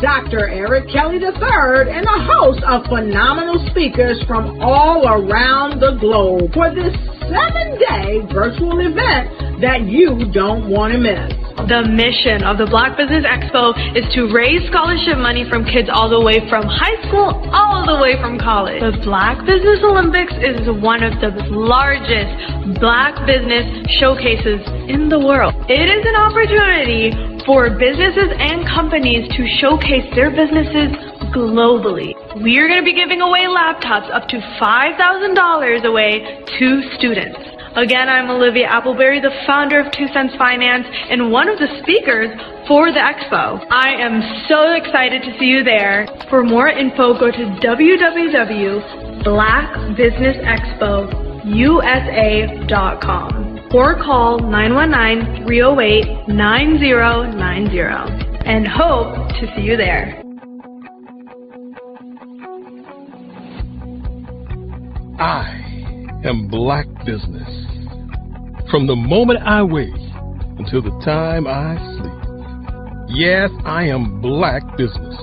Dr. Eric Kelly III, and a host of phenomenal speakers from all around the globe for this 7-day virtual event that you don't want to miss. The mission of the Black Business Expo is to raise scholarship money from kids all the way from high school all the way from college. The Black Business Olympics is one of the largest Black business showcases in the world. It is an opportunity for businesses and companies to showcase their businesses globally. We are going to be giving away laptops up to $5,000 away to students. Again, I'm Olivia Appleberry, the founder of 2 Cents Finance and one of the speakers for the expo. I am so excited to see you there. For more info, go to www.blackbusinessexpousa.com or call 919-308-9090 and hope to see you there. I am Black Business. From the moment I wake until the time I sleep. Yes, I am Black Business.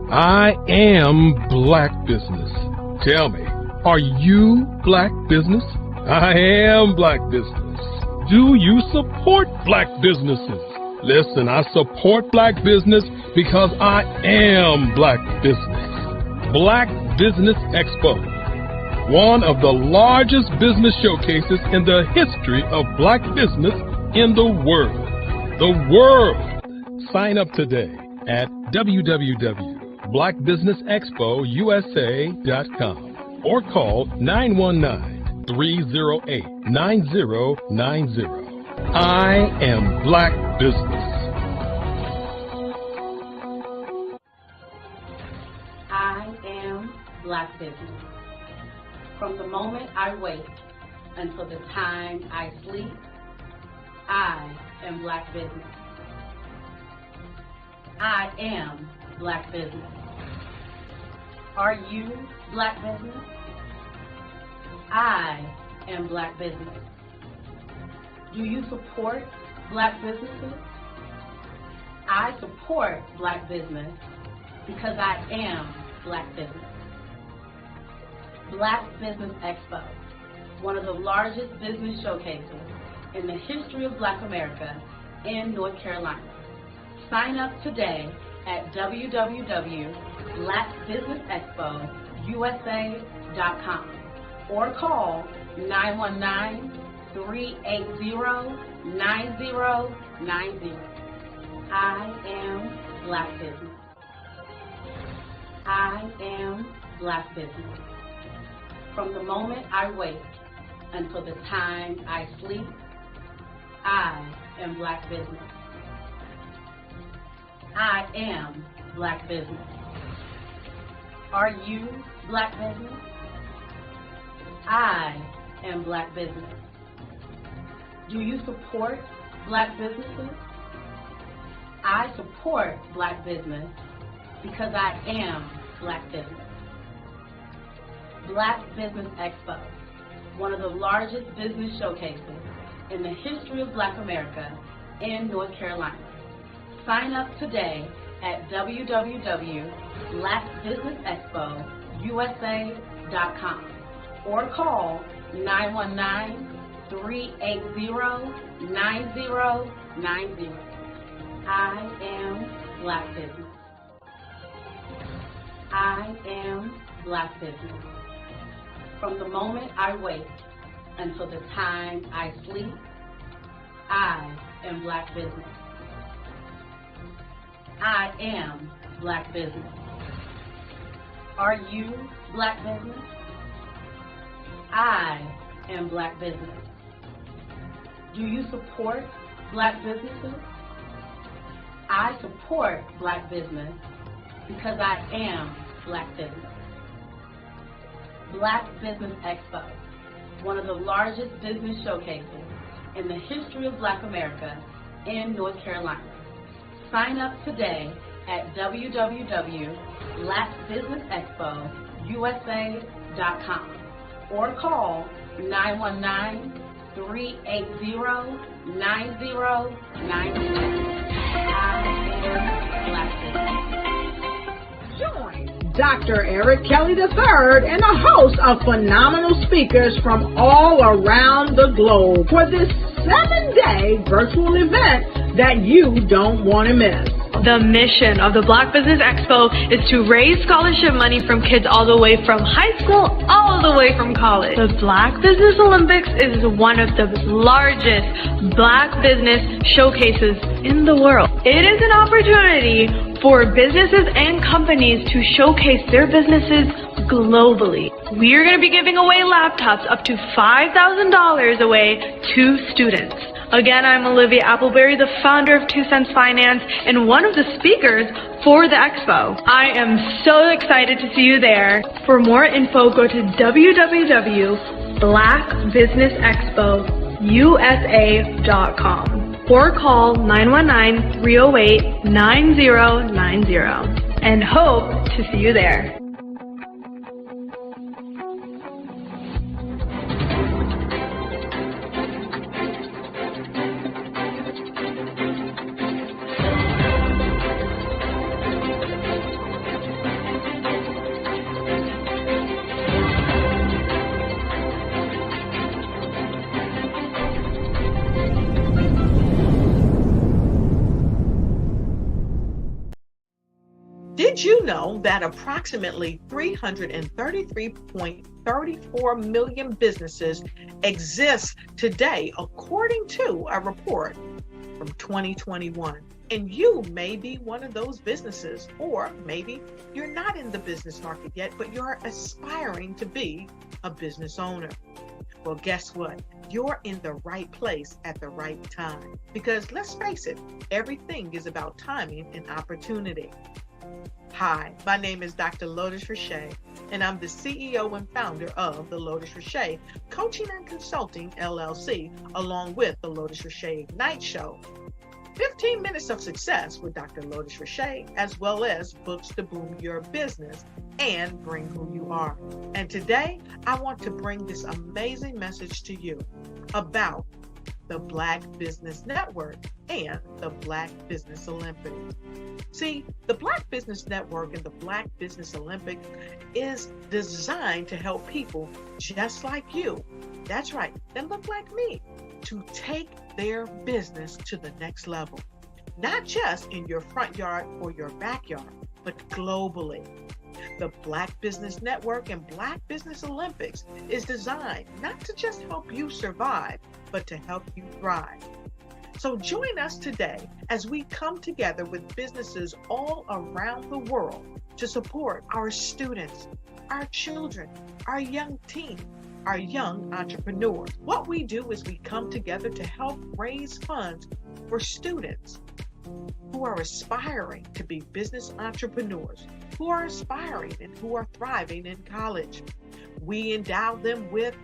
I am Black Business. Tell me, are you Black Business? I am Black Business. Do you support Black businesses? Listen, I support Black business because I am Black Business. Black Business Expo, one of the largest business showcases in the history of Black business in the world. The world! Sign up today at www.blackbusinessexpousa.com or call 919-308-9090. I am Black Business. I am Black Business. From the moment I wake until the time I sleep, I am Black Business. I am Black Business. Are you Black Business? I am Black Business. Do you support Black businesses? I support Black business because I am Black Business. Black Business Expo, one of the largest business showcases in the history of Black America in North Carolina. Sign up today at www.blackbusinessexpousa.com or call 919-380-9090. I am Black Business. I am Black Business. From the moment I wake until the time I sleep, I am Black Business. I am Black Business. Are you Black Business? I am Black Business. Do you support Black businesses? I support Black business because I am Black Business. Black Business Expo, one of the largest business showcases in the history of Black America in North Carolina. Sign up today at www.blackbusinessexpousa.com or call 919-380-9090. I am Black Business. I am Black Business. From the moment I wake until the time I sleep, I am Black Business. I am Black Business. Are you Black Business? I am Black Business. Do you support Black businesses? I support Black business because I am Black Business. Black Business Expo, one of the largest business showcases in the history of Black America in North Carolina. Sign up today at www.blackbusinessexpousa.com or call 919-380-9090. I am Black Business. Dr. Eric Kelly III, and a host of phenomenal speakers from all around the globe for this 7-day virtual event that you don't want to miss. The mission of the Black Business Expo is to raise scholarship money from kids all the way from high school, all the way from college. The Black Business Olympics is one of the largest Black business showcases in the world. It is an opportunity for businesses and companies to showcase their businesses globally. We are going to be giving away laptops up to $5,000 away to students. Again, I'm Olivia Appleberry, the founder of 2 Cents Finance and one of the speakers for the expo. I am so excited to see you there. For more info, go to www.blackbusinessexpousa.com or call 919-308-9090 and hope to see you there. Did you know that approximately 333.34 million businesses exist today, according to a report from 2021? And you may be one of those businesses, or maybe you're not in the business market yet, but you're aspiring to be a business owner. Well, guess what? You're in the right place at the right time. Because let's face it, everything is about timing and opportunity. Hi, my name is Dr. Lotus Richey, and I'm the CEO and founder of the Lotus Richey Coaching and Consulting LLC, along with the Lotus Richey Ignite Show. 15 minutes of success with Dr. Lotus Richey, as well as books to boom your business and bring who you are. And today, I want to bring this amazing message to you about the Black Business Network and the Black Business Olympics. See, the Black Business Network and the Black Business Olympics is designed to help people just like you, that's right, that look like me, to take their business to the next level. Not just in your front yard or your backyard, but globally. The Black Business Network and Black Business Olympics is designed not to just help you survive, but to help you thrive. So join us today as we come together with businesses all around the world to support our students, our children, our young teens, our young entrepreneurs. What we do is we come together to help raise funds for students who are aspiring to be business entrepreneurs, who are aspiring and who are thriving in college. We endow them with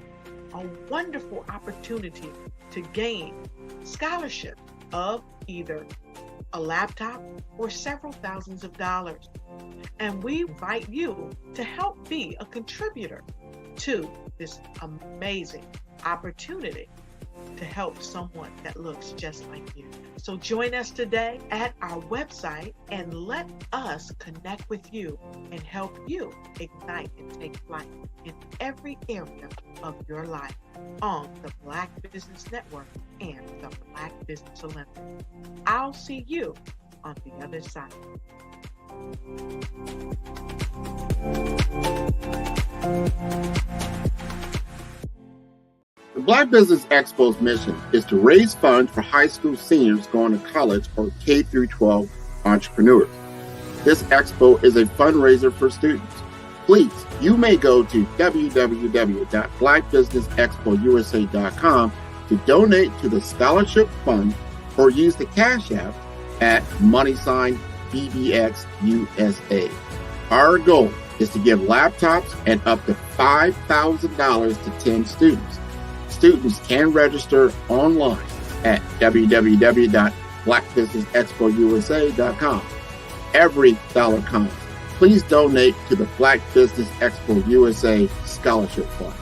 a wonderful opportunity to gain scholarships of either a laptop or several thousands of dollars. And we invite you to help be a contributor to this amazing opportunity to help someone that looks just like you. So join us today at our website and let us connect with you and help you ignite and take flight in every area of your life on the Black Business Network and the Black Business Olympics. I'll see you on the other side. The Black Business Expo's mission is to raise funds for high school seniors going to college or K-12 entrepreneurs. This expo is a fundraiser for students. Please, you may go to www.blackbusinessexpousa.com to donate to the scholarship fund or use the Cash App at $BBXUSA. Our goal is to give laptops and up to $5,000 to 10 students. Students can register online at www.blackbusinessexpousa.com. Every dollar counts. Please donate to the Black Business Expo USA Scholarship Fund.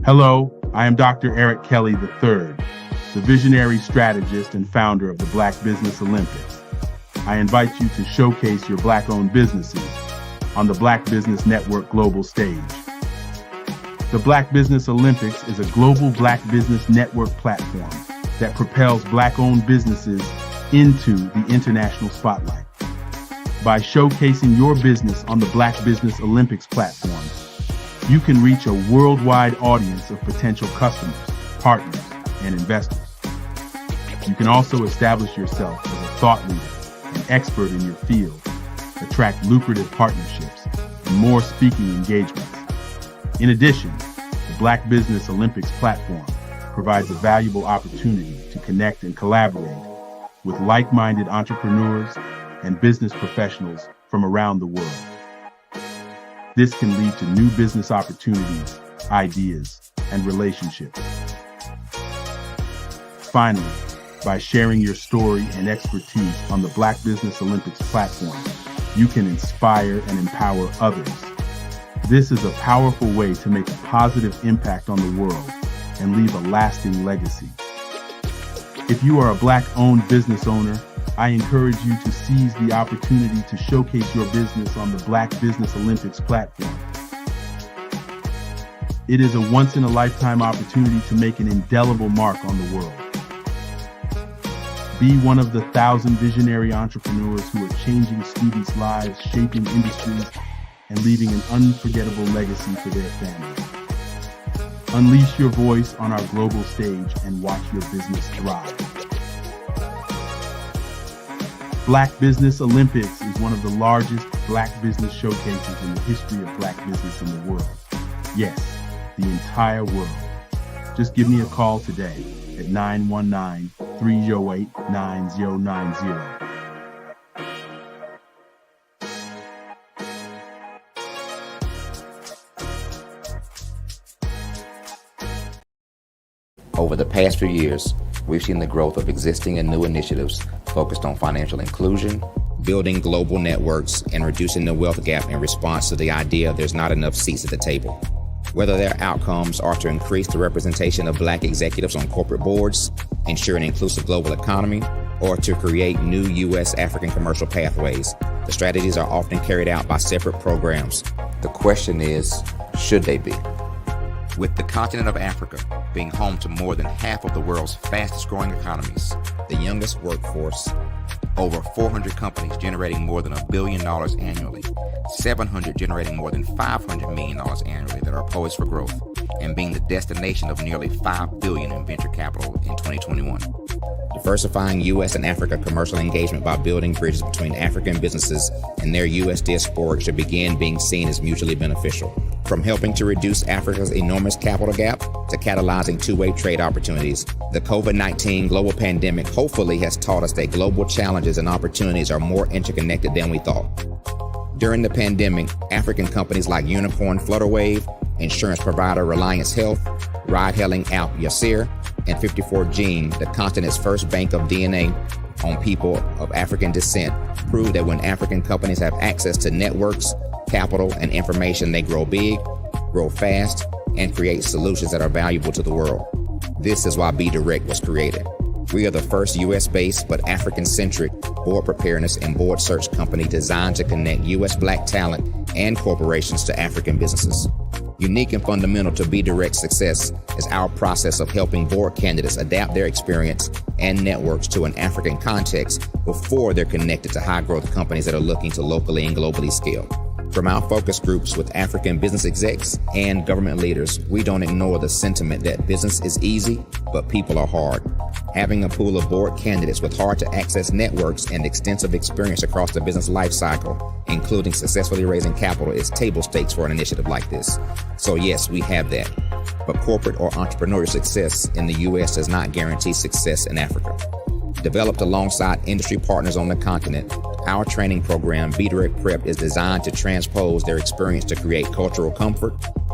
Hello, I am Dr. Eric Kelly III, the visionary strategist and founder of the Black Business Olympics. I invite you to showcase your Black-owned businesses on the Black Business Network global stage. The Black Business Olympics is a global Black Business Network platform that propels Black-owned businesses into the international spotlight. By showcasing your business on the Black Business Olympics platform, you can reach a worldwide audience of potential customers, partners, and investors. You can also establish yourself as a thought leader and expert in your field, attract lucrative partnerships, and more speaking engagements. In addition, the Black Business Olympics platform provides a valuable opportunity to connect and collaborate with like-minded entrepreneurs and business professionals from around the world. This can lead to new business opportunities, ideas, and relationships. Finally, by sharing your story and expertise on the Black Business Olympics platform, you can inspire and empower others. This is a powerful way to make a positive impact on the world and leave a lasting legacy. If you are a Black-owned business owner, I encourage you to seize the opportunity to showcase your business on the Black Business Olympics platform. It is a once-in-a-lifetime opportunity to make an indelible mark on the world. Be one of the 1,000 visionary entrepreneurs who are changing students' lives, shaping industries, and leaving an unforgettable legacy for their families. Unleash your voice on our global stage and watch your business thrive. Black Business Olympics is one of the largest Black business showcases in the history of Black business in the world. Yes, the entire world. Just give me a call today at 919-308-9090. Over the past few years, we've seen the growth of existing and new initiatives focused on financial inclusion, building global networks, and reducing the wealth gap in response to the idea there's not enough seats at the table. Whether their outcomes are to increase the representation of Black executives on corporate boards, ensure an inclusive global economy, or to create new U.S. African commercial pathways, the strategies are often carried out by separate programs. The question is, should they be? With the continent of Africa being home to more than half of the world's fastest growing economies, the youngest workforce, over 400 companies generating more than $1 billion annually, 700 generating more than $500 million annually that are poised for growth, and being the destination of nearly $5 billion in venture capital in 2021. Diversifying U.S. and Africa commercial engagement by building bridges between African businesses and their U.S. diaspora should begin being seen as mutually beneficial. From helping to reduce Africa's enormous capital gap to catalyzing two-way trade opportunities, the COVID-19 global pandemic hopefully has taught us that global challenges and opportunities are more interconnected than we thought. During the pandemic, African companies like Unicorn Flutterwave, insurance provider Reliance Health, ride-hailing app Yasir, and 54Gene, the continent's first bank of DNA on people of African descent, proved that when African companies have access to networks, capital, and information, they grow big, grow fast, and create solutions that are valuable to the world. This is why BDirect was created. We are the first U.S.-based but African-centric board preparedness and board search company designed to connect U.S. Black talent and corporations to African businesses. Unique and fundamental to BDirect's success is our process of helping board candidates adapt their experience and networks to an African context before they're connected to high-growth companies that are looking to locally and globally scale. From our focus groups with African business execs and government leaders, we don't ignore the sentiment that business is easy, but people are hard. Having a pool of board candidates with hard-to-access networks and extensive experience across the business life cycle, including successfully raising capital, is table stakes for an initiative like this. So yes, we have that. But corporate or entrepreneurial success in the U.S. does not guarantee success in Africa. Developed alongside industry partners on the continent, our training program, BDirect Prep, is designed to transpose their experience to create cultural comfort,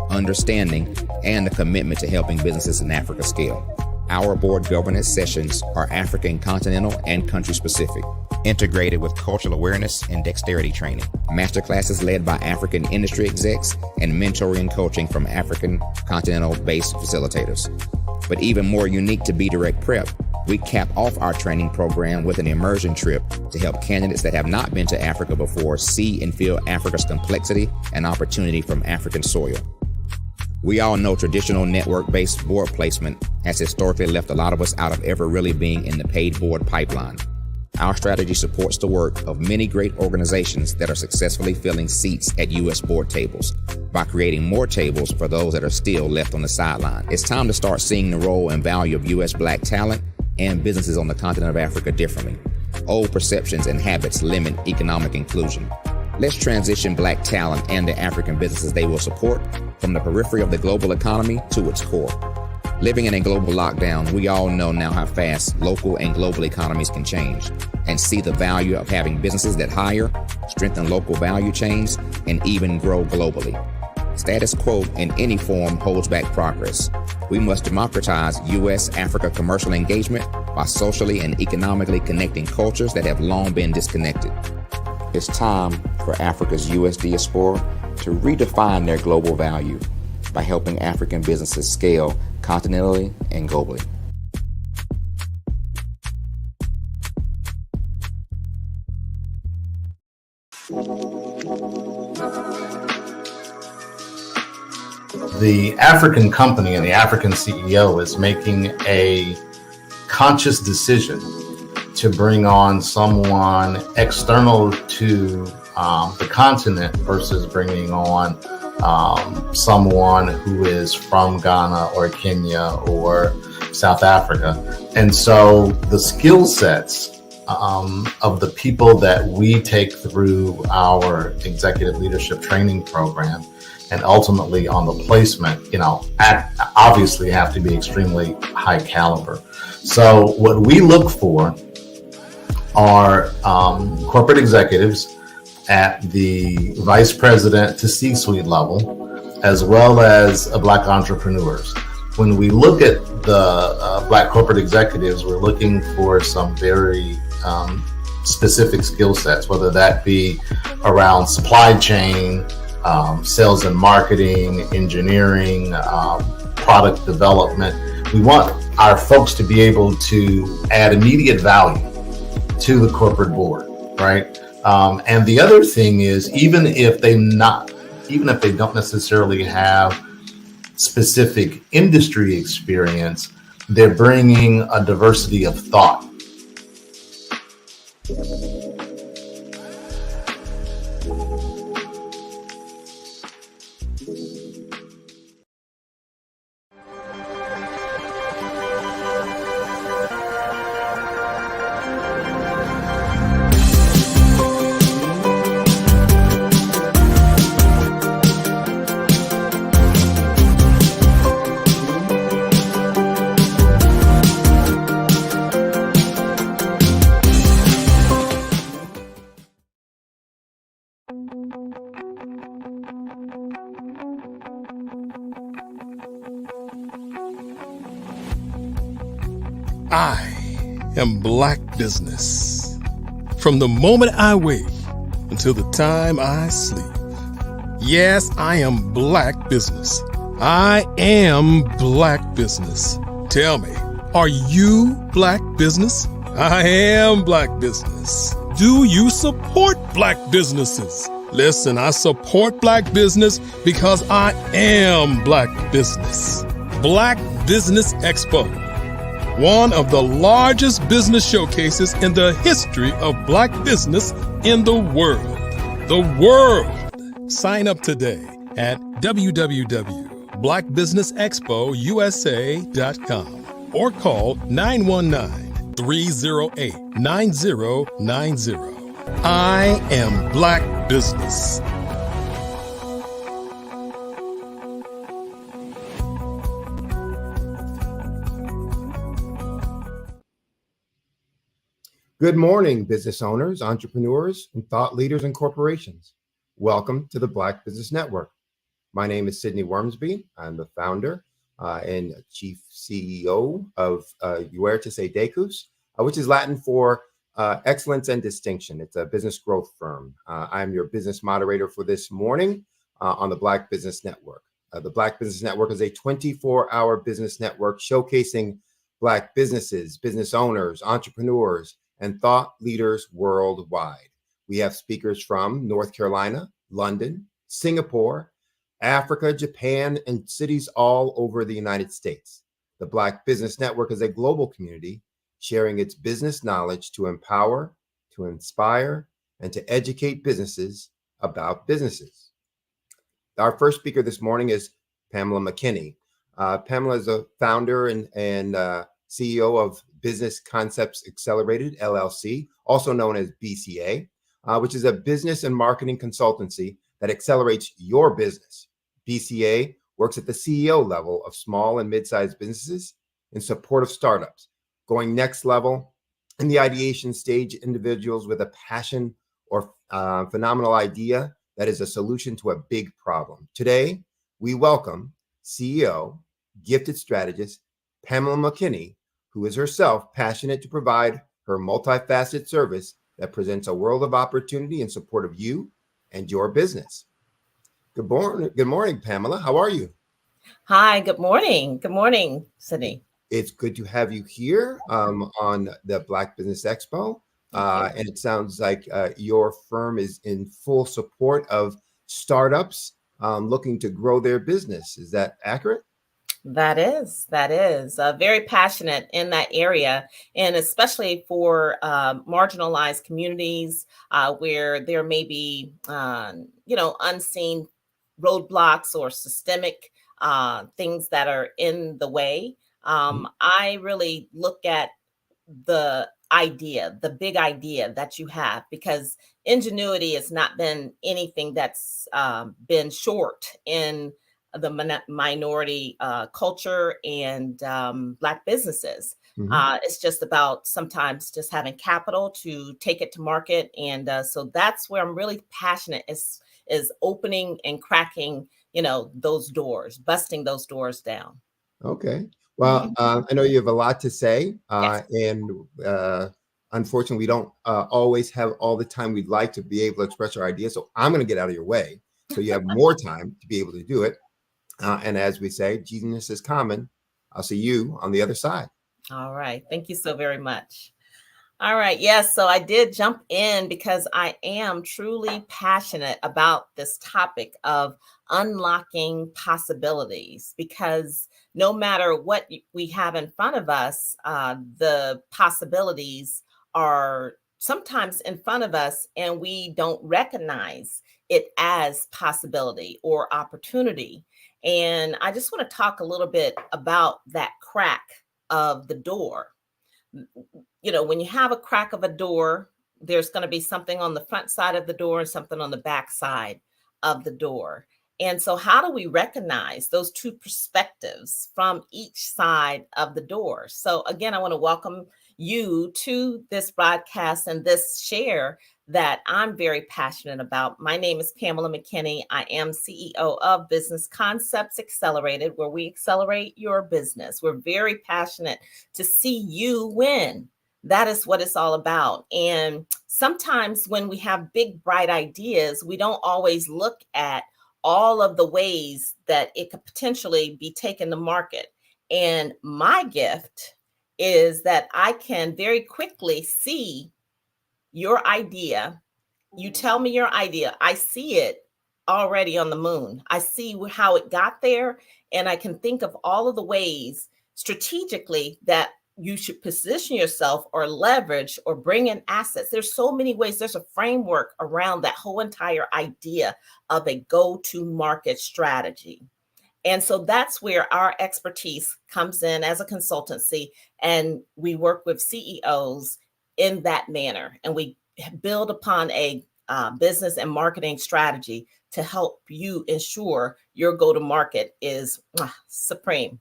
understanding, and the commitment to helping businesses in Africa scale. Our board governance sessions are African, continental, and country-specific, integrated with cultural awareness and dexterity training, masterclasses led by African industry execs, and mentoring and coaching from African continental-based facilitators. But even more unique to BDirect Prep, We cap off our training program with an immersion trip to help candidates that have not been to Africa before see and feel Africa's complexity and opportunity from African soil. We all know traditional network-based board placement has historically left a lot of us out of ever really being in the paid board pipeline. Our strategy supports the work of many great organizations that are successfully filling seats at U.S. board tables by creating more tables for those that are still left on the sideline. It's time to start seeing the role and value of U.S. Black talent and businesses on the continent of Africa differently. Old perceptions and habits limit economic inclusion. Let's transition Black talent and the African businesses they will support from the periphery of the global economy to its core. Living in a global lockdown, we all know now how fast local and global economies can change and see the value of having businesses that hire, strengthen local value chains, and even grow globally. Status quo in any form holds back progress. We must democratize U.S.-Africa commercial engagement by socially and economically connecting cultures that have long been disconnected. It's time for Africa's U.S. diaspora to redefine their global value by helping African businesses scale continentally and globally. The African company and the African CEO is making a conscious decision to bring on someone external to the continent versus bringing on someone who is from Ghana or Kenya or South Africa. And so the skill sets of the people that we take through our executive leadership training program and ultimately on the placement, obviously have to be extremely high caliber. So what we look for are corporate executives at the vice president to C-suite level, as well as Black entrepreneurs. When we look at the Black corporate executives, we're looking for some very specific skill sets, whether that be around supply chain, sales and marketing, engineering, product development. We want our folks to be able to add immediate value to the corporate board, right? And the other thing is, even if they don't necessarily have specific industry experience, they're bringing a diversity of thought. I am Black Business. From the moment I wake until the time I sleep. Yes, I am Black Business. I am Black Business. Tell me, are you Black Business? I am Black Business. Do you support Black businesses? Listen, I support Black business because I am Black Business. Black Business Expo, one of the largest business showcases in the history of Black business in the world. The world! Sign up today at www.blackbusinessexpousa.com or call 919-308-9090. I am Black Business. Good morning, business owners, entrepreneurs, and thought leaders and corporations. Welcome to the Black Business Network. My name is Sidney Wormsby. I'm the founder and chief CEO of Huertas y Decus, which is Latin for excellence and distinction. It's a business growth firm. I'm your business moderator for this morning on the Black Business Network. The Black Business Network is a 24-hour business network showcasing Black businesses, business owners, entrepreneurs, and thought leaders worldwide. We have speakers from North Carolina, London, Singapore, Africa, Japan, and cities all over the United States. The Black Business Network is a global community sharing its business knowledge to empower, to inspire, and to educate businesses about businesses. Our first speaker this morning is Pamela McKinney. Pamela is a founder and CEO of Business Concepts Accelerated, LLC, also known as BCA, which is a business and marketing consultancy that accelerates your business. BCA works at the CEO level of small and mid-sized businesses in support of startups, going next level in the ideation stage, individuals with a passion or phenomenal idea that is a solution to a big problem. Today, we welcome CEO, gifted strategist, Pamela McKinney, who is herself passionate to provide her multifaceted service that presents a world of opportunity in support of you and your business. Good morning, Pamela. How are you? Hi, good morning. Good morning, Sydney. It's good to have you here on the Black Business Expo. And it sounds like your firm is in full support of startups looking to grow their business. Is that accurate? That is very passionate in that area, and especially for marginalized communities where there may be, unseen roadblocks or systemic things that are in the way. I really look at the big idea that you have, because ingenuity has not been anything that's been short in the minority culture and Black businesses. It's just about sometimes just having capital to take it to market. And so that's where I'm really passionate is opening and cracking, those doors, busting those doors down. Okay. Well, I know you have a lot to say, and unfortunately, we don't always have all the time we'd like to be able to express our ideas. So I'm going to get out of your way so you have more time to be able to do it. And as we say, genius is common. I'll see you on the other side. All right. Thank you so very much. All right. Yes. So I did jump in because I am truly passionate about this topic of unlocking possibilities, because no matter what we have in front of us, the possibilities are sometimes in front of us and we don't recognize it as possibility or opportunity. And I just want to talk a little bit about that crack of the door. When you have a crack of a door, there's going to be something on the front side of the door and something on the back side of the door. And so how do we recognize those two perspectives from each side of the door? So again, I want to welcome you to this broadcast and this share that I'm very passionate about. My name is Pamela McKinney. I am CEO of Business Concepts Accelerated, where we accelerate your business. We're very passionate to see you win. That is what it's all about. And sometimes when we have big, bright ideas, we don't always look at all of the ways that it could potentially be taken to market. And my gift is that I can very quickly see your idea. You tell me your idea. I see it already on the moon. I see how it got there. And I can think of all of the ways strategically that you should position yourself or leverage or bring in assets. There's so many ways. There's a framework around that whole entire idea of a go-to-market strategy. And so that's where our expertise comes in as a consultancy. And we work with CEOs in that manner. And we build upon a business and marketing strategy to help you ensure your go-to-market is supreme.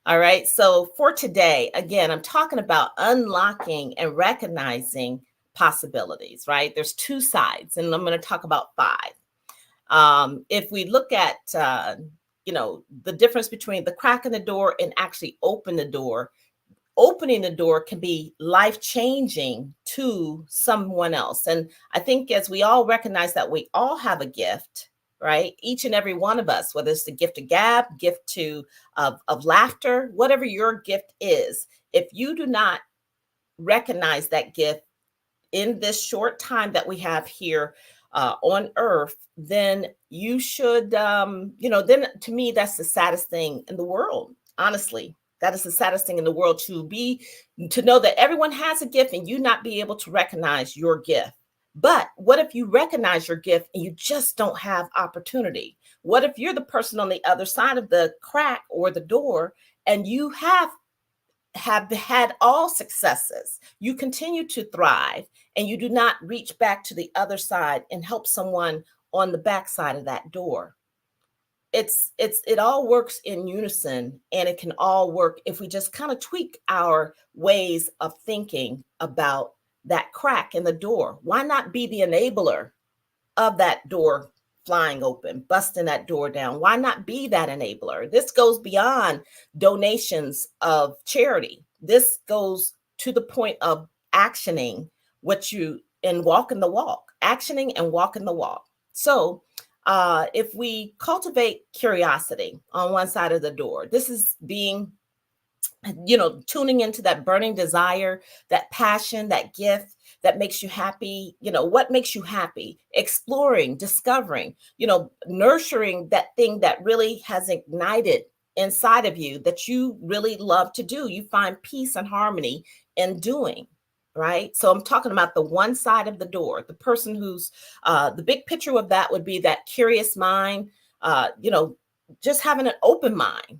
All right. So for today, again, I'm talking about unlocking and recognizing possibilities, right? There's two sides, and I'm going to talk about five. If we look at, the difference between the crack in the door and actually opening the door can be life-changing to someone else. And I think as we all recognize that we all have a gift, right? Each and every one of us, whether it's the gift of gab, gift of laughter, whatever your gift is, if you do not recognize that gift in this short time that we have here on earth, then you should, then to me, that's the saddest thing in the world. Honestly, that is the saddest thing in the world, to know that everyone has a gift and you not be able to recognize your gift. But what if you recognize your gift and you just don't have opportunity? What if you're the person on the other side of the crack or the door and you have had all successes, you continue to thrive, and you do not reach back to the other side and help someone on the back side of that door? It all works in unison, and it can all work if we just kind of tweak our ways of thinking about that crack in the door. Why not be the enabler of that door flying open, busting that door down? Why not be that enabler? This goes beyond donations of charity. This goes to the point of actioning and walking the walk, actioning and walking the walk. So if we cultivate curiosity on one side of the door, this is being, tuning into that burning desire, that passion, that gift that makes you happy. What makes you happy? Exploring, discovering, nurturing that thing that really has ignited inside of you that you really love to do. You find peace and harmony in doing, right? So I'm talking about the one side of the door, the person who's the big picture of that would be that curious mind, just having an open mind,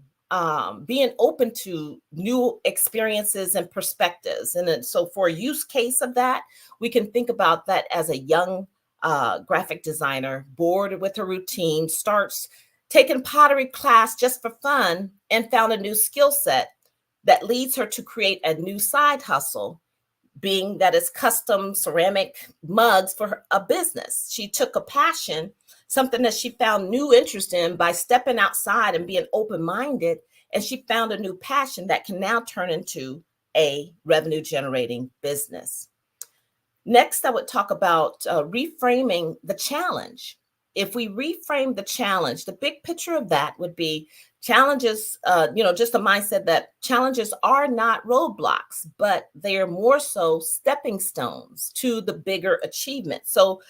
being open to new experiences and perspectives. And so for a use case of that, we can think about that as a young graphic designer, bored with a routine, starts taking pottery class just for fun and found a new skill set that leads her to create a new side hustle, being that is custom ceramic mugs for a business. She took a passion, something that she found new interest in by stepping outside and being open-minded, and she found a new passion that can now turn into a revenue generating business. Next, I would talk about reframing the challenge. If we reframe the challenge, the big picture of that would be challenges, just a mindset that challenges are not roadblocks, but they are more so stepping stones to the bigger achievement. So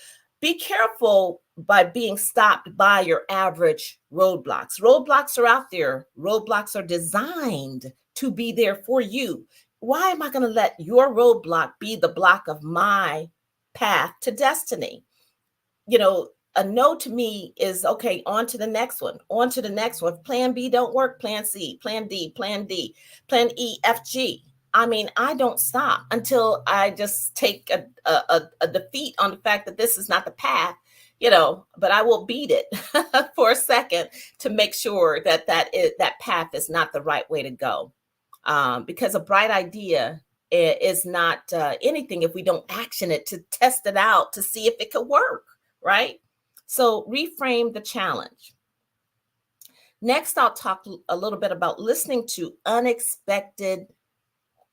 be careful by being stopped by your average roadblocks. Roadblocks are out there. Roadblocks are designed to be there for you. Why am I going to let your roadblock be the block of my path to destiny? A no to me is, okay, on to the next one, on to the next one. If plan B don't work, plan C, plan D, plan E, F, G. I mean, I don't stop until I just take a defeat on the fact that this is not the path, but I will beat it for a second to make sure that path is not the right way to go. Because a bright idea is not anything if we don't action it to test it out to see if it could work, right? So reframe the challenge. Next, I'll talk a little bit about listening to unexpected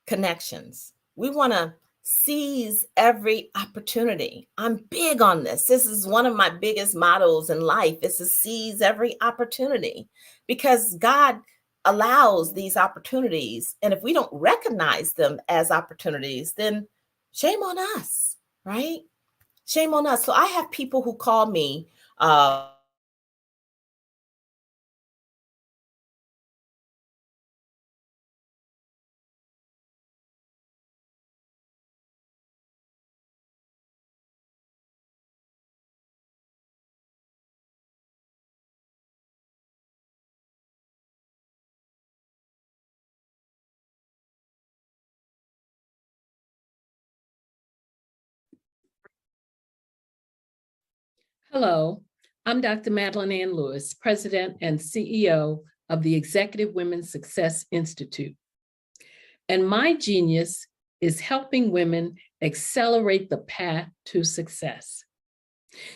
connections. We want to seize every opportunity. I'm big on this. This is one of my biggest mottos in life, is to seize every opportunity, because God allows these opportunities. And if we don't recognize them as opportunities, then shame on us, right? Shame on us. So I have people who call me Hello, I'm Dr. Madeline Ann Lewis, President and CEO of the Executive Women's Success Institute. And my genius is helping women accelerate the path to success.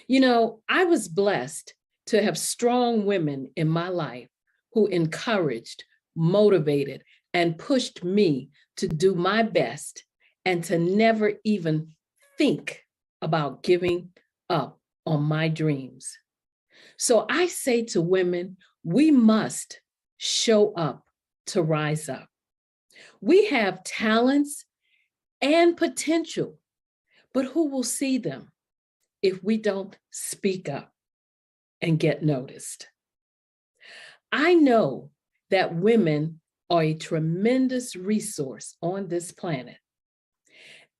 I was blessed to have strong women in my life who encouraged, motivated, and pushed me to do my best and to never even think about giving up on my dreams. So I say to women, we must show up to rise up. We have talents and potential, but who will see them if we don't speak up and get noticed? I know that women are a tremendous resource on this planet,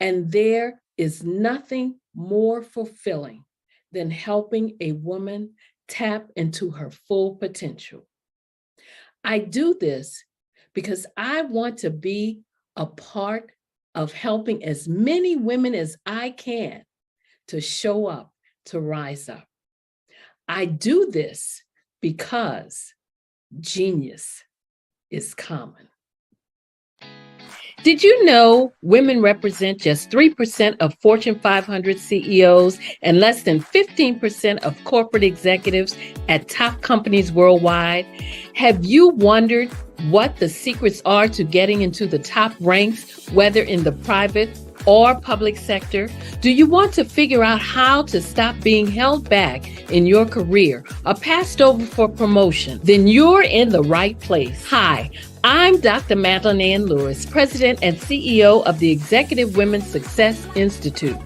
and there is nothing more fulfilling than helping a woman tap into her full potential. I do this because I want to be a part of helping as many women as I can to show up, to rise up. I do this because genius is common. Did you know women represent just 3% of Fortune 500 CEOs and less than 15% of corporate executives at top companies worldwide? Have you wondered what the secrets are to getting into the top ranks, whether in the private or public sector? Do you want to figure out how to stop being held back in your career or passed over for promotion? Then you're in the right place. Hi, I'm Dr. Madeline Ann Lewis, President and CEO of the Executive Women's Success Institute.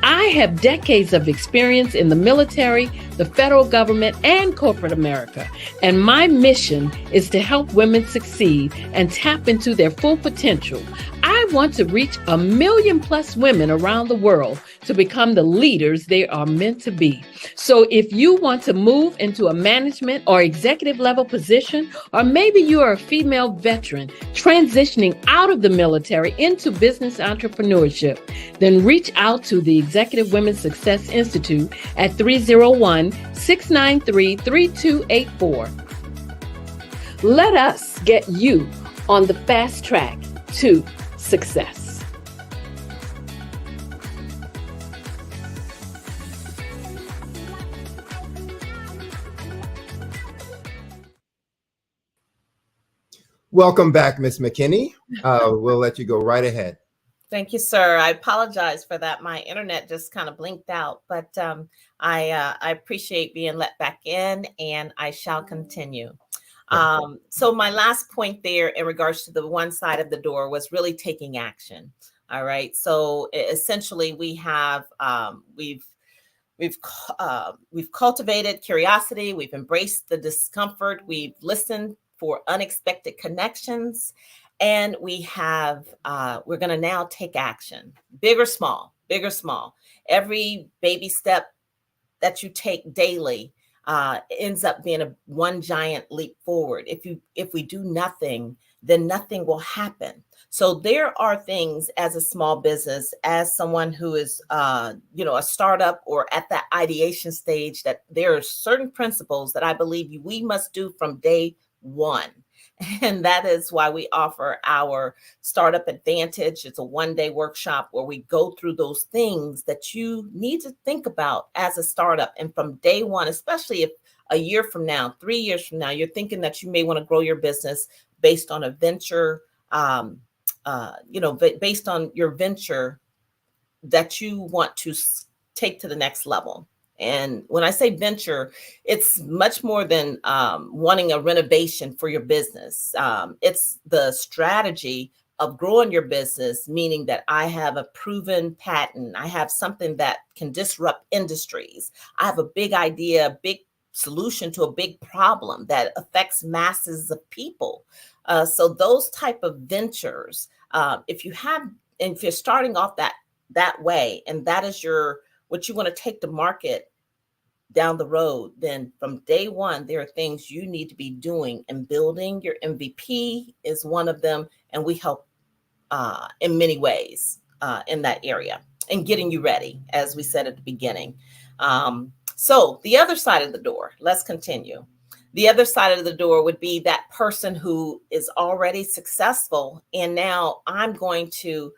I have decades of experience in the military, the federal government, and corporate America, and my mission is to help women succeed and tap into their full potential. I want to reach 1 million plus women around the world to become the leaders they are meant to be. So if you want to move into a management or executive level position, or maybe you are a female veteran transitioning out of the military into business entrepreneurship, then reach out to the Executive Women's Success Institute at 301-693-3284. Let us get you on the fast track to success. Welcome back, Ms. McKinney. We'll let you go right ahead. Thank you, sir. I apologize for that. My internet just kind of blinked out, but I appreciate being let back in, and I shall continue. So my last point there in regards to the one side of the door was really taking action. All right. So essentially, we have we've cultivated curiosity. We've embraced the discomfort. We've listened for unexpected connections. And we have, we're going to now take action, big or small, big or small. Every baby step that you take daily ends up being one giant leap forward. If we do nothing, then nothing will happen. So there are things as a small business, as someone who is, a startup or at that ideation stage, that there are certain principles that I believe we must do from day one. And that is why we offer our Startup Advantage. It's a one-day workshop where we go through those things that you need to think about as a startup. And from day one, especially if a year from now, 3 years from now, you're thinking that you may want to grow your business based on a venture, based on your venture that you want to take to the next level. And when I say venture, it's much more than wanting a renovation for your business. It's the strategy of growing your business, meaning that I have a proven patent. I have something that can disrupt industries. I have a big idea, a big solution to a big problem that affects masses of people. So those type of ventures, if you're starting off that way, and that is what you want to take to market down the road, then from day one, there are things you need to be doing and building. Your MVP is one of them, and we help in many ways in that area and getting you ready, as we said at the beginning. So the other side of the door, let's continue. The other side of the door would be that person who is already successful, and now I'm going to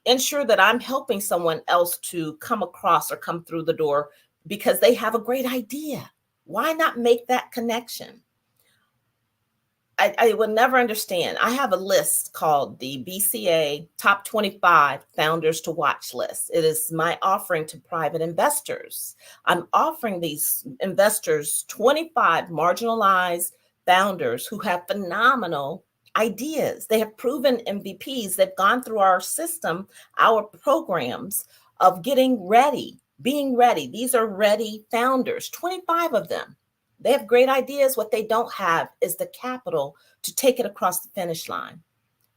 ensure that I'm helping someone else to come across or come through the door because they have a great idea. Why not make that connection? I will never understand. I have a list called the BCA Top 25 Founders to Watch list. It is my offering to private investors. I'm offering these investors 25 marginalized founders who have phenomenal ideas. They have proven MVPs. They've gone through our system, our programs of getting ready, being ready. These are ready founders, 25 of them. They have great ideas. What they don't have is the capital to take it across the finish line.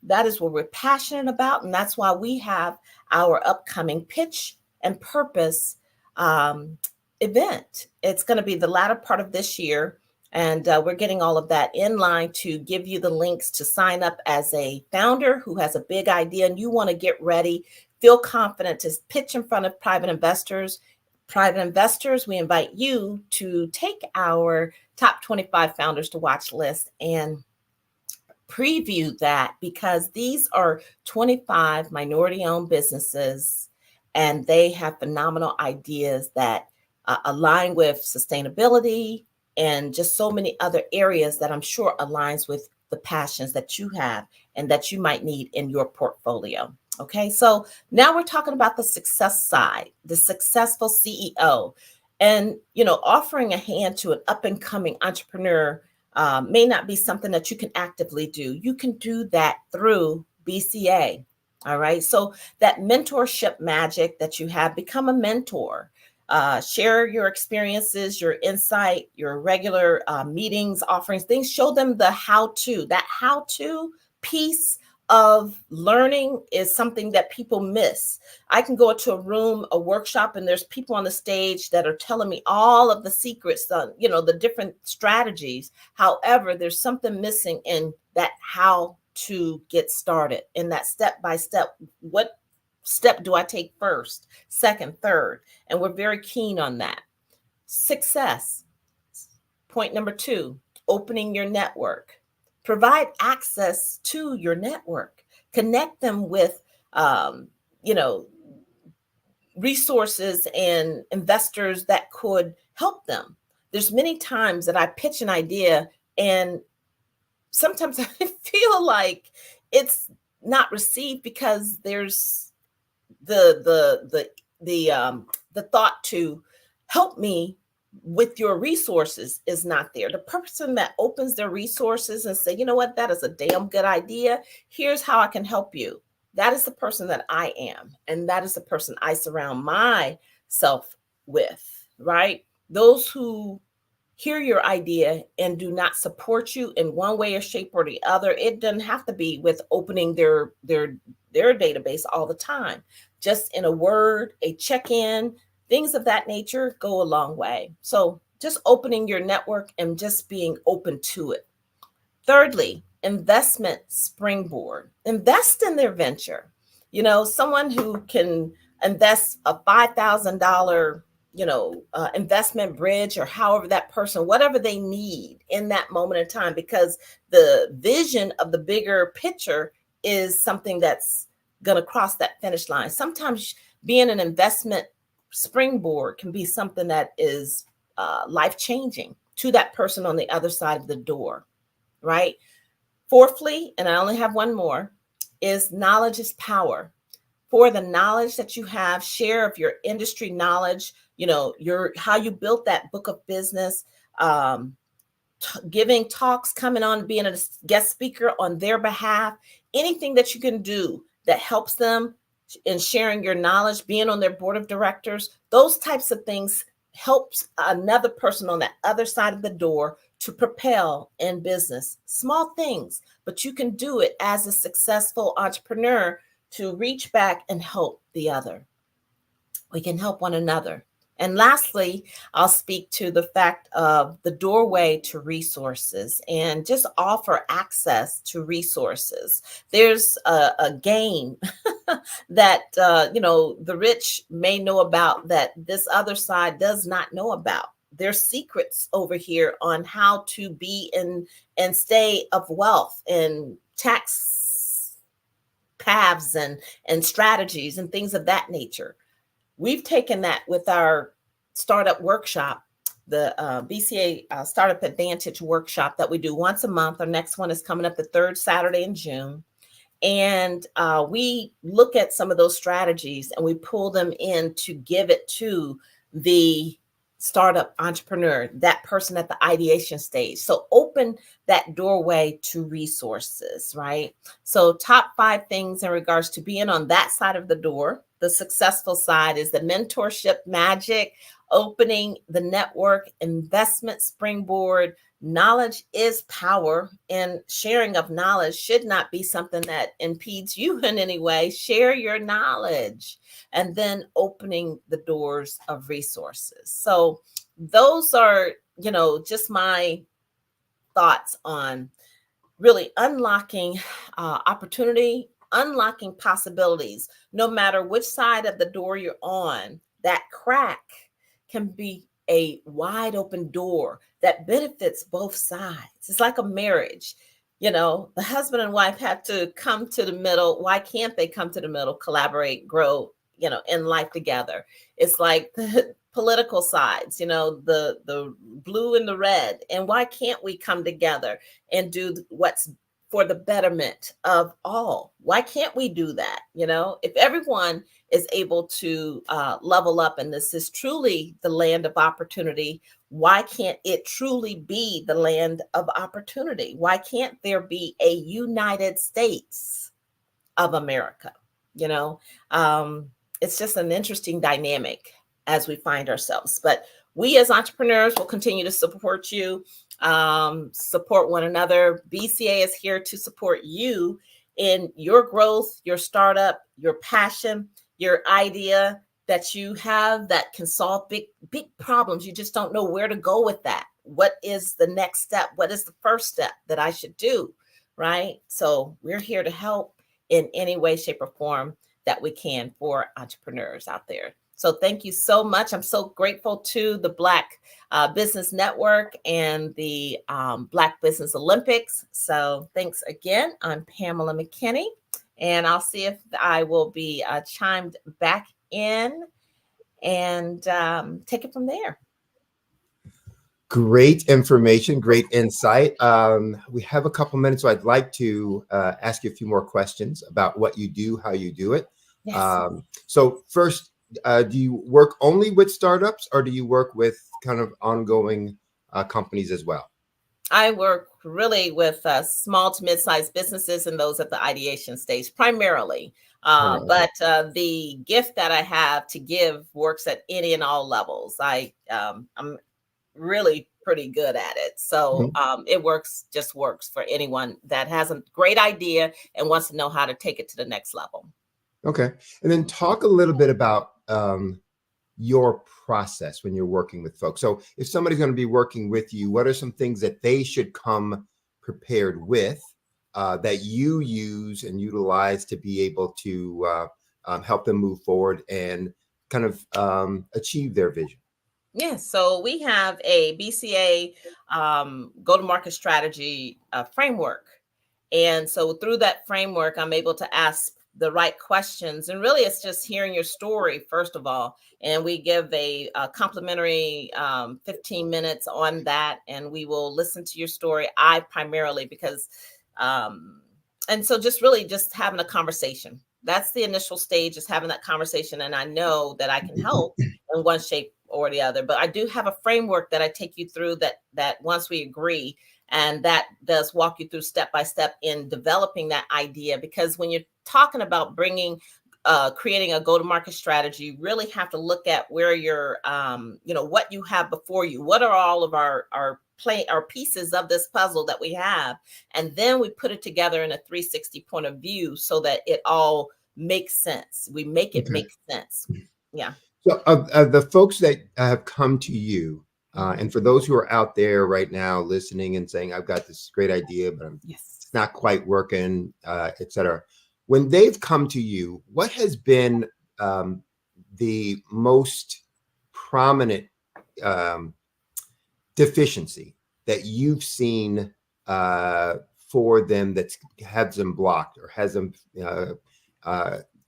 That is what we're passionate about. And that's why we have our upcoming Pitch and Purpose event. It's going to be the latter part of this year. And we're getting all of that in line to give you the links to sign up as a founder who has a big idea and you want to get ready, feel confident to pitch in front of private investors. Private investors, we invite you to take our top 25 founders to watch list and preview that, because these are 25 minority-owned businesses and they have phenomenal ideas that align with sustainability and just so many other areas that I'm sure aligns with the passions that you have and that you might need in your portfolio. Okay, so now we're talking about the success side, the successful CEO. And, offering a hand to an up and coming entrepreneur may not be something that you can actively do. You can do that through BCA. All right, so that mentorship magic that you have, become a mentor. Share your experiences, your insight, your regular meetings, offerings, things, show them the how-to. That how-to piece of learning is something that people miss. I can go into a room, a workshop, and there's people on the stage that are telling me all of the secrets, the different strategies. However, there's something missing in that how to get started, in that step-by-step. What step do I take first, second, third? And we're very keen on that. Success. Point number 2, opening your network. Provide access to your network. Connect them with, resources and investors that could help them. There's many times that I pitch an idea and sometimes I feel like it's not received because there's the thought to help me with your resources is not there. The person that opens their resources and say, you know what, that is a damn good idea. Here's how I can help you. That is the person that I am. And that is the person I surround myself with, right? Those who hear your idea and do not support you in one way or shape or the other. It doesn't have to be with opening their database all the time. Just in a word, a check-in, things of that nature go a long way. So just opening your network and just being open to it. Thirdly, investment springboard. Invest in their venture. Someone who can invest a $5,000, investment bridge, or however that person, whatever they need in that moment in time, because the vision of the bigger picture is something that's going to cross that finish line. Sometimes being an investment springboard can be something that is life-changing to that person on the other side of the door, right? Fourthly, and I only have one more, is knowledge is power. For the knowledge that you have, share of your industry knowledge, how you built that book of business, giving talks, coming on, being a guest speaker on their behalf, anything that you can do that helps them in sharing your knowledge, being on their board of directors, those types of things helps another person on that other side of the door to propel in business. Small things, but you can do it as a successful entrepreneur to reach back and help the other. We can help one another. And lastly, I'll speak to the fact of the doorway to resources and just offer access to resources. There's a game that, the rich may know about that this other side does not know about. There's secrets over here on how to be and stay of wealth and tax paths and strategies and things of that nature. We've taken that with our startup workshop BCA Startup Advantage workshop that we do once a month. Our next one is coming up the third Saturday in June. And we look at some of those strategies and we pull them in to give it to the startup entrepreneur, that person at the ideation stage. So open that doorway to resources, right? So top 5 things in regards to being on that side of the door. The successful side is the mentorship magic, opening the network, investment springboard. Knowledge is power, and sharing of knowledge should not be something that impedes you in any way. Share your knowledge, and then opening the doors of resources. So those are, just my thoughts on really unlocking opportunity, unlocking possibilities. No matter which side of the door you're on, that crack can be a wide open door that benefits both sides. It's like a marriage. The husband and wife have to come to the middle. Why can't they come to the middle, collaborate, grow, in life together? It's like the political sides, the blue and the red. And why can't we come together and do what's for the betterment of all? Why can't we do that? If everyone is able to level up, and this is truly the land of opportunity, why can't it truly be the land of opportunity? Why can't there be a United States of America? It's just an interesting dynamic as we find ourselves. But we as entrepreneurs will continue to support you, support one another. BCA is here to support you in your growth, your startup, your passion, your idea that you have that can solve big problems. You just don't know where to go with that. What is the next step? What is the first step that I should do? Right? So we're here to help in any way, shape, or form that we can for entrepreneurs out there. So thank you so much. I'm so grateful to the Black Business Network and the Black Business Olympics. So thanks again. I'm Pamela McKinney, and I'll see if I will be chimed back in and take it from there. Great information, great insight. We have a couple minutes, so I'd like to ask you a few more questions about what you do, how you do it. Yes. So first, do you work only with startups, or do you work with kind of ongoing companies as well? I work really with small to mid-sized businesses and those at the ideation stage primarily. But the gift that I have to give works at any and all levels. I'm really pretty good at it. So it works for anyone that has a great idea and wants to know how to take it to the next level. Okay. And then talk a little bit about your process when you're working with folks. So if somebody's going to be working with you, what are some things that they should come prepared with that you use and utilize to be able to help them move forward and kind of achieve their vision? Yes. So we have a BCA go-to-market strategy framework. And so through that framework, I'm able to ask the right questions. And really, it's just hearing your story, first of all. And we give a complimentary 15 minutes on that. And we will listen to your story. I primarily, because, and so just really just having a conversation. That's the initial stage, is having that conversation. And I know that I can help in one shape or the other. But I do have a framework that I take you through that once we agree, and that does walk you through step by step in developing that idea. Because when you're talking about creating a go-to-market strategy, you really have to look at where you're, what you have before you. What are all of our pieces of this puzzle that we have? And then we put it together in a 360 point of view so that it all makes sense. We make it make sense. Yeah. So of the folks that have come to you, and for those who are out there right now listening and saying, I've got this great idea, but it's not quite working, et cetera. When they've come to you, what has been the most prominent deficiency that you've seen for them that has them blocked or has them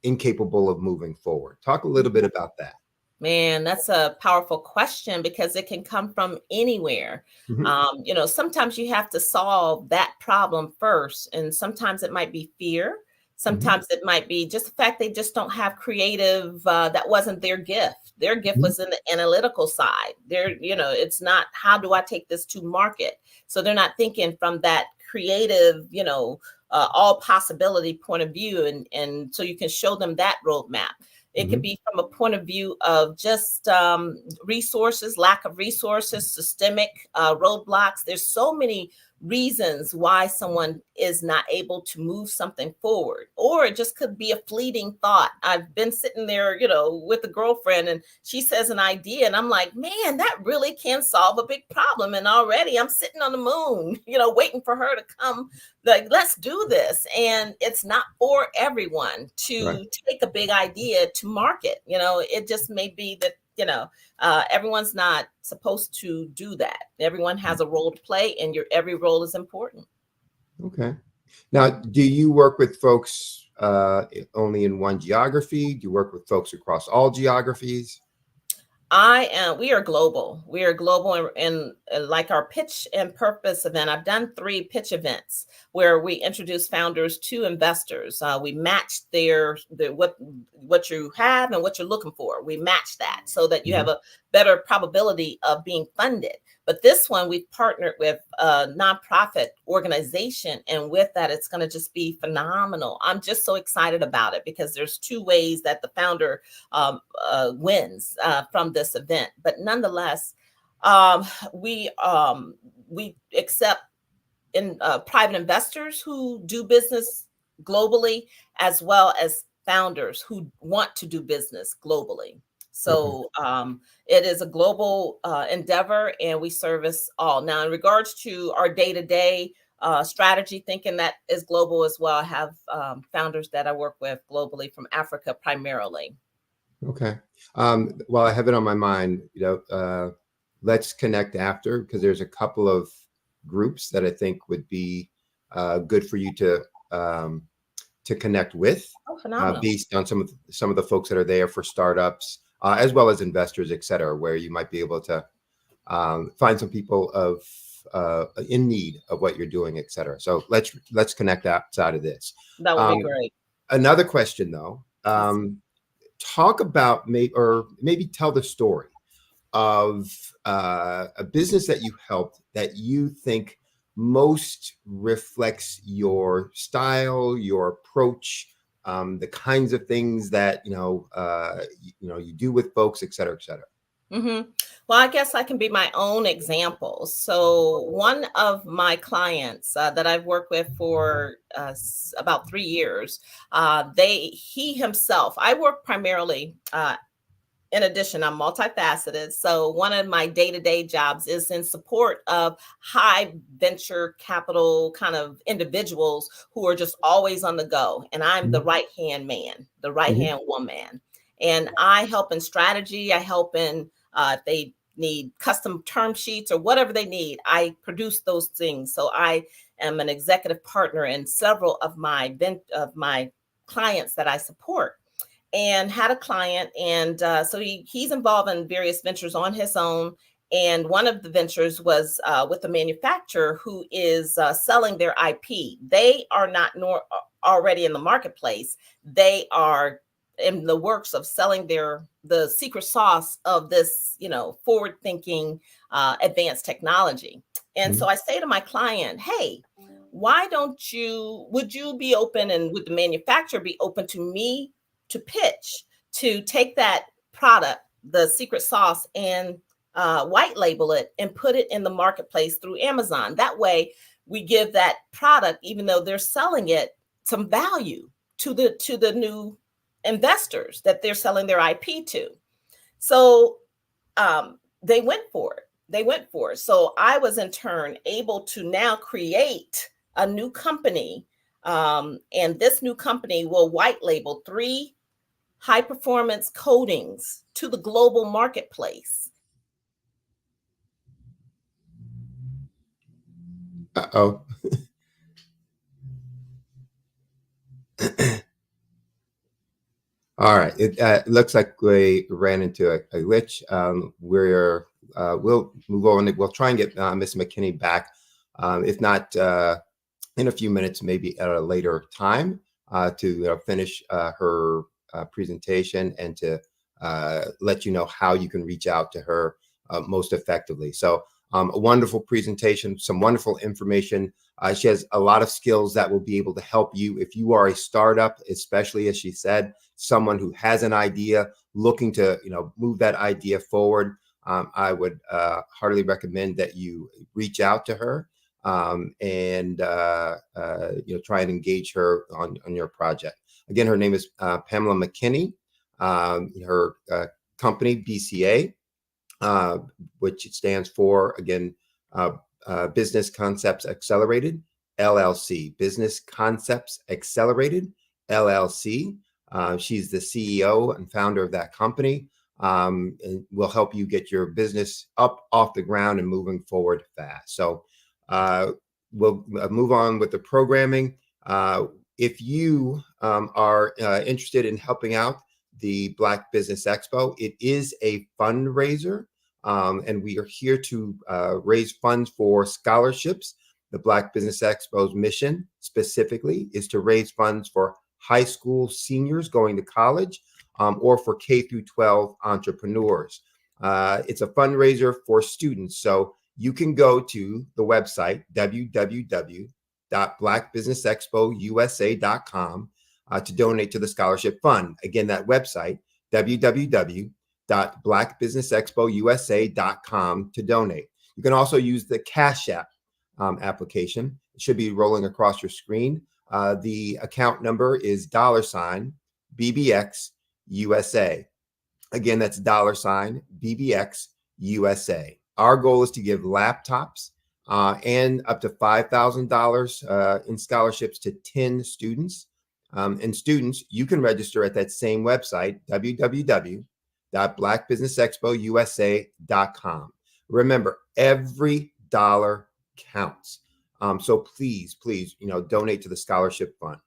incapable of moving forward? Talk a little bit about that. Man, that's a powerful question because it can come from anywhere. Mhm. Sometimes you have to solve that problem first, and sometimes it might be fear. Mhm. Sometimes it might be just the fact they just don't have creative. That wasn't their gift. Their gift Mhm. was in the analytical side. It's not how do I take this to market. So they're not thinking from that creative, all possibility point of view, and so you can show them that roadmap. It could Mhm. be from a point of view of just resources, lack of resources, systemic roadblocks. There's so many reasons why someone is not able to move something forward, or it just could be a fleeting thought. I've been sitting there, with a girlfriend, and she says an idea, and I'm like, man, that really can solve a big problem. And already I'm sitting on the moon, waiting for her to come, like, let's do this. And it's not for everyone Right. to take a big idea to market. It just may be that, everyone's not supposed to do that. Everyone has a role to play, and your every role is important. Okay. Now, do you work with folks only in one geography? Do you work with folks across all geographies? We are global. We are global, and like our pitch and purpose event, I've done 3 pitch events where we introduce founders to investors. We match what you have and what you're looking for. We match that so that you have Mhm. a better probability of being funded. But this one, we've partnered with a nonprofit organization, and with that, it's going to just be phenomenal. I'm just so excited about it because there's 2 ways that the founder wins from this event. But nonetheless, um, we accept private investors who do business globally, as well as founders who want to do business globally. Okay. So it is a global endeavor, and we service all. Now, in regards to our day-to-day strategy thinking, that is global as well. I have founders that I work with globally from Africa primarily. Okay. Well, I have it on my mind, let's connect after because there's a couple of groups that I think would be good for you to connect with, Oh, phenomenal. based on some of the folks that are there for startups, as well as investors, et cetera, where you might be able to find some people of in need of what you're doing, et cetera. So let's connect outside of this. That would be great. Another question, though. Yes. Talk about maybe tell the story of a business that you helped that you think most reflects your style, your approach, the kinds of things that you do with folks, et cetera, et cetera. Well, I guess I can be my own example. So, one of my clients that I've worked with for about 3 years, he himself, I work primarily. In addition, I'm multifaceted. So one of my day-to-day jobs is in support of high venture capital kind of individuals who are just always on the go. And I'm the Mhm. right-hand man, the Mhm. right-hand woman. And I help in strategy. I help in if they need custom term sheets or whatever they need, I produce those things. So I am an executive partner in several of my clients that I support, and had a client. And so he's involved in various ventures on his own. And one of the ventures was with a manufacturer who is selling their IP. They are not already in the marketplace. They are in the works of selling the secret sauce of this, forward thinking advanced technology. And so Mhm. I say to my client, hey, would you be open, and would the manufacturer be open to me to pitch to take that product, the secret sauce, and white label it and put it in the marketplace through Amazon? That way, we give that product, even though they're selling it, some value to the new investors that they're selling their IP to. So they went for it. They went for it. So I was in turn able to now create a new company. And this new company will white label 3 high performance coatings to the global marketplace. Uh-oh. All right. It looks like we ran into a glitch. We'll move on. We'll try and get Ms. McKinney back. If not in a few minutes, maybe at a later time to finish her presentation and to let you know how you can reach out to her most effectively. So a wonderful presentation, some wonderful information. She has a lot of skills that will be able to help you if you are a startup, especially as she said, someone who has an idea looking to move that idea forward. I would heartily recommend that you reach out to her and try and engage her on your project. Again, her name is Pamela McKinney. Her company BCA, which stands for again Business Concepts Accelerated LLC. Business Concepts Accelerated LLC. She's the CEO and founder of that company, and will help you get your business up off the ground and moving forward fast. So we'll move on with the programming. If you are interested in helping out the Black Business Expo, it is a fundraiser, and we are here to raise funds for scholarships. The Black Business Expo's mission specifically is to raise funds for high school seniors going to college or for K through 12 entrepreneurs. It's a fundraiser for students. So you can go to the website, www.blackbusinessexpousa.com to donate to the scholarship fund. Again, that website, www.blackbusinessexpousa.com to donate. You can also use the Cash App application. It should be rolling across your screen. The account number is $BBX USA. Again, that's $BBX USA. Our goal is to give laptops and up to $5,000 in scholarships to 10 students. And students, you can register at that same website, www.blackbusinessexpousa.com. Remember, every dollar counts. So please, donate to the scholarship fund.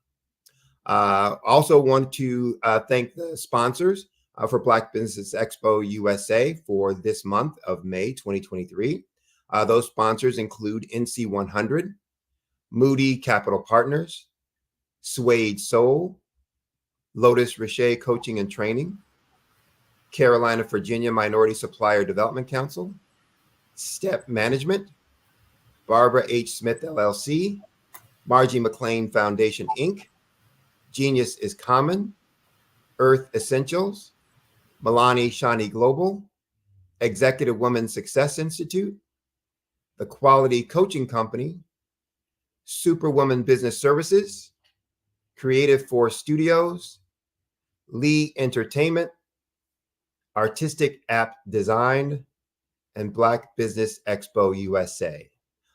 Also want to thank the sponsors for Black Business Expo USA for this month of May 2023. Those sponsors include NC100, Moody Capital Partners, Suede Soul, Lotus Richer Coaching and Training, Carolina, Virginia Minority Supplier Development Council, Step Management, Barbara H. Smith LLC, Margie McLean Foundation Inc., Genius is Common, Earth Essentials, Milani Shani Global, Executive Women Success Institute, The Quality Coaching Company, Superwoman Business Services, Creative Force Studios, Lee Entertainment, Artistic App Design, and Black Business Expo USA.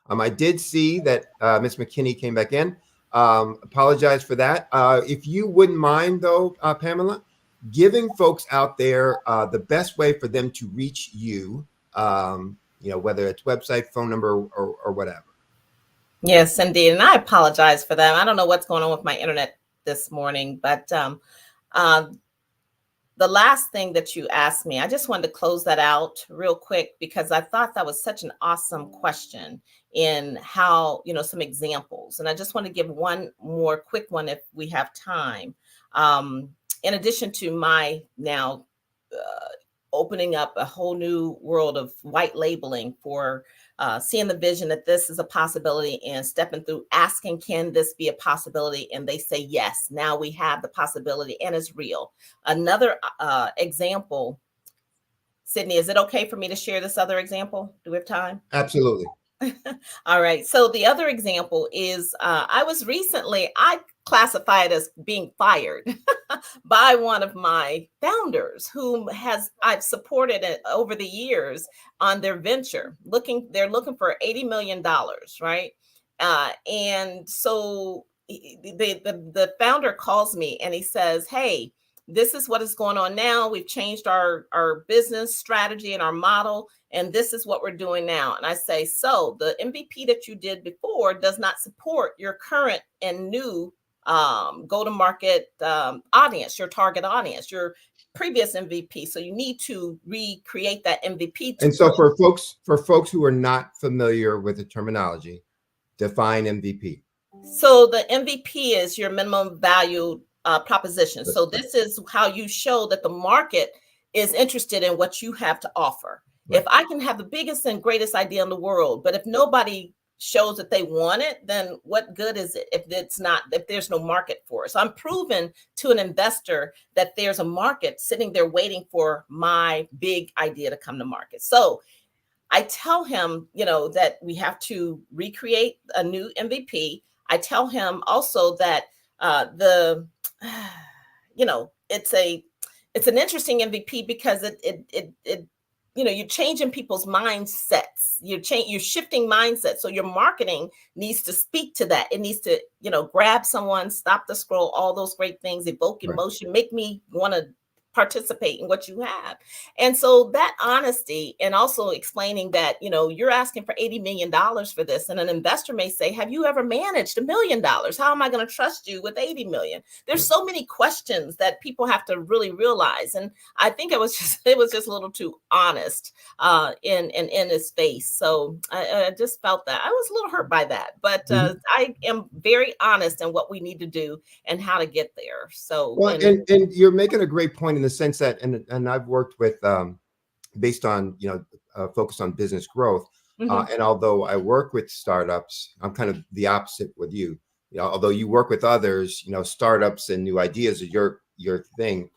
I did see that Ms. McKinney came back in. Apologize for that. If you wouldn't mind, though, Pamela, giving folks out there the best way for them to reach you, whether it's website, phone number, or whatever. Yes, indeed. And I apologize for that. I don't know what's going on with my internet this morning, but the last thing that you asked me, I just wanted to close that out real quick because I thought that was such an awesome question in how, some examples. And I just want to give one more quick one if we have time. In addition to my now opening up a whole new world of white labeling for seeing the vision that this is a possibility and stepping through, asking, can this be a possibility? And they say, yes, now we have the possibility and it's real. Another example, Sydney, is it okay for me to share this other example? Do we have time? Absolutely. All right. So the other example is I classify it as being fired by one of my founders whom I've supported it over the years on their venture. They're looking for $80 million, right? And so the founder calls me and he says, hey, this is what is going on now. We've changed our business strategy and our model, and this is what we're doing now. And I say, so the MVP that you did before does not support your current and new go-to-market audience, your target audience, your previous MVP. So you need to recreate that MVP. And so for folks who are not familiar with the terminology, define MVP. So the MVP is your minimum value proposition. So this is how you show that the market is interested in what you have to offer. Right. If I can have the biggest and greatest idea in the world, but if nobody shows that they want it, then what good is it if there's no market for it? So I'm proving to an investor that there's a market sitting there waiting for my big idea to come to market. So I tell him, that we have to recreate a new MVP. I tell him also that it's an interesting MVP because it you're changing people's mindsets. You're shifting mindsets. So your marketing needs to speak to that. It needs to, grab someone, stop the scroll, all those great things, evoke emotion, make me want to participate in what you have. And so that honesty, and also explaining that, you're asking for $80 million for this. And an investor may say, have you ever managed $1 million? How am I going to trust you with 80 million? There's so many questions that people have to really realize. And I think it was just a little too honest in his face. So I just felt that I was a little hurt by that, but I am very honest in what we need to do and how to get there. So, well, and you're making a great point in the sense that, and I've worked with, based on, focus on business growth. And although I work with startups, I'm kind of the opposite with you. Although you work with others, startups and new ideas are your thing.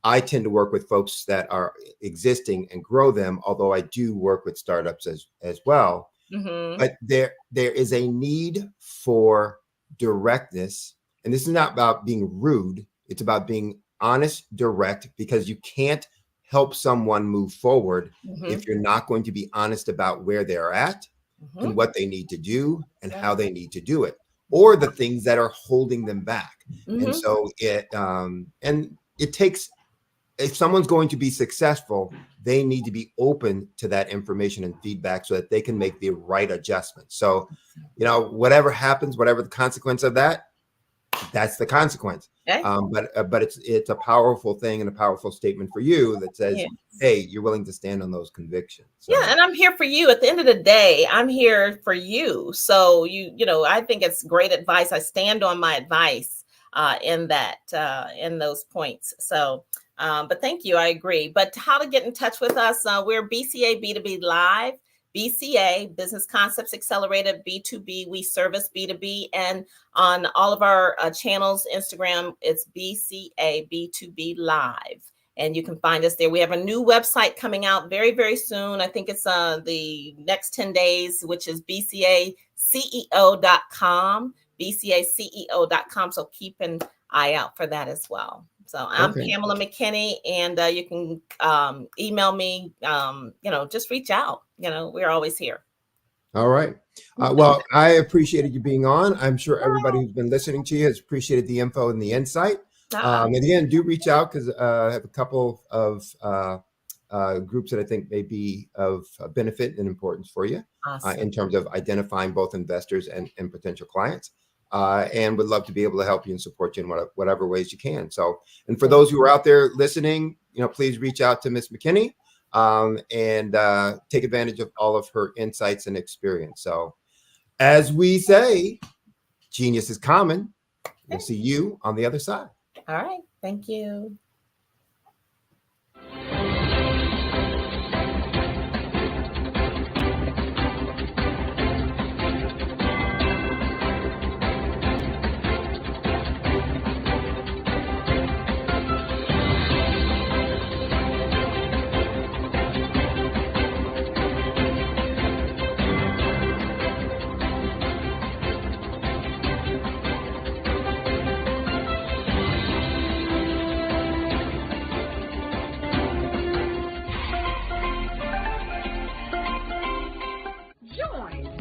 I tend to work with folks that are existing and grow them, although I do work with startups as well. But there is a need for directness. And this is not about being rude. It's about being honest, direct, because you can't help someone move forward if you're not going to be honest about where they're at and what they need to do and how they need to do it, or the things that are holding them back. And so it takes, if someone's going to be successful, they need to be open to that information and feedback so that they can make the right adjustments. So, whatever happens, whatever the consequence of that, that's the consequence. Okay. But it's a powerful thing and a powerful statement for you that says, hey, you're willing to stand on those convictions. So. Yeah, and I'm here for you. At the end of the day, I'm here for you. So I think it's great advice. I stand on my advice in those points. So, but thank you. I agree. But how to get in touch with us? We're BCA B2B Live. BCA, Business Concepts Accelerated, B2B, we service B2B, and on all of our channels, Instagram, it's BCA B2B Live, and you can find us there. We have a new website coming out very, very soon. I think it's the next 10 days, which is bcaceo.com, bcaceo.com, so keep an eye out for that as well. So I'm Pamela McKinney, and you can email me, just reach out. We're always here. All right. Well, I appreciated you being on. I'm sure everybody who's been listening to you has appreciated the info and the insight. And again, do reach out because I have a couple of groups that I think may be of benefit and importance for you in terms of identifying both investors and potential clients. And would love to be able to help you and support you in whatever ways you can. So, and for those who are out there listening, please reach out to Ms. McKinney and take advantage of all of her insights and experience. So, as we say, genius is common. We'll see you on the other side. All right. Thank you.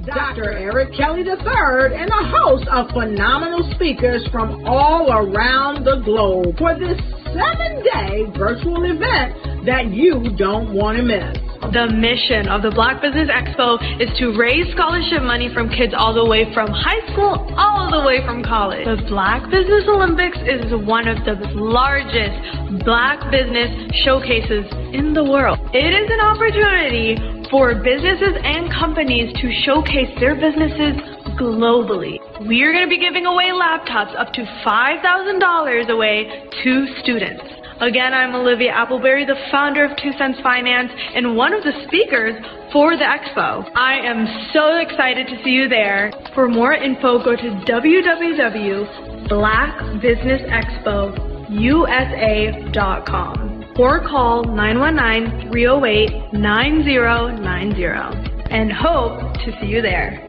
Dr. Eric Kelly III and a host of phenomenal speakers from all around the globe for this 7-day virtual event that you don't want to miss. The mission of the Black Business Expo is to raise scholarship money from kids all the way from high school, all the way from college. The Black Business Olympics is one of the largest Black business showcases in the world. It is an opportunity for businesses and companies to showcase their businesses globally. We are going to be giving away laptops up to $5,000 away to students. Again, I'm Olivia Appleberry, the founder of 2 Cents Finance and one of the speakers for the expo. I am so excited to see you there. For more info, go to www.blackbusinessexpousa.com or call 919-308-9090 and hope to see you there.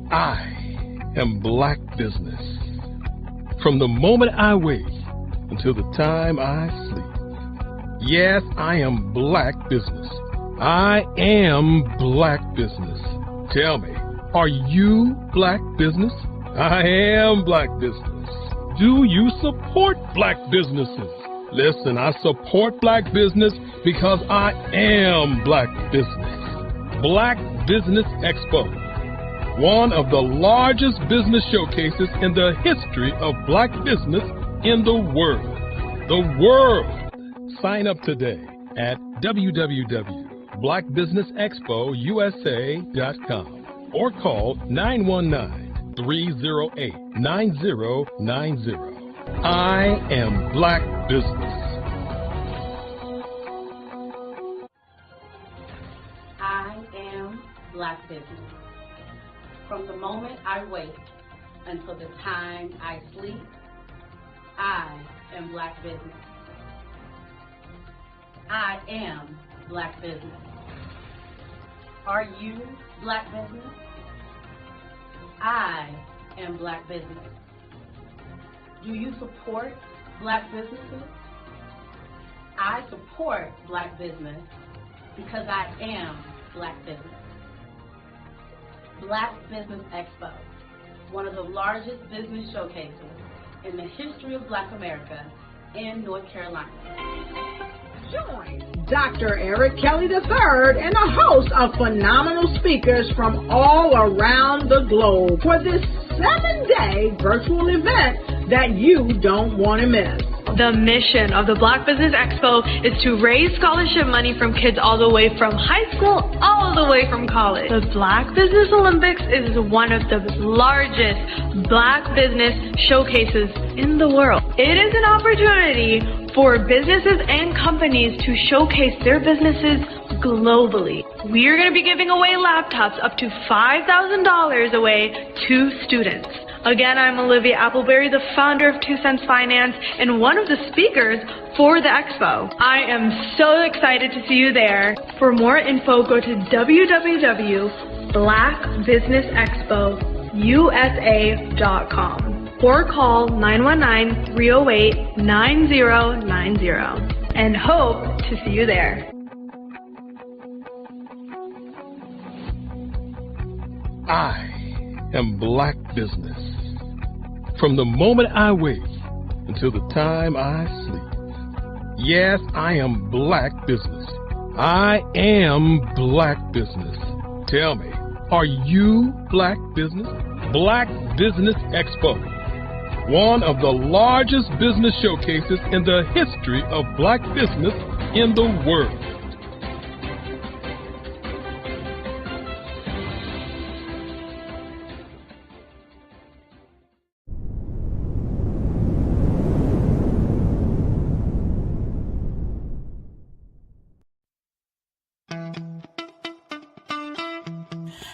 I am Black Business. From the moment I wake until the time I sleep. Yes, I am Black Business. I am Black Business. Tell me, are you Black Business? I am Black Business. Do you support Black businesses? Listen, I support Black business because I am Black Business. Black Business Expo, one of the largest business showcases in the history of Black business in the world. The world! Sign up today at www.blackbusinessexpousa.com or call 919-308-9090. I am Black Business. I am Black Business. From the moment I wake until the time I sleep, I am Black Business. I am Black Business. Are you Black Business? I am Black Business. Do you support Black businesses? I support Black business because I am Black Business. Black Business Expo, one of the largest business showcases in the history of Black America in North Carolina. Join Dr. Eric Kelly III and a host of phenomenal speakers from all around the globe for this 7-day virtual event that you don't want to miss. The mission of the Black Business Expo is to raise scholarship money from kids all the way from high school, all the way from college. The Black Business Olympics is one of the largest Black business showcases in the world. It is an opportunity for businesses and companies to showcase their businesses globally. We are going to be giving away laptops up to $5,000 away to students. Again, I'm Olivia Appleberry, the founder of 2 Cents Finance and one of the speakers for the expo. I am so excited to see you there. For more info, go to www.blackbusinessexpousa.com or call 919-308-9090 and hope to see you there. I am Black Business. From the moment I wake until the time I sleep. Yes, I am Black Business. I am Black Business. Tell me, are you Black Business? Black Business Expo, one of the largest business showcases in the history of Black business in the world.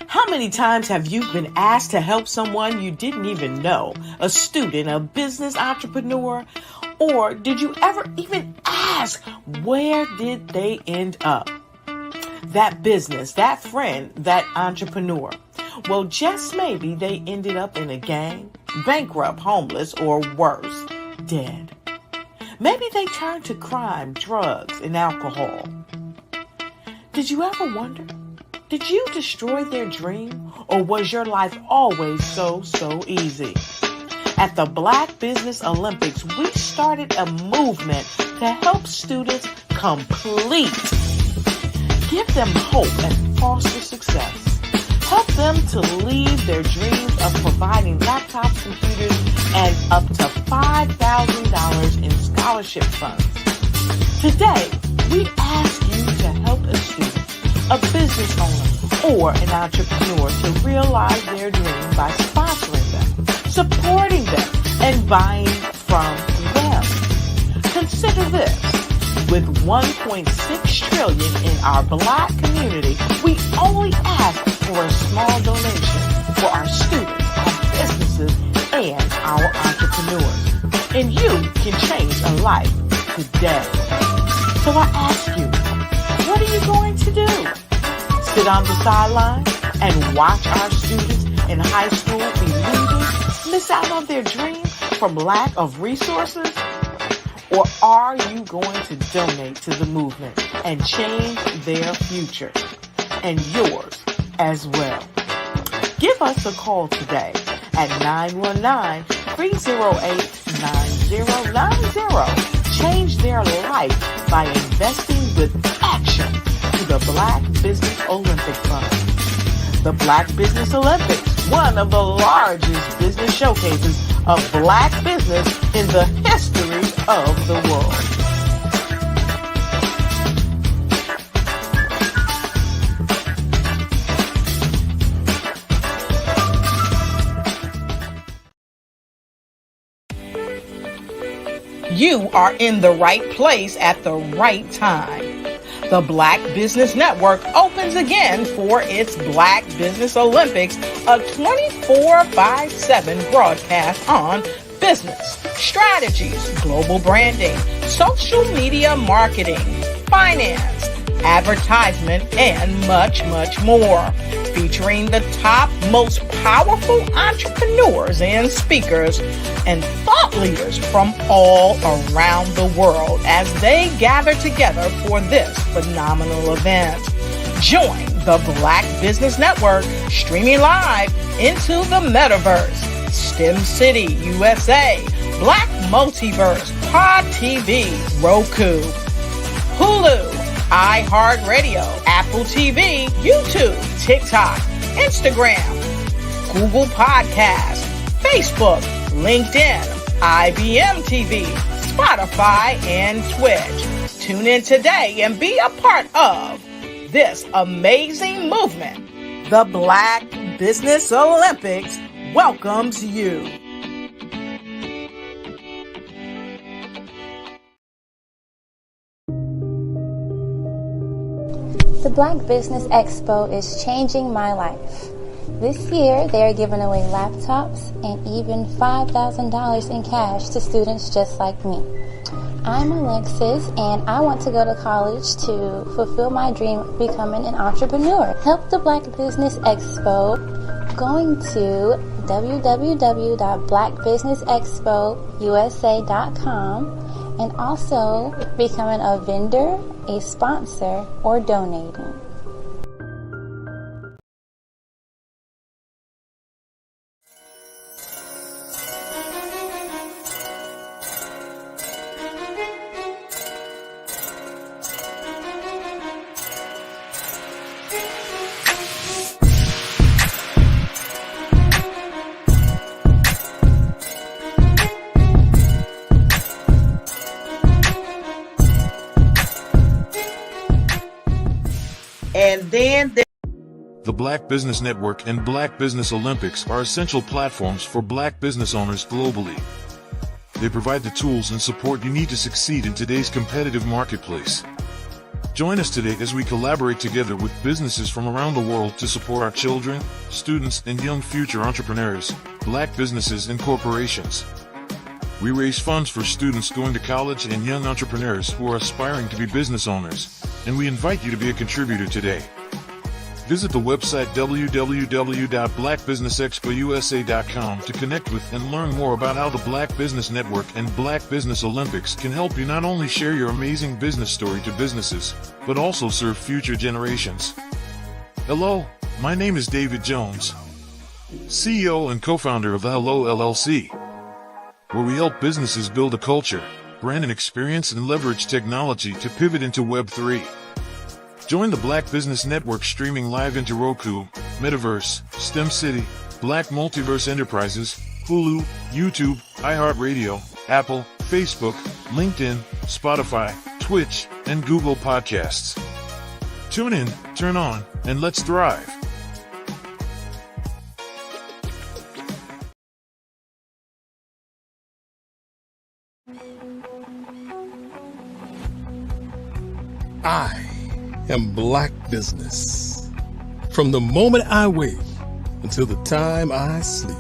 How many times have you been asked to help someone you didn't even know, a student, a business entrepreneur, or did you ever even ask, where did they end up? That business, that friend, that entrepreneur. Well, just maybe they ended up in a gang, bankrupt, homeless, or worse, dead. Maybe they turned to crime, drugs, and alcohol. Did you ever wonder? Did you destroy their dream, or was your life always so easy? At the Black Business Olympics, we started a movement to help students complete. Give them hope and foster success. Help them to leave their dreams of providing laptops, computers, and up to $5,000 in scholarship funds. Today, we ask you to help a student, a business owner, or an entrepreneur to realize their dream by sponsoring them, supporting them, and buying from them. Consider this. With $1.6 trillion in our Black community, we only ask for a small donation for our students, our businesses, and our entrepreneurs. And you can change a life today. So I ask you, what are you going to do? Sit on the sideline and watch our students in high school be losers, miss out on their dreams from lack of resources? Or are you going to donate to the movement and change their future and yours as well? Give us a call today at 919-308-9090. Change their life by investing with action to the Black Business Olympic Fund. The Black Business Olympics, one of the largest business showcases of Black business in the history of the world. You are in the right place at the right time. The Black Business Network opens again for its Black Business Olympics, a 24/7 broadcast on business, strategies, global branding, social media marketing, finance, advertisement, and much, much more. Featuring the top, most powerful entrepreneurs and speakers and thought leaders from all around the world as they gather together for this phenomenal event. Join the Black Business Network streaming live into the metaverse, STEM City USA, Black Multiverse, Pod TV, Roku, Hulu, iHeartRadio, Apple TV, YouTube, TikTok, Instagram, Google Podcasts, Facebook, LinkedIn, IBM TV, Spotify, and Twitch. Tune in today and be a part of this amazing movement. The Black Business Olympics welcomes you. The Black Business Expo is changing my life. This year, they are giving away laptops and even $5,000 in cash to students just like me. I'm Alexis, and I want to go to college to fulfill my dream of becoming an entrepreneur. Help the Black Business Expo going to www.blackbusinessexpousa.com and also becoming a vendor, a sponsor, or donating. The Black Business Network and Black Business Olympics are essential platforms for Black business owners globally. They provide the tools and support you need to succeed in today's competitive marketplace. Join us today as we collaborate together with businesses from around the world to support our children, students, and young future entrepreneurs, Black businesses and corporations. We raise funds for students going to college and young entrepreneurs who are aspiring to be business owners, and we invite you to be a contributor today. Visit the website www.blackbusinessexpousa.com to connect with and learn more about how the Black Business Network and Black Business Olympics can help you not only share your amazing business story to businesses, but also serve future generations. Hello, my name is David Jones, CEO and co-founder of the Hello LLC. where we help businesses build a culture, brand and experience, and leverage technology to pivot into Web3. Join the Black Business Network streaming live into Roku, Metaverse, STEM City, Black Multiverse Enterprises, Hulu, YouTube, iHeartRadio, Apple, Facebook, LinkedIn, Spotify, Twitch, and Google Podcasts. Tune in, turn on, and let's thrive. I am Black Business. From the moment I wake until the time I sleep.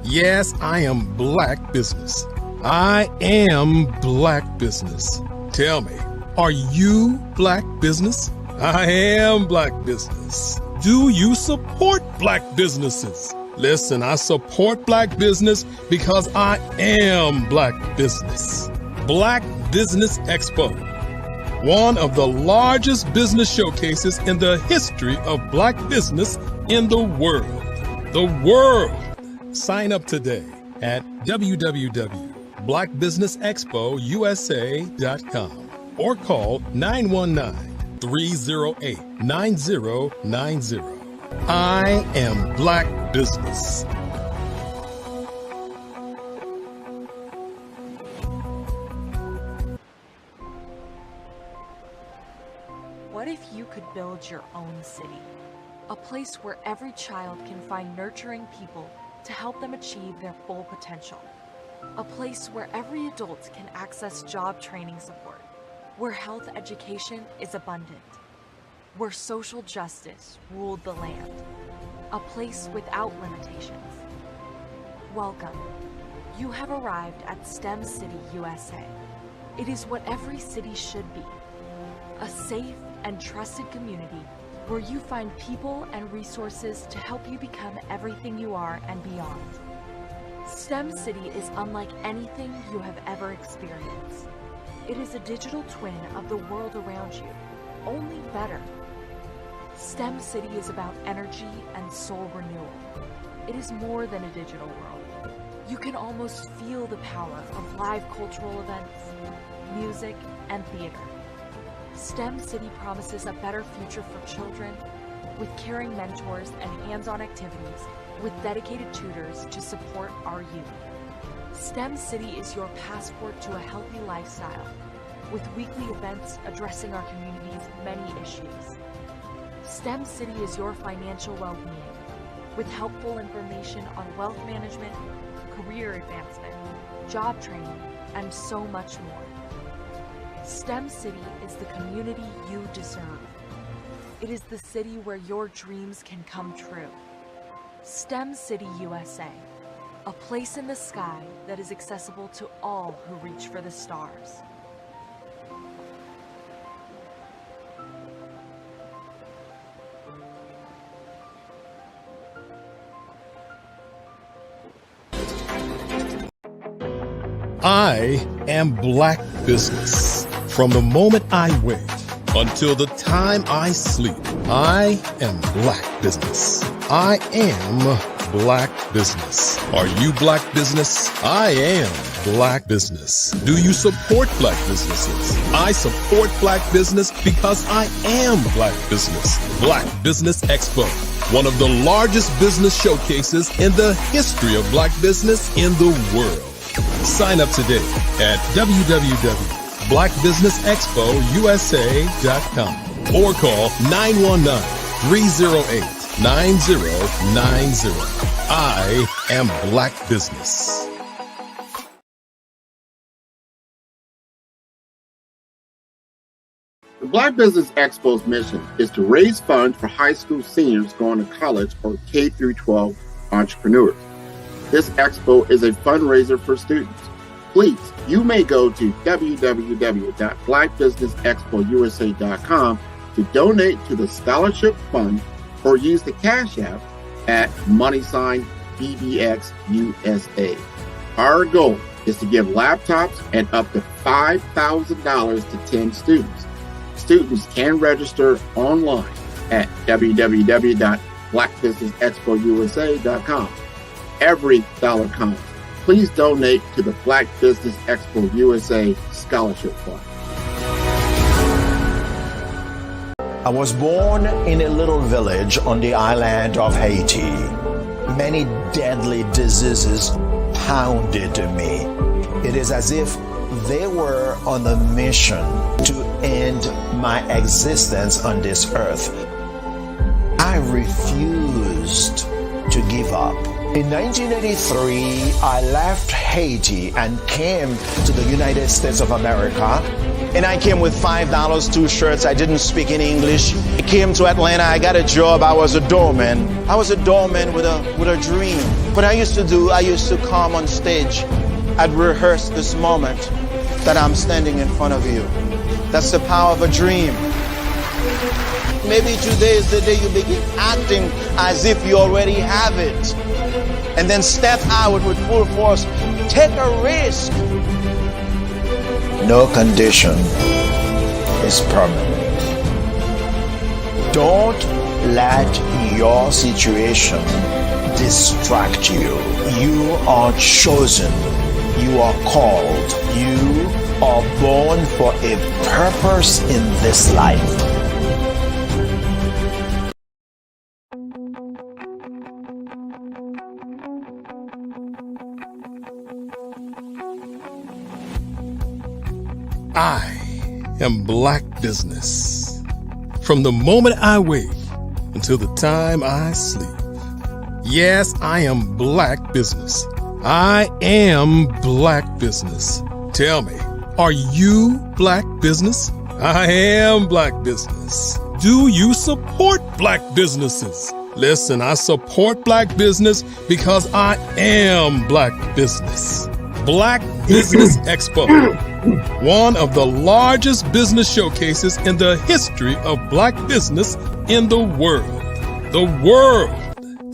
Yes, I am Black Business. I am Black Business. Tell me, are you Black Business? I am Black Business. Do you support Black businesses? Listen, I support Black business because I am Black Business. Black Business Expo, one of the largest business showcases in the history of Black business in the world. The world. Sign up today at www.blackbusinessexpousa.com or call 919-308-9090. I am Black Business. What if you could build your own city? A place where every child can find nurturing people to help them achieve their full potential. A place where every adult can access job training support, where health education is abundant, where social justice ruled the land. A place without limitations. Welcome. You have arrived at STEM City USA. It is what every city should be. A safe and trusted community where you find people and resources to help you become everything you are and beyond. STEM City is unlike anything you have ever experienced. It is a digital twin of the world around you, only better. STEM City is about energy and soul renewal. It is more than a digital world. You can almost feel the power of live cultural events, music, and theater. STEM City promises a better future for children, with caring mentors and hands-on activities, with dedicated tutors to support our youth. STEM City is your passport to a healthy lifestyle, with weekly events addressing our community's many issues. STEM City is your financial well-being, with helpful information on wealth management, career advancement, job training, and so much more. STEM City is the community you deserve. It is the city where your dreams can come true. STEM City USA, a place in the sky that is accessible to all who reach for the stars. I am Black Business. From the moment I wake until the time I sleep, I am Black Business. I am Black Business. Are you Black Business? I am Black Business. Do you support Black businesses? I support Black business because I am Black Business. Black Business Expo, one of the largest business showcases in the history of Black business in the world. Sign up today at www.blackbusinessexpousa.com or call 919-308-9090. I am Black Business. The Black Business Expo's mission is to raise funds for high school seniors going to college or K-12 entrepreneurs. This expo is a fundraiser for students. Please, you may go to www.blackbusinessexpousa.com to donate to the scholarship fund or use the Cash App at $BBXUSA. Our goal is to give laptops and up to $5,000 to 10 students. Students can register online at www.blackbusinessexpousa.com. Every dollar counts. Please donate to the Black Business Expo USA Scholarship Fund. I was born in a little village on the island of Haiti. Many deadly diseases pounded me. It is as if they were on a mission to end my existence on this earth. I refused to give up. In 1983, I left Haiti and came to the United States of America. And I came with $5, 2 shirts. I didn't speak in English. I came to Atlanta. I got a job. I was a doorman. I was a doorman with a dream. What I used to come on stage. I'd rehearse this moment that I'm standing in front of you. That's the power of a dream. Maybe today is the day you begin acting as if you already have it. And then step out with full force. Take a risk. No condition is permanent. Don't let your situation distract you. You are chosen. You are called. You are born for a purpose in this life. I am Black Business. From the moment I wake until the time I sleep. Yes, I am Black Business. I am Black Business. Tell me, are you Black Business? I am Black Business. Do you support Black businesses? Listen, I support Black business because I am Black Business. Black Business Expo, one of the largest business showcases in the history of Black business in the world. The world!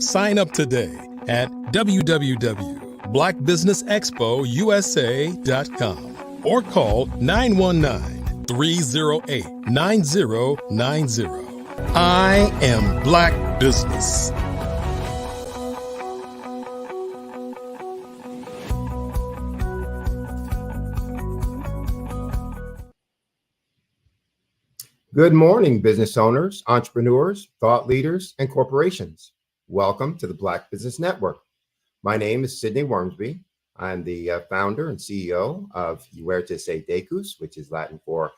Sign up today at www.blackbusinessexpousa.com or call 919-308-9090. I am Black Business. Good morning, business owners, entrepreneurs, thought leaders, and corporations. Welcome to the Black Business Network. My name is Sidney Wormsby. I'm the founder and CEO of Huertas e Decus, which is Latin for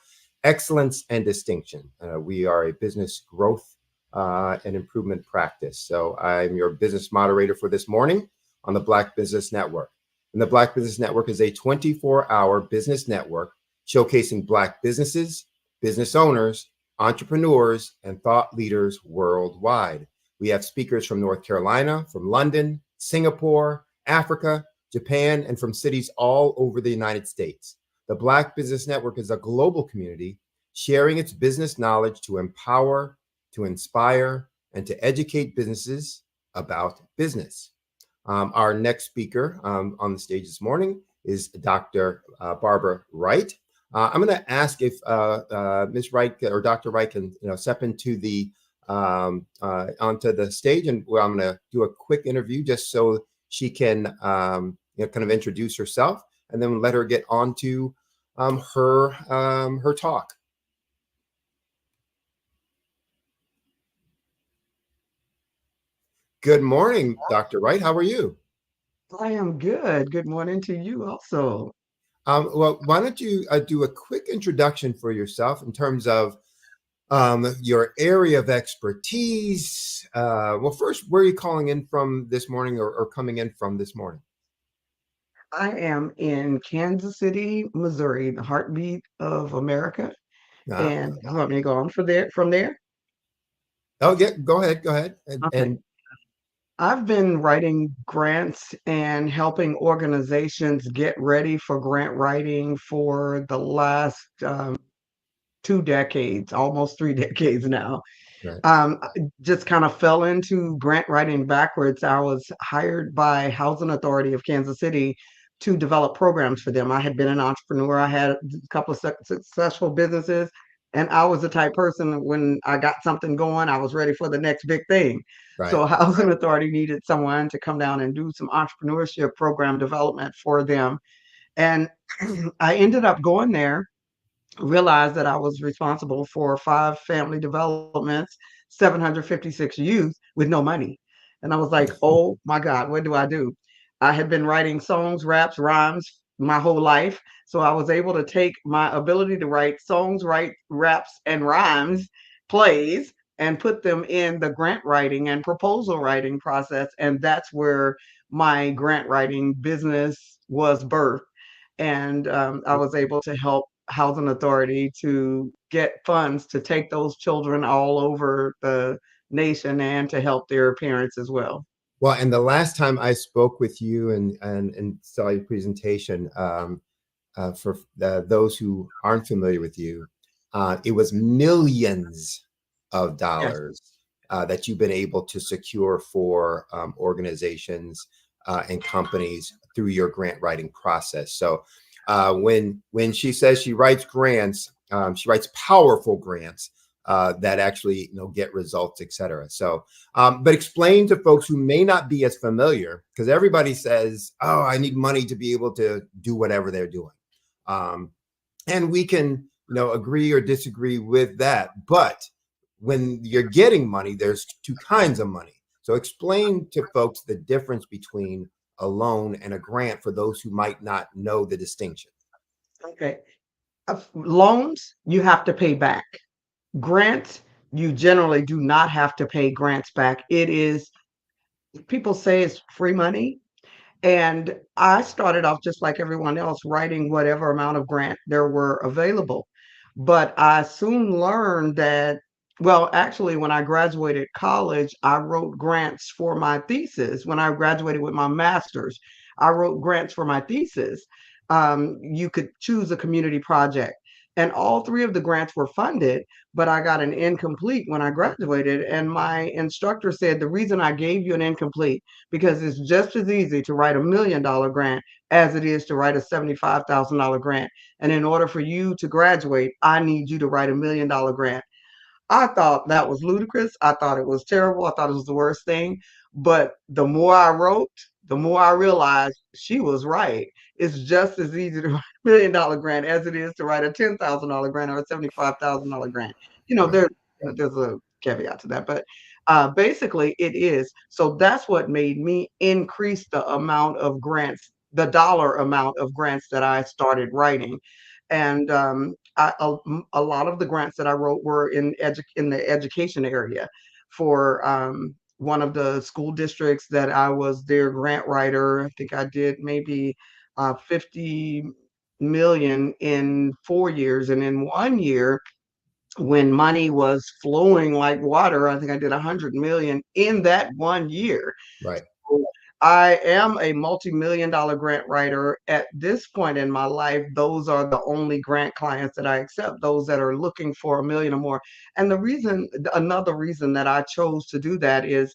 excellence and distinction. We are a business growth and improvement practice. So I'm your business moderator for this morning on the Black Business Network. And the Black Business Network is a 24-hour business network showcasing Black businesses, business owners, entrepreneurs, and thought leaders worldwide. We have speakers from North Carolina, from London, Singapore, Africa, Japan, and from cities all over the United States. The Black Business Network is a global community sharing its business knowledge to empower, to inspire, and to educate businesses about business. Our next speaker on the stage this morning is Dr. Barbara Wright. I'm going to ask if Ms. Wright or Dr. Wright can step into the onto the stage, and I'm going to do a quick interview just so she can kind of introduce herself, and then let her get on to her talk. Good morning, Dr. Wright. How are you? I am good. Good morning to you also. Well, why don't you do a quick introduction for yourself in terms of your area of expertise. Well, first, where are you calling in from this morning or coming in from this morning? I am in Kansas City, Missouri, the heartbeat of America. And you want me to go on from there? Oh, yeah, go ahead. Okay. And I've been writing grants and helping organizations get ready for grant writing for the last 2 decades, almost 3 decades now. Right. I just kind of fell into grant writing backwards. I was hired by Housing Authority of Kansas City to develop programs for them. I had been an entrepreneur. I had a couple of successful businesses, and I was the type person when I got something going, I was ready for the next big thing. So Housing Authority needed someone to come down and do some entrepreneurship program development for them. And I ended up going there, realized that I was responsible for 5 family developments, 756 youth with no money. And I was like, oh my God, what do I do? I had been writing songs, raps, rhymes my whole life. So I was able to take my ability to write songs, write raps and rhymes, plays, and put them in the grant writing and proposal writing process. And that's where my grant writing business was birthed. And I was able to help Housing Authority to get funds to take those children all over the nation and to help their parents as well. Well, and the last time I spoke with you and saw your presentation, for those who aren't familiar with you, it was millions of dollars that you've been able to secure for organizations and companies through your grant writing process. So when she says she writes grants, she writes powerful grants that actually get results, et cetera. So, but explain to folks who may not be as familiar, because everybody says, "Oh, I need money to be able to do whatever they're doing," and we can agree or disagree with that. But when you're getting money, there's 2 kinds of money. So explain to folks the difference between a loan and a grant for those who might not know the distinction. Okay. Loans, you have to pay back. Grants, you generally do not have to pay grants back. It is, people say it's free money. And I started off just like everyone else, writing whatever amount of grant there were available. But I soon learned that, well, actually, when I graduated college, I wrote grants for my thesis. When I graduated with my master's, I wrote grants for my thesis. You could choose a community project. And all 3 of the grants were funded, but I got an incomplete when I graduated. And my instructor said, the reason I gave you an incomplete, because it's just as easy to write $1 million grant as it is to write a $75,000 grant. And in order for you to graduate, I need you to write $1 million grant. I thought that was ludicrous. I thought it was terrible. I thought it was the worst thing. But the more I wrote, the more I realized she was right. It's just as easy to write $1 million grant as it is to write a $10,000 grant or a $75,000 grant. There's a caveat to that, but basically it is. So that's what made me increase the amount of grants, the dollar amount of grants that I started writing. And a lot of the grants that I wrote were in the education area for one of the school districts that I was their grant writer. I think I did maybe 50 million in 4 years. And in 1 year, when money was flowing like water, I think I did 100 million in that 1 year. Right. So I am a multi-million-dollar grant writer. At this point in my life, those are the only grant clients that I accept, those that are looking for $1 million or more. And another reason that I chose to do that is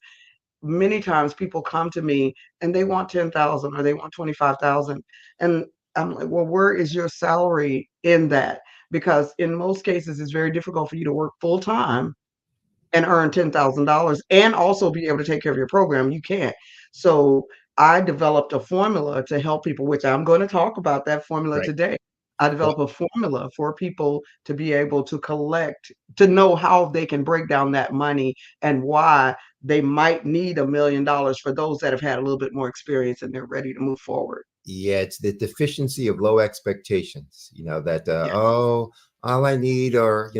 many times people come to me and they want 10,000 or they want 25,000. And I'm like, well, where is your salary in that? Because in most cases, it's very difficult for you to work full time and earn $10,000 and also be able to take care of your program. You can't. So I developed a formula to help people, which I'm going to talk about that formula today. I developed a formula for people to be able to collect, to know how they can break down that money and why they might need $1 million for those that have had a little bit more experience and they're ready to move forward. Yeah, it's the deficiency of low expectations, that, oh, all I need, or,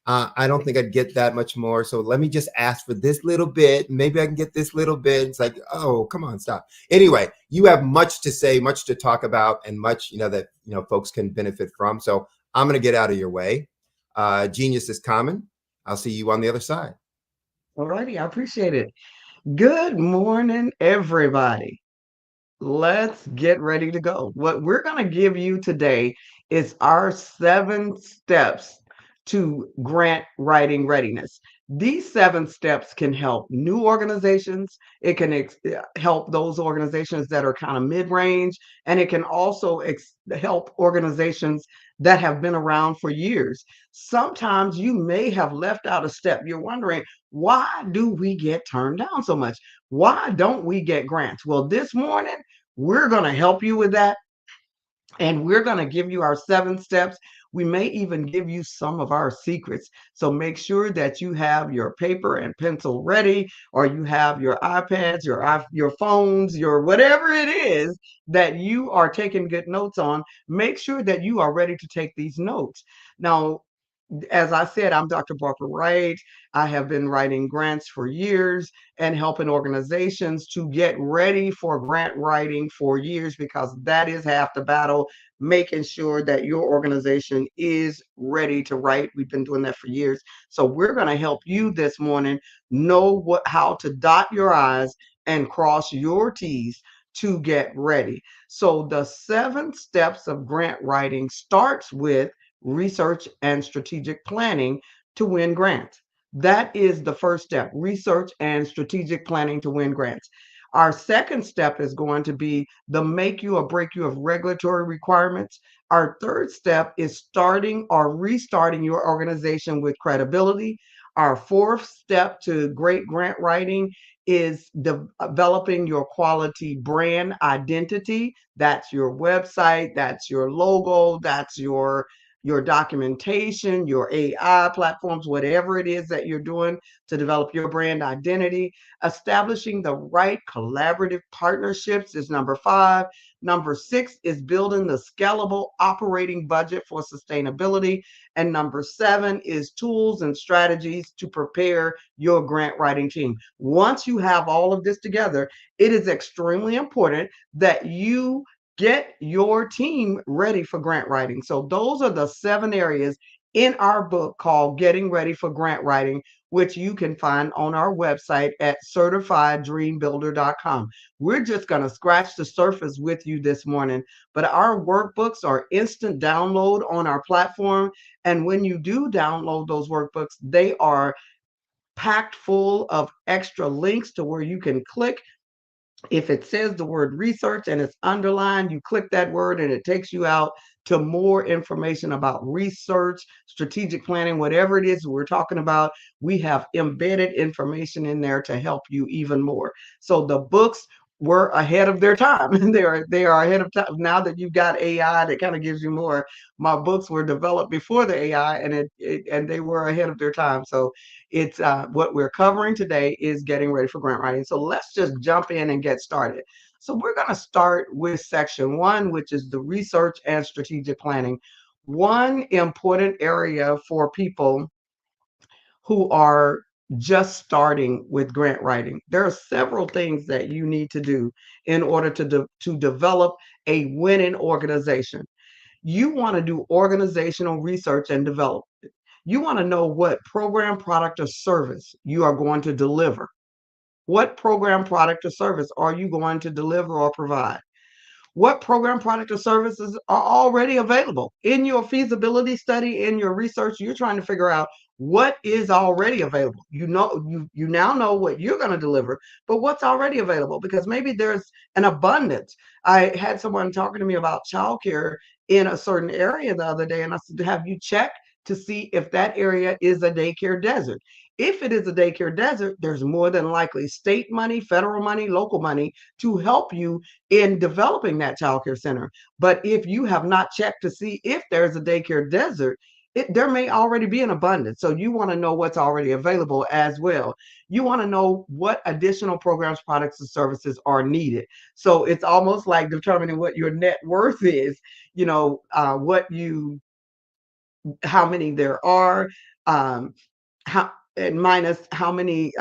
I don't think I'd get that much more. So let me just ask for this little bit. Maybe I can get this little bit. It's like, oh, come on, stop. Anyway, you have much to say, much to talk about, and much, that, folks can benefit from. So I'm going to get out of your way. Genius is common. I'll see you on the other side. All righty. I appreciate it. Good morning, everybody. Let's get ready to go. What we're going to give you today is our 7 steps to grant writing readiness. These 7 steps can help new organizations. It can help those organizations that are kind of mid-range, and it can also help organizations that have been around for years. Sometimes you may have left out a step. You're wondering, why do we get turned down so much? Why don't we get grants? Well, this morning, we're going to help you with that. And we're going to give you our 7 steps. We may even give you some of our secrets. So make sure that you have your paper and pencil ready, or you have your iPads, your phones, your whatever it is that you are taking good notes on. Make sure that you are ready to take these notes. Now, as I said, I'm Dr. Barbara Wright. I have been writing grants for years and helping organizations to get ready for grant writing for years, because that is half the battle, making sure that your organization is ready to write. We've been doing that for years. So we're going to help you this morning know how to dot your I's and cross your T's to get ready. So the 7 steps of grant writing starts with research and strategic planning to win grants. That is the first step, research and strategic planning to win grants. Our second step is going to be the make you or break you of regulatory requirements. Our third step is starting or restarting your organization with credibility. Our fourth step to great grant writing is developing your quality brand identity. That's your website, that's your logo, that's your documentation, your AI platforms, whatever it is that you're doing to develop your brand identity. Establishing the right collaborative partnerships is number 5. Number 6 is building the scalable operating budget for sustainability. And number 7 is tools and strategies to prepare your grant writing team. Once you have all of this together, it is extremely important that you get your team ready for grant writing. So those are the 7 areas in our book called Getting Ready for Grant Writing, which you can find on our website at certifieddreambuilder.com. We're just going to scratch the surface with you this morning, but our workbooks are instant download on our platform. And when you do download those workbooks, they are packed full of extra links to where you can click. If it says the word research and it's underlined, you click that word and it takes you out to more information about research, strategic planning, whatever it is we're talking about. We have embedded information in there to help you even more. So the books were ahead of their time. they are ahead of time. Now that you've got AI that kind of gives you more, my books were developed before the AI, and they were ahead of their time. So it's what we're covering today is getting ready for grant writing. So let's just jump in and get started. So we're going to start with section 1, which is the research and strategic planning. One important area for people who are just starting with grant writing. There are several things that you need to do in order to develop a winning organization. You want to do organizational research and development. You want to know what program, product, or service you are going to deliver. What program, product, or service are you going to deliver or provide? What program, product, or services are already available in your feasibility study, in your research? You're trying to figure out what is already available. You now know what you're going to deliver, but what's already available, because maybe there's an abundance. I had someone talking to me about childcare in a certain area the other day, and I said, have you checked to see if that area is a daycare desert? If it is a daycare desert, there's more than likely state money, federal money, local money to help you in developing that childcare center. But if you have not checked to see if there's a daycare desert, there may already be an abundance. So you want to know what's already available as well. You want to know what additional programs, products, and services are needed. So it's almost like determining what your net worth is, how many there are, minus how many,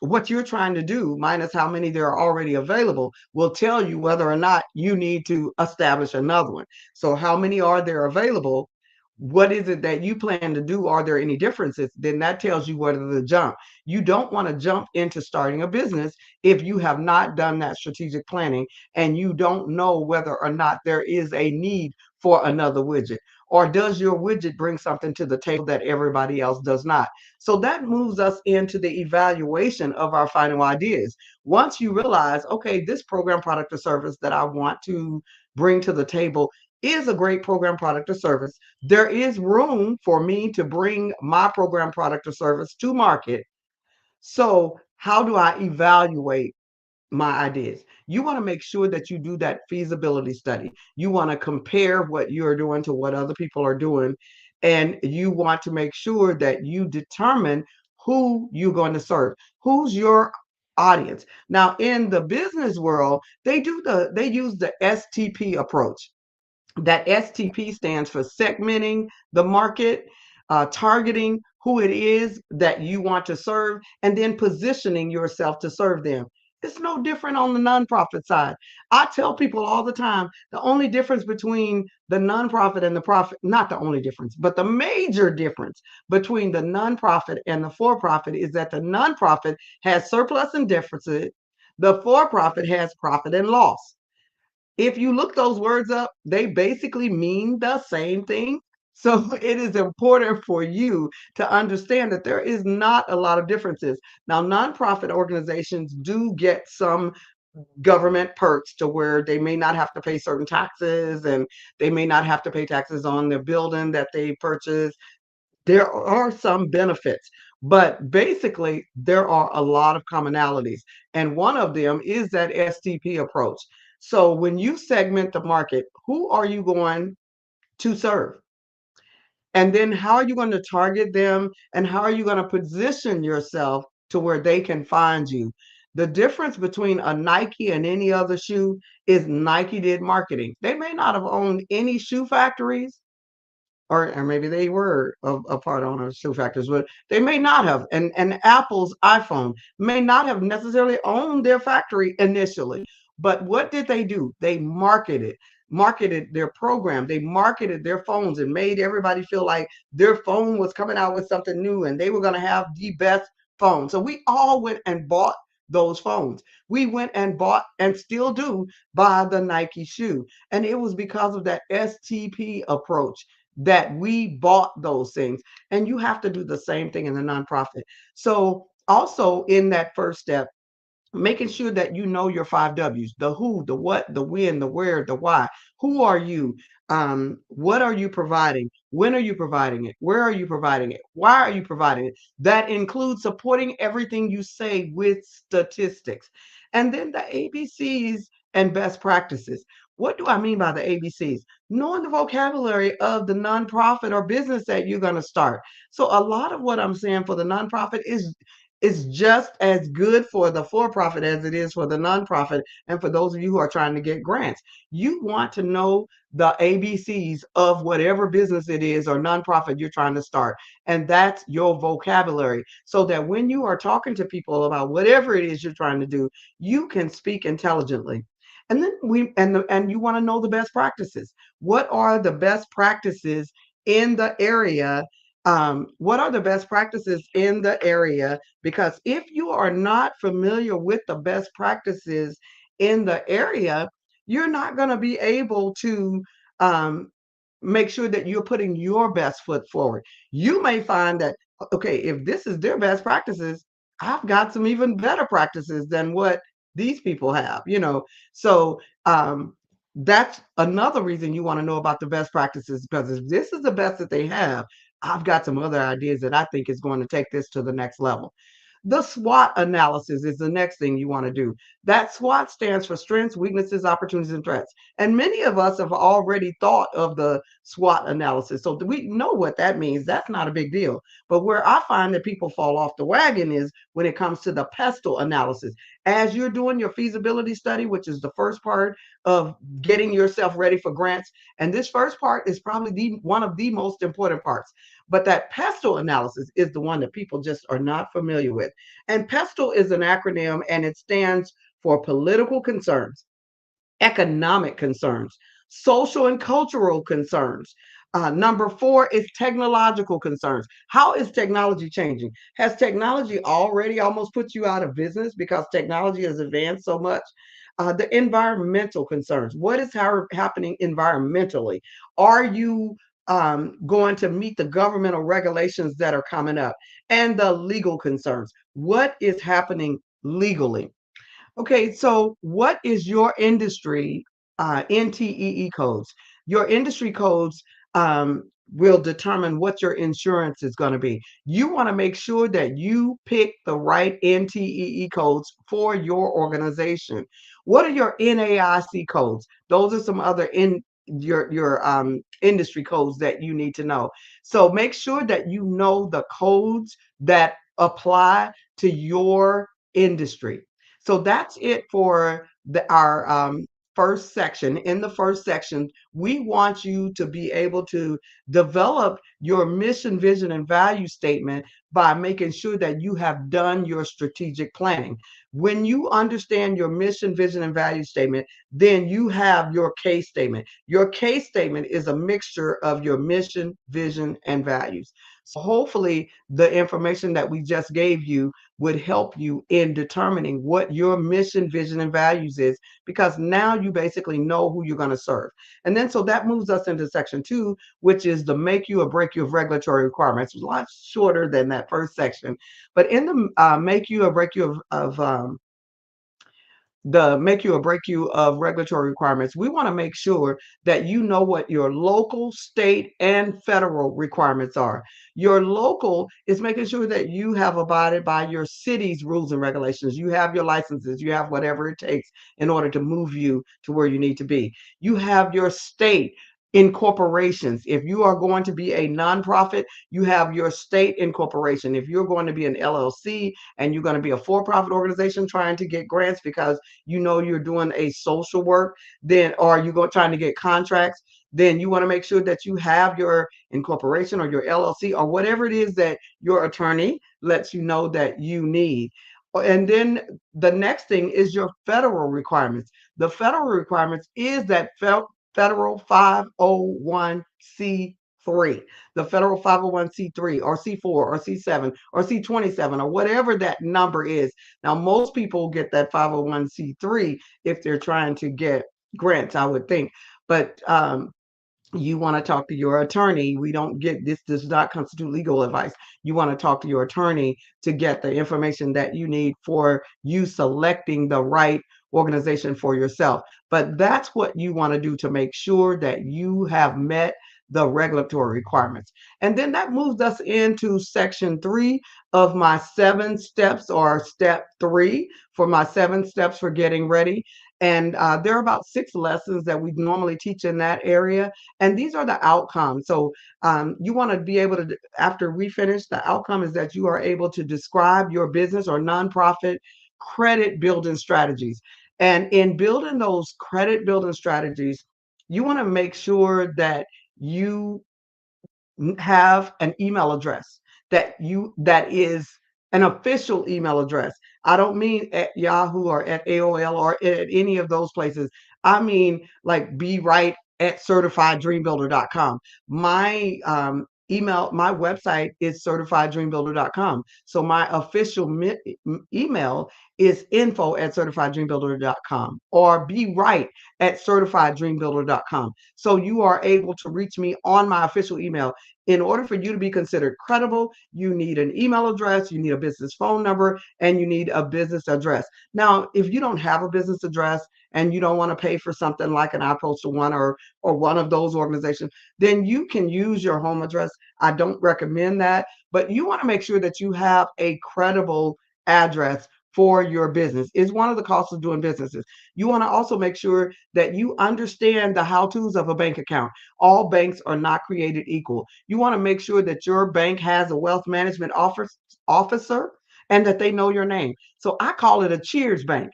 what you're trying to do minus how many there are already available will tell you whether or not you need to establish another one. So how many are there available? What is it that you plan to do? Are there any differences? Then that tells you whether to jump. You don't want to jump into starting a business if you have not done that strategic planning and you don't know whether or not there is a need for another widget, or does your widget bring something to the table that everybody else does not? So that moves us into the evaluation of our final ideas. Once you realize, okay, this program, product, or service that I want to bring to the table is a great program, product, or service, there is room for me to bring my program, product, or service to market. So how do I evaluate my ideas? You want to make sure that you do that feasibility study. You want to compare what you're doing to what other people are doing. And you want to make sure that you determine who you're going to serve. Who's your audience? Now, in the business world, they use the STP approach. That STP stands for segmenting the market, targeting who it is that you want to serve, and then positioning yourself to serve them. It's no different on the nonprofit side. I tell people all the time, the only difference between the nonprofit and the profit, not the only difference, but the major difference between the nonprofit and the for-profit is that the nonprofit has surplus and deficit, the for-profit has profit and loss. If you look those words up, they basically mean the same thing. So it is important for you to understand that there is not a lot of differences. Now, nonprofit organizations do get some government perks to where they may not have to pay certain taxes, and they may not have to pay taxes on the building that they purchase. There are some benefits, but basically there are a lot of commonalities. And one of them is that STP approach. So when you segment the market, who are you going to serve? And then how are you going to target them? And how are you going to position yourself to where they can find you? The difference between a Nike and any other shoe is Nike did marketing. They may not have owned any shoe factories, or maybe they were a part owner of shoe factories, but they may not have. And Apple's iPhone may not have necessarily owned their factory initially. But what did they do? They marketed their program. They marketed their phones and made everybody feel like their phone was coming out with something new and they were going to have the best phone. So we all went and bought those phones. We went and bought, and still do buy, the Nike shoe. And it was because of that STP approach that we bought those things. And you have to do the same thing in the nonprofit. So also in that first step, making sure that you know your 5 W's: the who, the what, the when, the where, the why. Who are you? What are you providing? When are you providing it? Where are you providing it? Why are you providing it? That includes supporting everything you say with statistics. And then the ABCs and best practices. What do I mean by the ABCs? Knowing the vocabulary of the nonprofit or business that you're going to start. So a lot of what I'm saying for the nonprofit is just as good for the for-profit as it is for the nonprofit, and for those of you who are trying to get grants. You want to know the ABCs of whatever business it is or nonprofit you're trying to start, and that's your vocabulary, so that when you are talking to people about whatever it is you're trying to do, you can speak intelligently. And then and you want to know the best practices. What are the best practices in the area? What are the best practices in the area? Because if you are not familiar with the best practices in the area, you're not going to be able to make sure that you're putting your best foot forward. You may find that, okay, if this is their best practices, I've got some even better practices than what these people have, So that's another reason you want to know about the best practices, because if this is the best that they have, I've got some other ideas that I think is going to take this to the next level. The SWOT analysis is the next thing you want to do. That SWOT stands for strengths, weaknesses, opportunities, and threats. And many of us have already thought of the SWOT analysis. So we know what that means. That's not a big deal. But where I find that people fall off the wagon is when it comes to the pestle analysis. As you're doing your feasibility study, which is the first part of getting yourself ready for grants. And this first part is probably one of the most important parts. But that pestle analysis is the one that people just are not familiar with. And pestle is an acronym, and it stands for political concerns, economic concerns, social and cultural concerns. Number 4 is technological concerns. How is technology changing? Has technology already almost put you out of business because technology has advanced so much? The environmental concerns. What is happening environmentally? Are you going to meet the governmental regulations that are coming up and the legal concerns. What is happening legally? Okay, so what is your industry NTEE codes? Your industry codes will determine what your insurance is going to be. You want to make sure that you pick the right NTEE codes for your organization. What are your NAIC codes? Those are some other your industry codes that you need to know. So make sure that you know the codes that apply to your industry. So that's it for our first section. In the first section, we want you to be able to develop your mission, vision, and value statement by making sure that you have done your strategic planning. When you understand your mission, vision, and value statement, then you have your case statement. Your case statement is a mixture of your mission, vision, and values. So hopefully the information that we just gave you would help you in determining what your mission, vision, and values is, because now you basically know who you're going to serve. And then so that moves us into section 2, which is the make you or break you of regulatory requirements. It's a lot shorter than that first section. But in the make you or break you of the make you or break you of regulatory requirements, we want to make sure that you know what your local, state, and federal requirements are. Your local is making sure that you have abided by your city's rules and regulations. You have your licenses, you have whatever it takes in order to move you to where you need to be. You have your state incorporations. If you are going to be a nonprofit, you have your state incorporation. If you're going to be an LLC and you're going to be a for-profit organization trying to get grants because you know you're doing a social work, then or you go trying to get contracts, then you want to make sure that you have your incorporation or your LLC or whatever it is that your attorney lets you know that you need. And then the next thing is your federal requirements. The federal requirements is that federal 501c3, the federal 501c3 or C4 or C7 or C27 or whatever that number is. Now, most people get that 501c3 if they're trying to get grants, I would think. But you want to talk to your attorney. We don't get this, does not constitute legal advice. You want to talk to your attorney to get the information that you need for you selecting the right organization for yourself. But that's what you want to do to make sure that you have met the regulatory requirements. And then that moves us into section 3 of my 7 steps, or step 3 for my 7 steps for getting ready. And there are about 6 lessons that we normally teach in that area. And these are the outcomes. So you want to be able to, after we finish, the outcome is that you are able to describe your business or nonprofit credit building strategies. And in building those credit building strategies, you want to make sure that you have an email address that is an official email address. I don't mean at Yahoo or at AOL or at any of those places. I mean like be right at certifieddreambuilder.com. My email, my website is certifieddreambuilder.com. So my official email is info@certifieddreambuilder.com or be right at certifieddreambuilder.com. So you are able to reach me on my official email. In order for you to be considered credible, you need an email address, you need a business phone number, and you need a business address. Now, if you don't have a business address and you don't want to pay for something like an iPostal One or one of those organizations, then you can use your home address. I don't recommend that, but you want to make sure that you have a credible address for your business. It's one of the costs of doing businesses. You want to also make sure that you understand the how-tos of a bank account. All banks are not created equal. You want to make sure that your bank has a wealth management officer and that they know your name. So I call it a Cheers bank,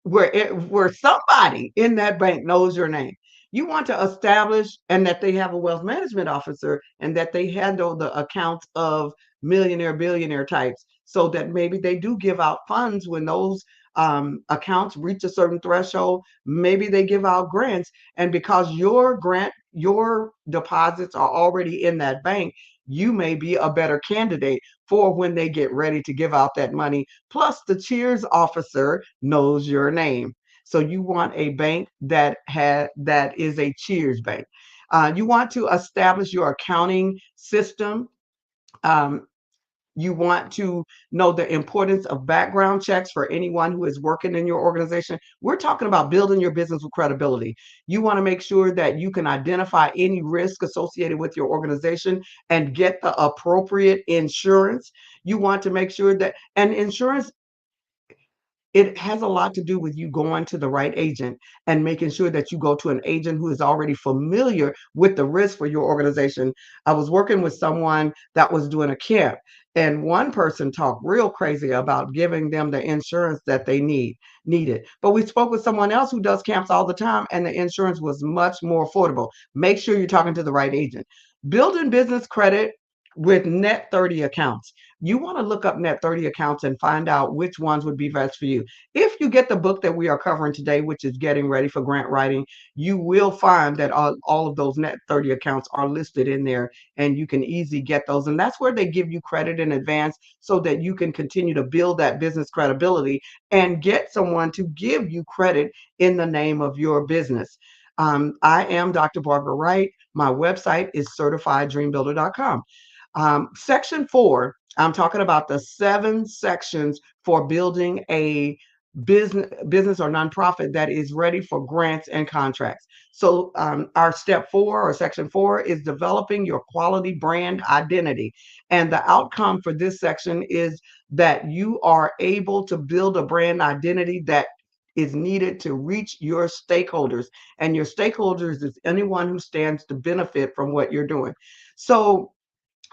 where somebody in that bank knows your name. You want to establish and that they have a wealth management officer and that they handle the accounts of millionaire, billionaire types, so that maybe they do give out funds when those accounts reach a certain threshold. Maybe they give out grants, and because your deposits are already in that bank, you may be a better candidate for when they get ready to give out that money. Plus, the Cheers officer knows your name. So you want a bank that is a Cheers bank. You want to establish your accounting system. Um, you want to know the importance of background checks for anyone who is working in your organization. We're talking about building your business with credibility. You want to make sure that you can identify any risk associated with your organization and get the appropriate insurance. You want to make sure that, and insurance, it has a lot to do with you going to the right agent and making sure that you go to an agent who is already familiar with the risk for your organization. I was working with someone that was doing a camp, and one person talked real crazy about giving them the insurance that they needed. But we spoke with someone else who does camps all the time, and the insurance was much more affordable. Make sure you're talking to the right agent. Building business credit with net 30 accounts. You want to look up net 30 accounts and find out which ones would be best for you. If you get the book that we are covering today, which is Getting Ready for Grant Writing, you will find that all of those net 30 accounts are listed in there, and you can easily get those. And that's where they give you credit in advance so that you can continue to build that business credibility and get someone to give you credit in the name of your business. I am Dr. Barbara Wright. My website is certifieddreambuilder.com. Section 4, I'm talking about the 7 sections for building a business or nonprofit that is ready for grants and contracts. So our step 4 or section 4 is developing your quality brand identity. And the outcome for this section is that you are able to build a brand identity that is needed to reach your stakeholders. And your stakeholders is anyone who stands to benefit from what you're doing. So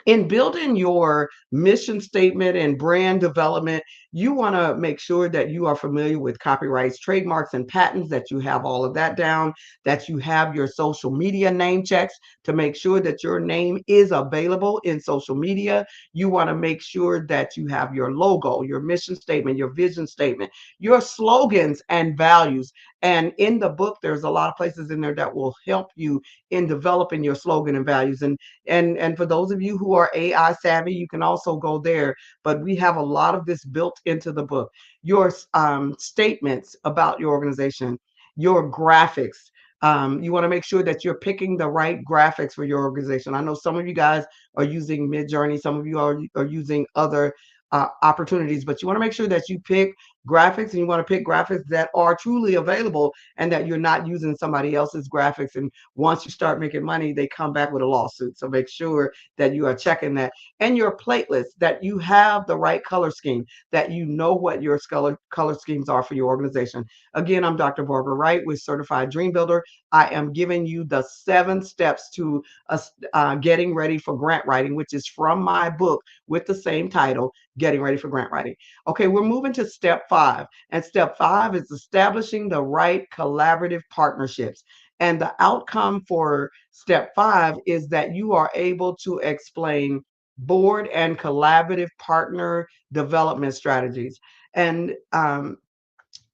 in building your mission statement and brand development, you want to make sure that you are familiar with copyrights, trademarks, and patents, that you have all of that down, that you have your social media name checks to make sure that your name is available in social media. You want to make sure that you have your logo, your mission statement, your vision statement, your slogans and values. And in the book, there's a lot of places in there that will help you in developing your slogan and values. And for those of you who are AI savvy, you can also go there. But we have a lot of this built into the book. Your statements about your organization, your graphics. You want to make sure that you're picking the right graphics for your organization. I know some of you guys are using Midjourney, some of you are using other opportunities, but you want to make sure that you pick graphics, and you want to pick graphics that are truly available and that you're not using somebody else's graphics. And once you start making money, they come back with a lawsuit. So make sure that you are checking that. And your platelets, that you have the right color scheme, that you know what your color schemes are for your organization. Again, I'm Dr. Barbara Wright with Certified Dream Builder. I am giving you the 7 steps to getting ready for grant writing, which is from my book with the same title, Getting Ready for Grant Writing. Okay, we're moving to step 5. And step 5 is establishing the right collaborative partnerships. And the outcome for step 5 is that you are able to explain board and collaborative partner development strategies. And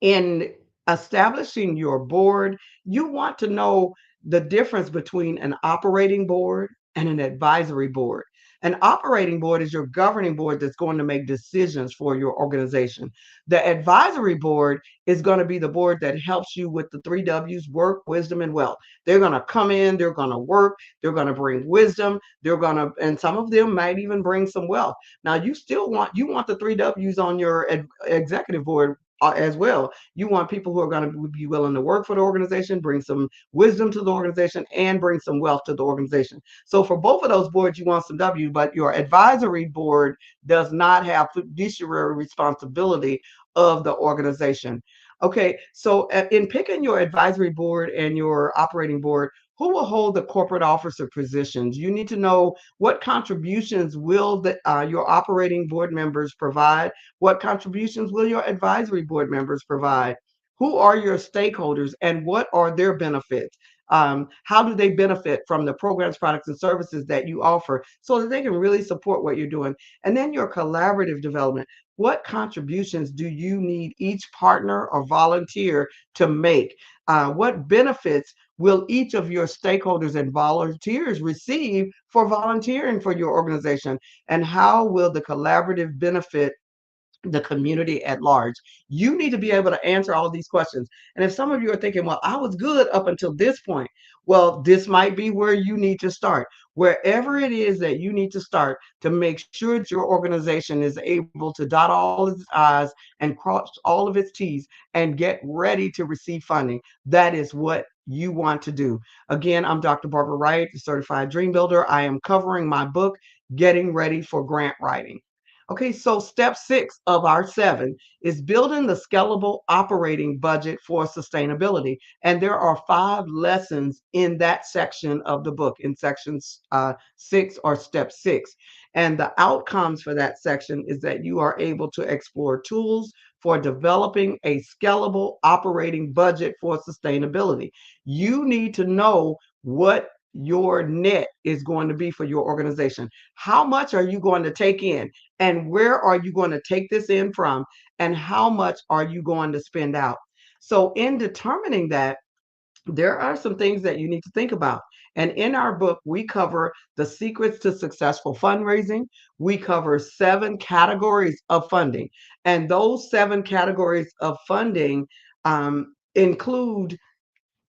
in establishing your board, you want to know the difference between an operating board and an advisory board. An operating board is your governing board that's going to make decisions for your organization. The advisory board is going to be the board that helps you with the 3 W's: work, wisdom, and wealth. They're going to come in, they're going to work, they're going to bring wisdom, and some of them might even bring some wealth. Now, you want the 3 W's on your executive board as well. You want people who are going to be willing to work for the organization, bring some wisdom to the organization, and bring some wealth to the organization. So for both of those boards, you want some W, but your advisory board does not have fiduciary responsibility of the organization. Okay, so in picking your advisory board and your operating board, who will hold the corporate officer positions? You need to know what contributions will your operating board members provide? What contributions will your advisory board members provide? Who are your stakeholders and what are their benefits? How do they benefit from the programs, products, and services that you offer so that they can really support what you're doing? And then your collaborative development. What contributions do you need each partner or volunteer to make? What benefits will each of your stakeholders and volunteers receive for volunteering for your organization? And how will the collaborative benefit the community at large. You need to be able to answer all these questions. And if some of you are thinking, well, I was good up until this point, well, this might be where you need to start. Wherever it is that you need to start to make sure that your organization is able to dot all its I's and cross all of its T's and get ready to receive funding, that is what you want to do. Again, I'm Dr. Barbara Wright, the Certified Dream Builder. I am covering my book, Getting Ready for Grant Writing. Okay, so step 6 of our 7 is building the scalable operating budget for sustainability. And there are 5 lessons in that section of the book, in section 6 or step 6. And the outcomes for that section is that you are able to explore tools for developing a scalable operating budget for sustainability. You need to know what your net is going to be for your organization. How much are you going to take in? And where are you going to take this in from? And how much are you going to spend out? So in determining that, there are some things that you need to think about. And in our book, we cover the secrets to successful fundraising. We cover 7 categories of funding. And those 7 categories of funding include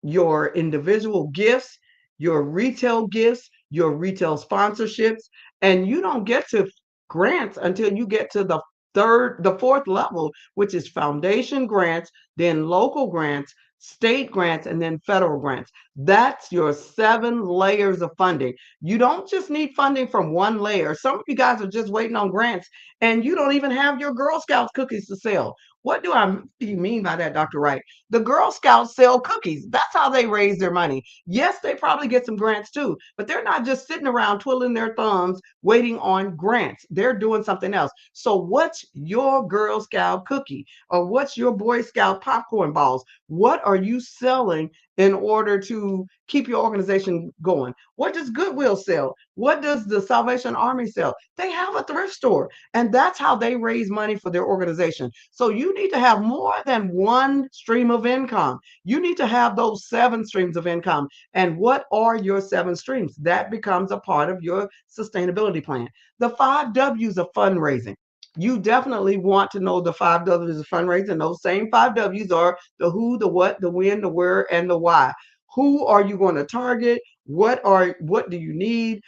your individual gifts, your retail gifts, your retail sponsorships, and you don't get to grants until you get to the fourth level, which is foundation grants, then local grants, state grants, and then federal grants. That's your 7 layers of funding. You don't just need funding from one layer. Some of you guys are just waiting on grants and you don't even have your Girl Scouts cookies to sell. What do you mean by that, Dr. Wright? The Girl Scouts sell cookies. That's how they raise their money. Yes, they probably get some grants too, but they're not just sitting around twiddling their thumbs waiting on grants. They're doing something else. So what's your Girl Scout cookie? Or what's your Boy Scout popcorn balls? What are you selling in order to keep your organization going? What does Goodwill sell? What does the Salvation Army sell? They have a thrift store, and that's how they raise money for their organization. So you need to have more than one stream of income. You need to have those 7 streams of income. And what are your 7 streams? That becomes a part of your sustainability plan. The 5 W's of fundraising. You definitely want to know the 5 W's of fundraising. Those same 5 W's are the who, the what, the when, the where, and the why. Who are you going to target? What do you need?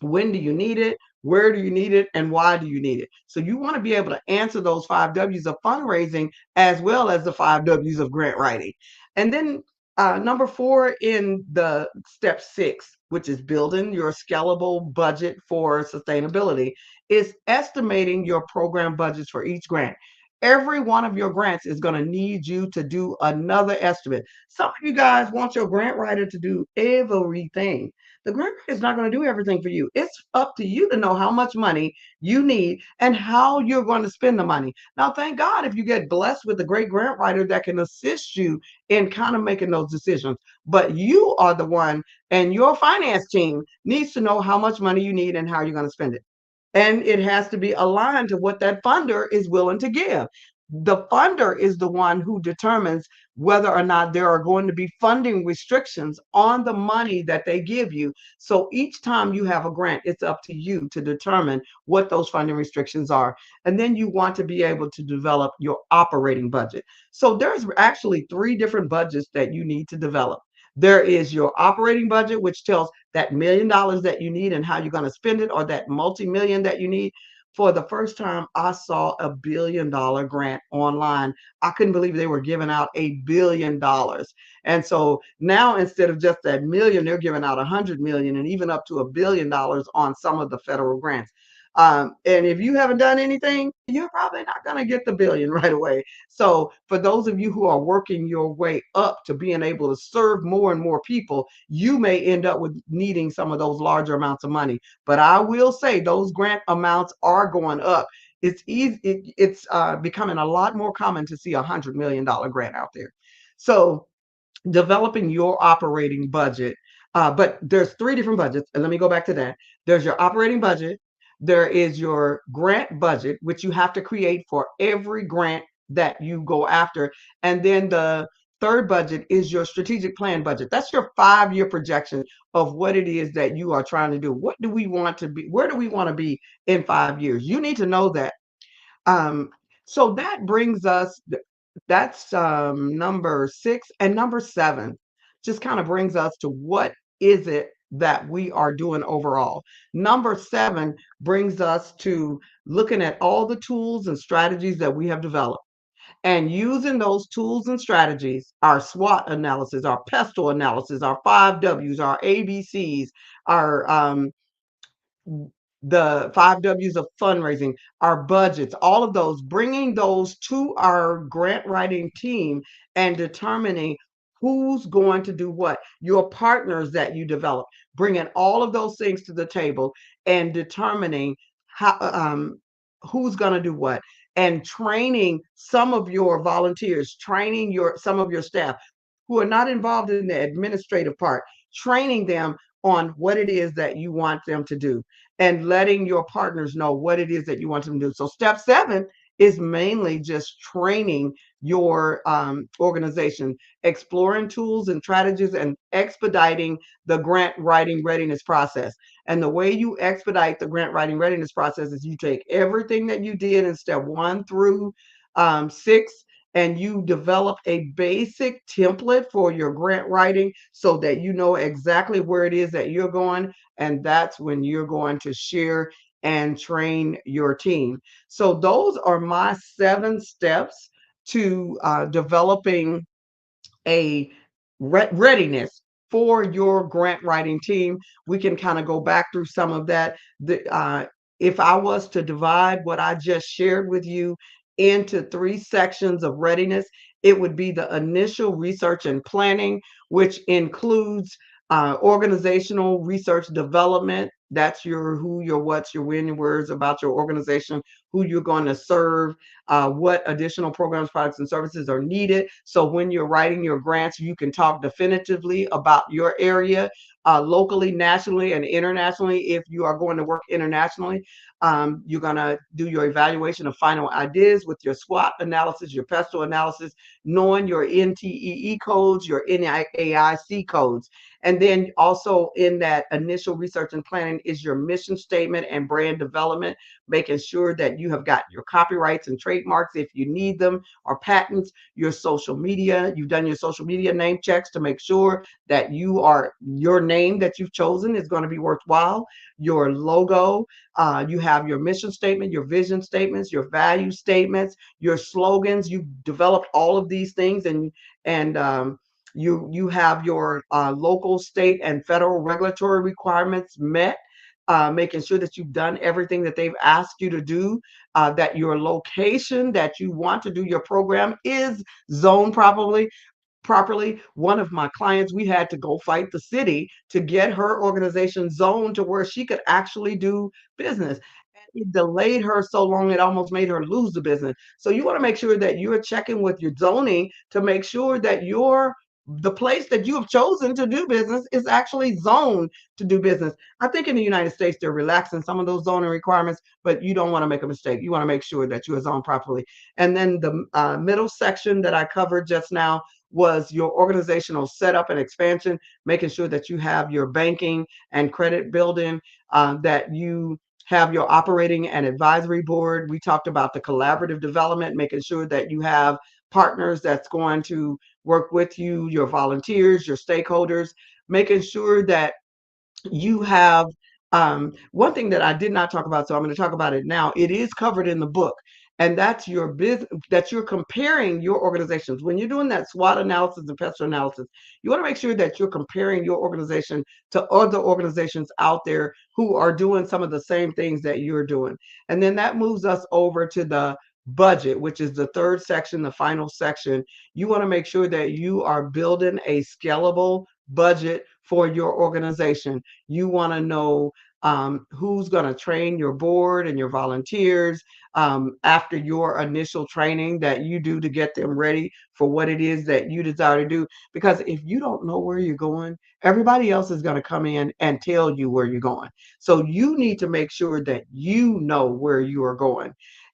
When do you need it? Where do you need it? And why do you need it? So you want to be able to answer those 5 W's of fundraising as well as the 5 W's of grant writing. And then number 4 in the step 6, which is building your scalable budget for sustainability, is estimating your program budgets for each grant. Every one of your grants is going to need you to do another estimate. Some of you guys want your grant writer to do everything. The grant writer is not going to do everything for you. It's up to you to know how much money you need and how you're going to spend the money. Now, thank God if you get blessed with a great grant writer that can assist you in kind of making those decisions. But you are the one, and your finance team needs to know how much money you need and how you're going to spend it. And it has to be aligned to what that funder is willing to give. The funder is the one who determines whether or not there are going to be funding restrictions on the money that they give you. So each time you have a grant, it's up to you to determine what those funding restrictions are. And then you want to be able to develop your operating budget. So there's actually 3 different budgets that you need to develop. There is your operating budget, which tells that $1 million that you need and how you're going to spend it, or that multi-million that you need. For the first time, I saw a $1 billion grant online. I couldn't believe they were giving out $1 billion. And so now, instead of just that million, they're giving out 100 million and even up to $1 billion on some of the federal grants. And if you haven't done anything, you're probably not going to get the billion right away. So for those of you who are working your way up to being able to serve more and more people, you may end up with needing some of those larger amounts of money. But I will say those grant amounts are going up. It's easy. It's becoming a lot more common to see $100 million grant out there. So developing your operating budget. But there's 3 different budgets. And let me go back to that. There's your operating budget. There is your grant budget, which you have to create for every grant that you go after. And then the 3rd budget is your strategic plan budget. That's your 5-year projection of what it is that you are trying to do. What do we want to be? Where do we want to be in 5 years? You need to know that. So that brings us, that's number 6. And number 7 just kind of brings us to what is it that we are doing overall. Number 7 brings us to looking at all the tools and strategies that we have developed and using those tools and strategies, our SWOT analysis, our pestle analysis, our 5 Ws, our ABCs, our the 5 Ws of fundraising, our budgets, all of those, bringing those to our grant writing team and determining who's going to do what, your partners that you develop, bringing all of those things to the table and determining how, who's going to do what, and training some of your volunteers, training some of your staff who are not involved in the administrative part, training them on what it is that you want them to do and letting your partners know what it is that you want them to do. So step 7 is mainly just training your organization, exploring tools and strategies, and expediting the grant writing readiness process. And the way you expedite the grant writing readiness process is you take everything that you did in step 1 through 6, and you develop a basic template for your grant writing so that you know exactly where it is that you're going. And that's when you're going to share and train your team. So those are my 7 steps to developing a readiness for your grant writing team. We can kind of go back through some of that. If I was to divide what I just shared with you into 3 sections of readiness, it would be the initial research and planning, which includes organizational research development. That's your who, your what's, your when, your where's about your organization, who you're going to serve, what additional programs, products, and services are needed. So when you're writing your grants, you can talk definitively about your area, locally, nationally, and internationally. If you are going to work internationally, you're going to do your evaluation of final ideas with your SWOT analysis, your pestle analysis, knowing your NTEE codes, your NAIC codes. And then also in that initial research and planning is your mission statement and brand development, making sure that you have got your copyrights and trademarks if you need them, or patents, your social media. You've done your social media name checks to make sure that your name that you've chosen is going to be worthwhile, your logo, you have your mission statement, your vision statements, your value statements, your slogans. You've developed all of these things, and you have your local, state, and federal regulatory requirements met, making sure that you've done everything that they've asked you to do, that your location that you want to do your program is zoned properly. One of my clients, we had to go fight the city to get her organization zoned to where she could actually do business. And it delayed her so long, it almost made her lose the business. So you want to make sure that you're checking with your zoning to make sure that the place that you have chosen to do business is actually zoned to do business. I think in the United States, they're relaxing some of those zoning requirements, but you don't want to make a mistake. You want to make sure that you are zoned properly. And then the middle section that I covered just now was your organizational setup and expansion, making sure that you have your banking and credit building, that you have your operating and advisory board. We talked about the collaborative development, making sure that you have partners that's going to work with you, your volunteers, your stakeholders, making sure that you have one thing that I did not talk about, so I'm going to talk about it now. It is covered in the book, and that's your business, that you're comparing your organizations. When you're doing that SWOT analysis and pestle analysis, you want to make sure that you're comparing your organization to other organizations out there who are doing some of the same things that you're doing. And then that moves us over to the budget, which is the 3rd section, the final section. You want to make sure that you are building a scalable budget for your organization. You want to know who's going to train your board and your volunteers after your initial training that you do to get them ready for what it is that you desire to do. Because if you don't know where you're going, everybody else is going to come in and tell you where you're going. So you need to make sure that you know where you are going.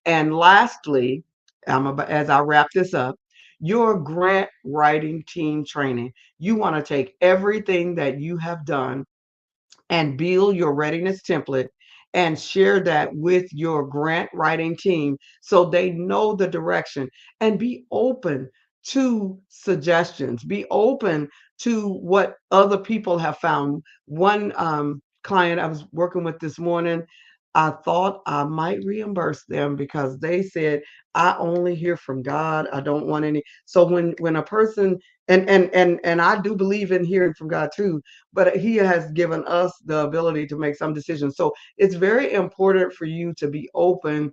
And lastly, as I wrap this up, your grant writing team training. You want to take everything that you have done and build your readiness template and share that with your grant writing team so they know the direction, and be open to suggestions, be open to what other people have found. One client I was working with this morning, I thought I might reimburse them because they said, I only hear from God. I don't want any. So when a person, and I do believe in hearing from God too, but he has given us the ability to make some decisions. So it's very important for you to be open,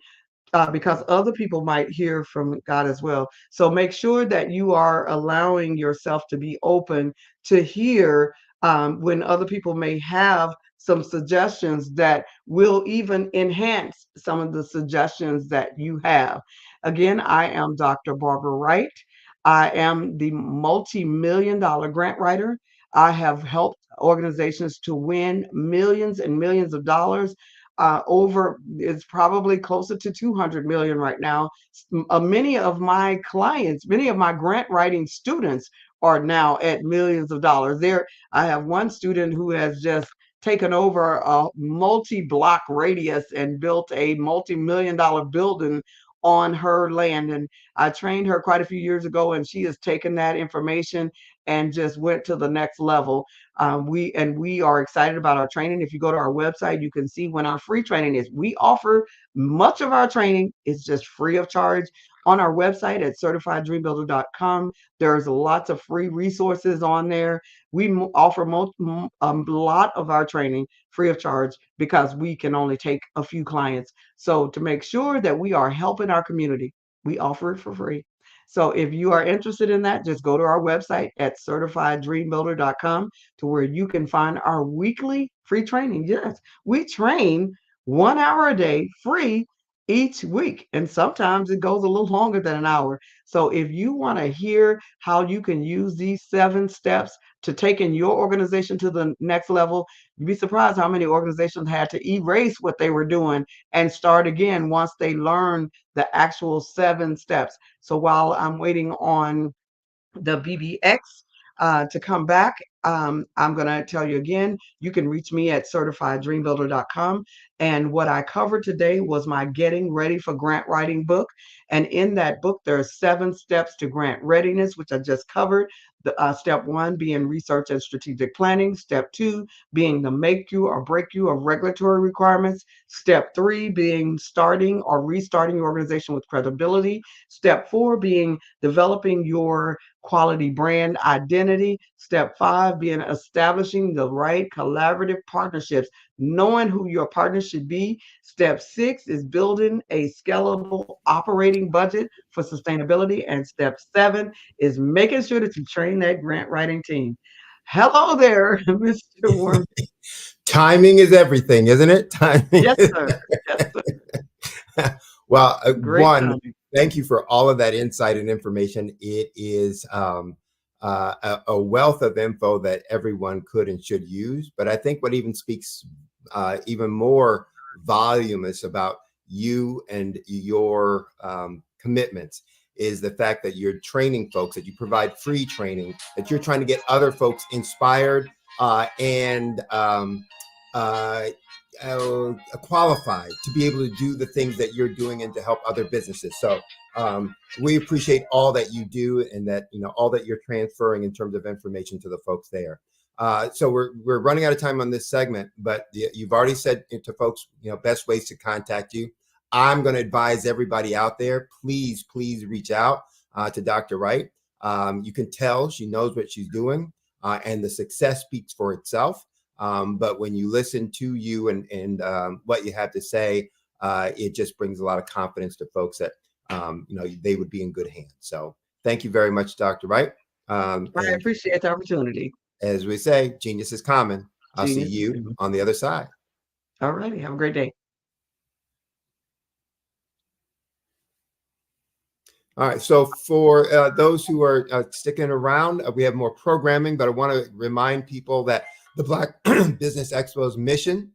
because other people might hear from God as well. So make sure that you are allowing yourself to be open to hear, when other people may have some suggestions that will even enhance some of the suggestions that you have. Again, I am Dr. Barbara Wright. I am the multi-million dollar grant writer. I have helped organizations to win millions and millions of dollars. Over, it's probably closer to 200 million right now. Many of my clients, many of my grant writing students are now at millions of dollars. There, I have one student who has just taken over a multi-block radius and built a multi-million dollar building on her land. And I trained her quite a few years ago, and she has taken that information and just went to the next level. We are excited about our training. If you go to our website, you can see when our free training is. We offer much of our training is just free of charge on our website at certifieddreambuilder.com. There's lots of free resources on there. We offer a lot of our training free of charge because we can only take a few clients. So to make sure that we are helping our community, we offer it for free. So if you are interested in that, just go to our website at certifieddreambuilder.com to where you can find our weekly free training. Yes, we train 1 hour a day free each week. And sometimes it goes a little longer than an hour. So if you want to hear how you can use these 7 steps to taking your organization to the next level, you'd be surprised how many organizations had to erase what they were doing and start again once they learned the actual 7 steps. So while I'm waiting on the BBX to come back, I'm going to tell you again, you can reach me at certifieddreambuilder.com. And what I covered today was my Getting Ready for Grant Writing book. And in that book, there are 7 steps to grant readiness, which I just covered. Step 1 being research and strategic planning. Step 2 being the make you or break you of regulatory requirements. Step 3 being starting or restarting your organization with credibility. Step 4 being developing your quality brand identity. Step 5 being establishing the right collaborative partnerships, knowing who your partners should be. Step 6 is building a scalable operating budget for sustainability. And step 7 is making sure that you train that grant writing team. Hello there, Mr. Worm. Timing is everything, isn't it? Timing. Yes, sir. Yes, sir. Well, one, timing. thank you for all of that insight and information. It is a wealth of info that everyone could and should use. But I think what even speaks even more voluminous about you and your commitments is the fact that you're training folks, that you provide free training, that you're trying to get other folks inspired and qualified to be able to do the things that you're doing and to help other businesses. So we appreciate all that you do and that, all that you're transferring in terms of information to the folks there. So we're running out of time on this segment, but you've already said to folks, best ways to contact you. I'm going to advise everybody out there, please reach out to Dr. Wright. You can tell she knows what she's doing and the success speaks for itself. But when you listen to you and what you have to say, it just brings a lot of confidence to folks that, they would be in good hands. So thank you very much, Dr. Wright. I appreciate the opportunity. As we say, genius is common. I'll see you on the other side. All righty. Have a great day. All right. So for those who are sticking around, we have more programming, but I want to remind people that the Black Business Expo's mission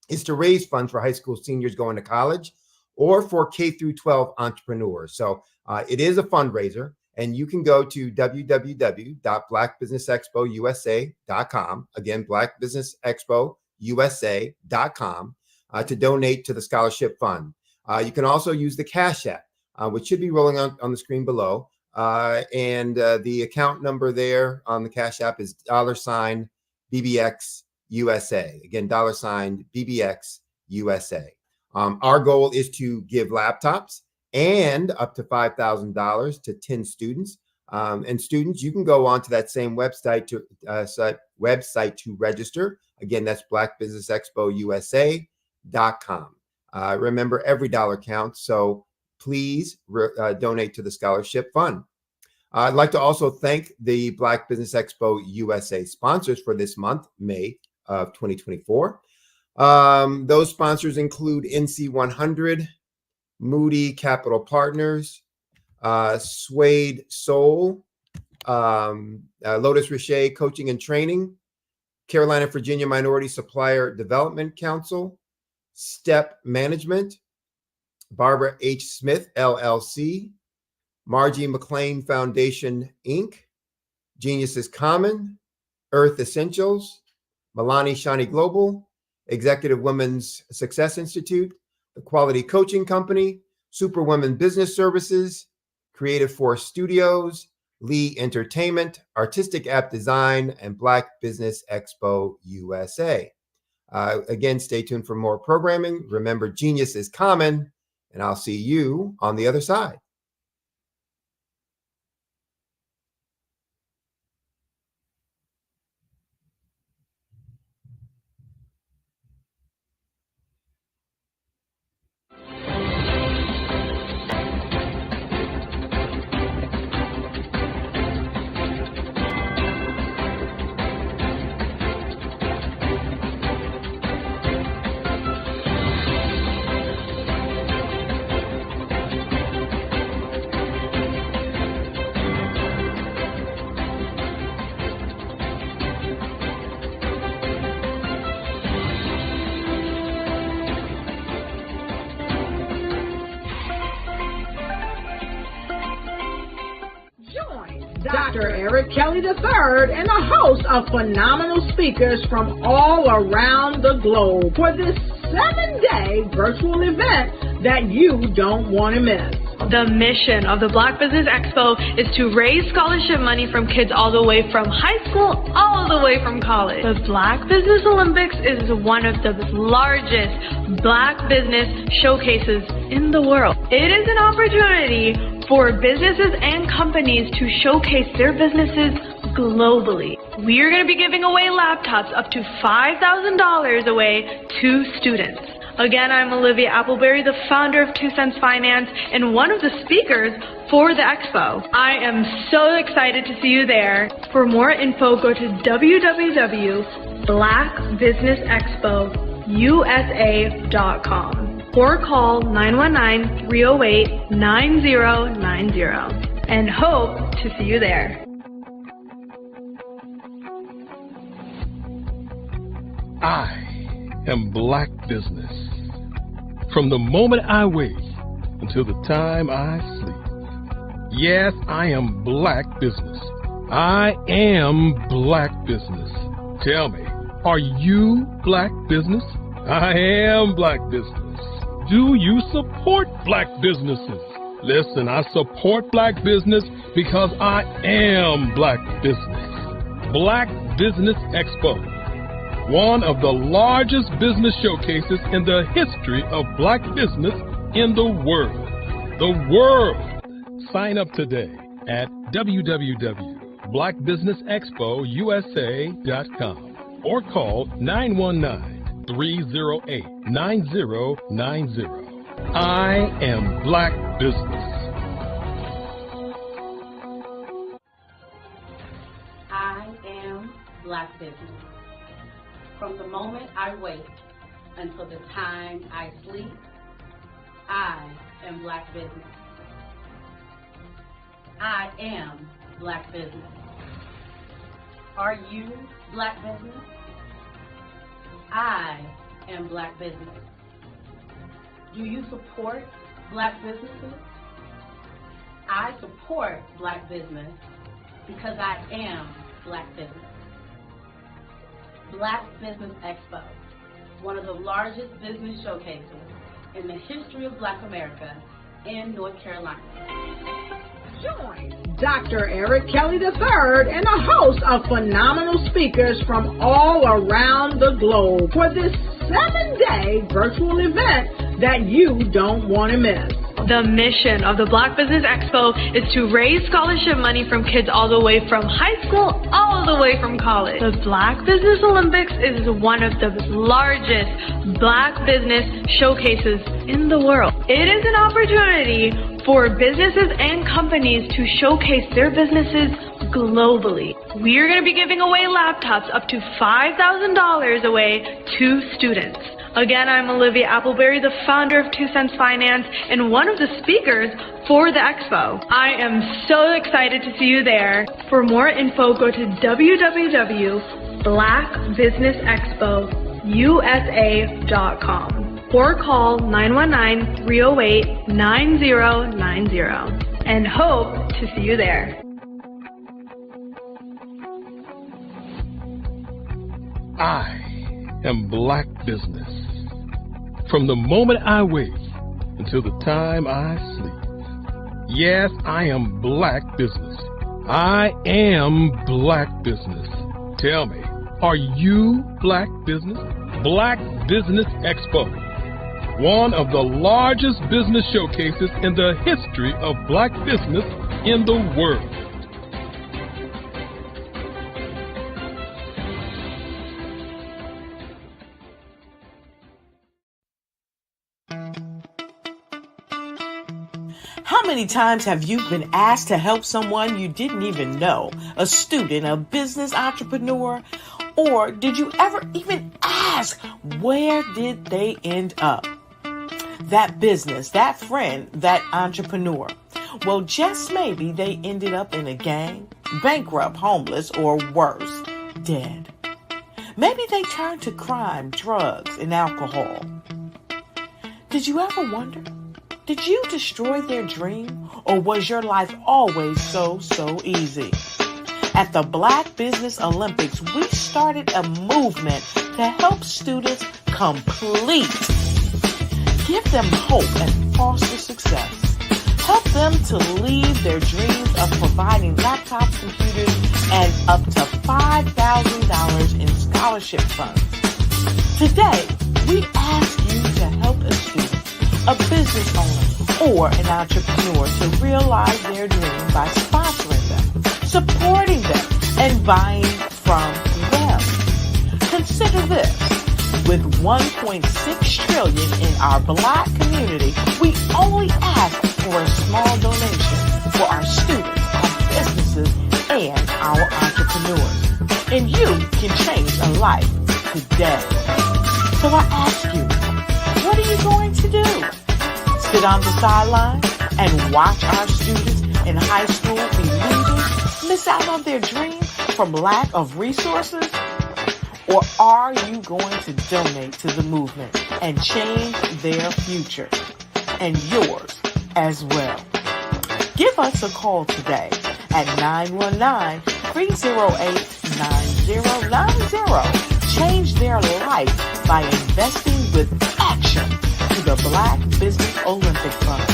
is to raise funds for high school seniors going to college or for K through 12 entrepreneurs. So it is a fundraiser, and you can go to www.blackbusinessexpousa.com. Again, blackbusinessexpousa.com. to donate to the scholarship fund. You can also use the Cash App, which should be rolling on the screen below. And the account number there on the Cash App is $BBX USA. Again, $BBX USA. Our goal is to give laptops and up to $5,000 to 10 students. And students, you can go on to that same website to register. Again, that's blackbusinessexpousa.com. Remember, every dollar counts, so please donate to the scholarship fund. I'd like to also thank the Black Business Expo USA sponsors for this month, May of 2024. Those sponsors include NC 100, Moody Capital Partners, Suede Soul, Lotus Richer Coaching and Training, Carolina, Virginia Minority Supplier Development Council, Step Management, Barbara H. Smith, LLC, Margie McLean Foundation, Inc., Genius is Common, Earth Essentials, Milani Shani Global, Executive Women's Success Institute, the Quality Coaching Company, Superwomen Business Services, Creative Force Studios, Lee Entertainment, Artistic App Design, and Black Business Expo USA. Again, stay tuned for more programming. Remember, genius is common, and I'll see you on the other side. Dr. Eric Kelly III and a host of phenomenal speakers from all around the globe for this 7-day virtual event that you don't want to miss. The mission of the Black Business Expo is to raise scholarship money from kids all the way from high school, all the way from college. The Black Business Olympics is one of the largest Black business showcases in the world. It is an opportunity for businesses and companies to showcase their businesses globally. We are going to be giving away laptops up to $5,000 away to students. Again, I'm Olivia Appleberry, the founder of 2 Cents Finance and one of the speakers for the expo. I am so excited to see you there. For more info, go to www.blackbusinessexpousa.com or call 919-308-9090 and hope to see you there. I am Black Business. From the moment I wake until the time I sleep. Yes, I am Black Business. I am Black Business. Tell me, are you Black Business? I am Black Business. Do you support Black businesses? Listen, I support Black business because I am Black Business. Black Business Expo, one of the largest business showcases in the history of Black business in the world. The world! Sign up today at www.blackbusinessexpousa.com or call 919-308-9090. I am Black Business. I am Black Business. From the moment I wake until the time I sleep, I am Black Business. I am Black Business. Are you Black Business? I am Black Business. Do you support Black businesses? I support Black business because I am Black Business. Black Business Expo, one of the largest business showcases in the history of Black America in North Carolina. Join Dr. Eric Kelly III and a host of phenomenal speakers from all around the globe for this 7-day virtual event that you don't want to miss. The mission of the Black Business Expo is to raise scholarship money from kids all the way from high school, all the way from college. The Black Business Olympics is one of the largest Black business showcases in the world. It is an opportunity for businesses and companies to showcase their businesses globally. We are going to be giving away laptops up to $5,000 away to students. Again, I'm Olivia Appleberry, the founder of 2 Cents Finance and one of the speakers for the expo. I am so excited to see you there. For more info, go to www.blackbusinessexpousa.com or call 919-308-9090 and hope to see you there. I am Black Business. From the moment I wake until the time I sleep. Yes, I am Black Business. I am Black Business. Tell me, are you Black Business? Black Business Expo, one of the largest business showcases in the history of Black business in the world. How many times have you been asked to help someone you didn't even know, a student, a business entrepreneur? Or did you ever even ask, where did they end up? That business, that friend, that entrepreneur. Well, just maybe they ended up in a gang, bankrupt, homeless, or worse, dead. Maybe they turned to crime, drugs, and alcohol. Did you ever wonder? Did you destroy their dream, or was your life always so easy? At the Black Business Olympics, we started a movement to help students complete. Give them hope and foster success. Help them to leave their dreams of providing laptops, computers, and up to $5,000 in scholarship funds. Today, we ask you to help a student, a business owner, or an entrepreneur to realize their dream by sponsoring them, supporting them, and buying from them. Consider this. With $1.6 trillion in our Black community, we only ask for a small donation for our students, our businesses, and our entrepreneurs. And you can change a life today. So I ask you, what are you going to do? Sit on the sideline and watch our students in high school be leaders, miss out on their dream from lack of resources? Or are you going to donate to the movement and change their future and yours as well? Give us a call today at 919-308-9090. Change their life by investing with action to the Black Business Olympic Fund.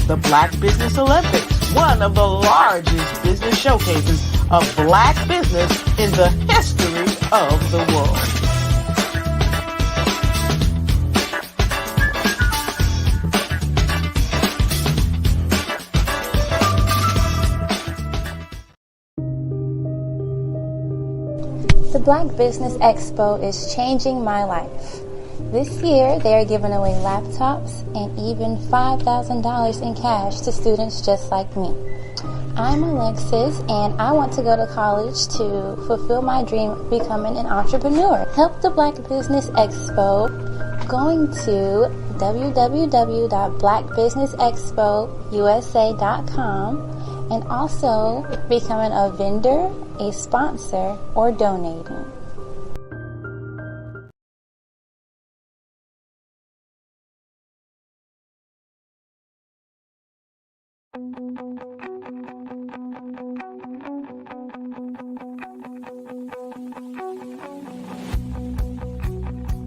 The Black Business Olympics, one of the largest business showcases of Black business in the history of the world. The Black Business Expo is changing my life. This year, they are giving away laptops and even $5,000 in cash to students just like me. I'm Alexis, and I want to go to college to fulfill my dream of becoming an entrepreneur. Help the Black Business Expo going to www.blackbusinessexpousa.com and also becoming a vendor, a sponsor, or donating.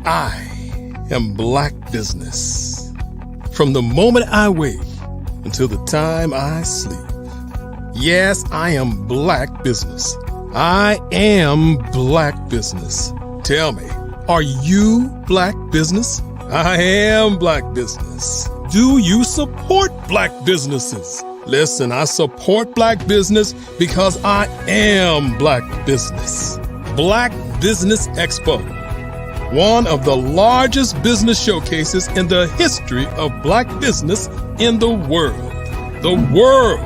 I am Black Business. From the moment I wake until the time I sleep. Yes, I am Black Business. I am Black Business. Tell me, are you Black Business? I am Black Business. Do you support Black businesses? Listen, I support Black business because I am Black Business. Black Business Expo, one of the largest business showcases in the history of Black business in the world. The world!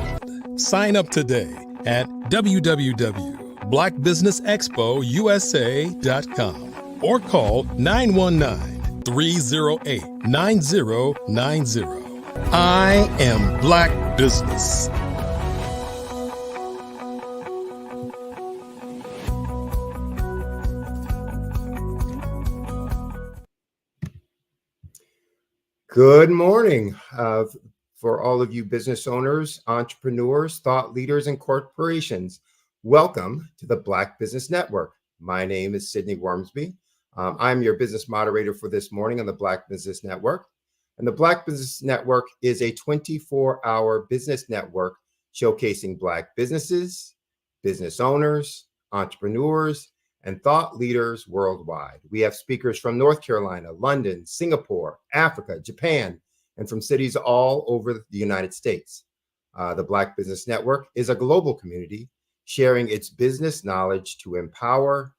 Sign up today at www.blackbusinessexpousa.com or call 919-308-9090. I am Black Business. Good morning for all of you business owners, entrepreneurs, thought leaders, and corporations. Welcome to the Black Business Network. My name is Sidney Wormsby. I'm your business moderator for this morning on the Black Business Network. And the Black Business Network is a 24-hour business network showcasing Black businesses, business owners, entrepreneurs, and thought leaders worldwide. We have speakers from North Carolina, London, Singapore, Africa, Japan, and from cities all over the United States. The Black Business Network is a global community sharing its business knowledge to empower,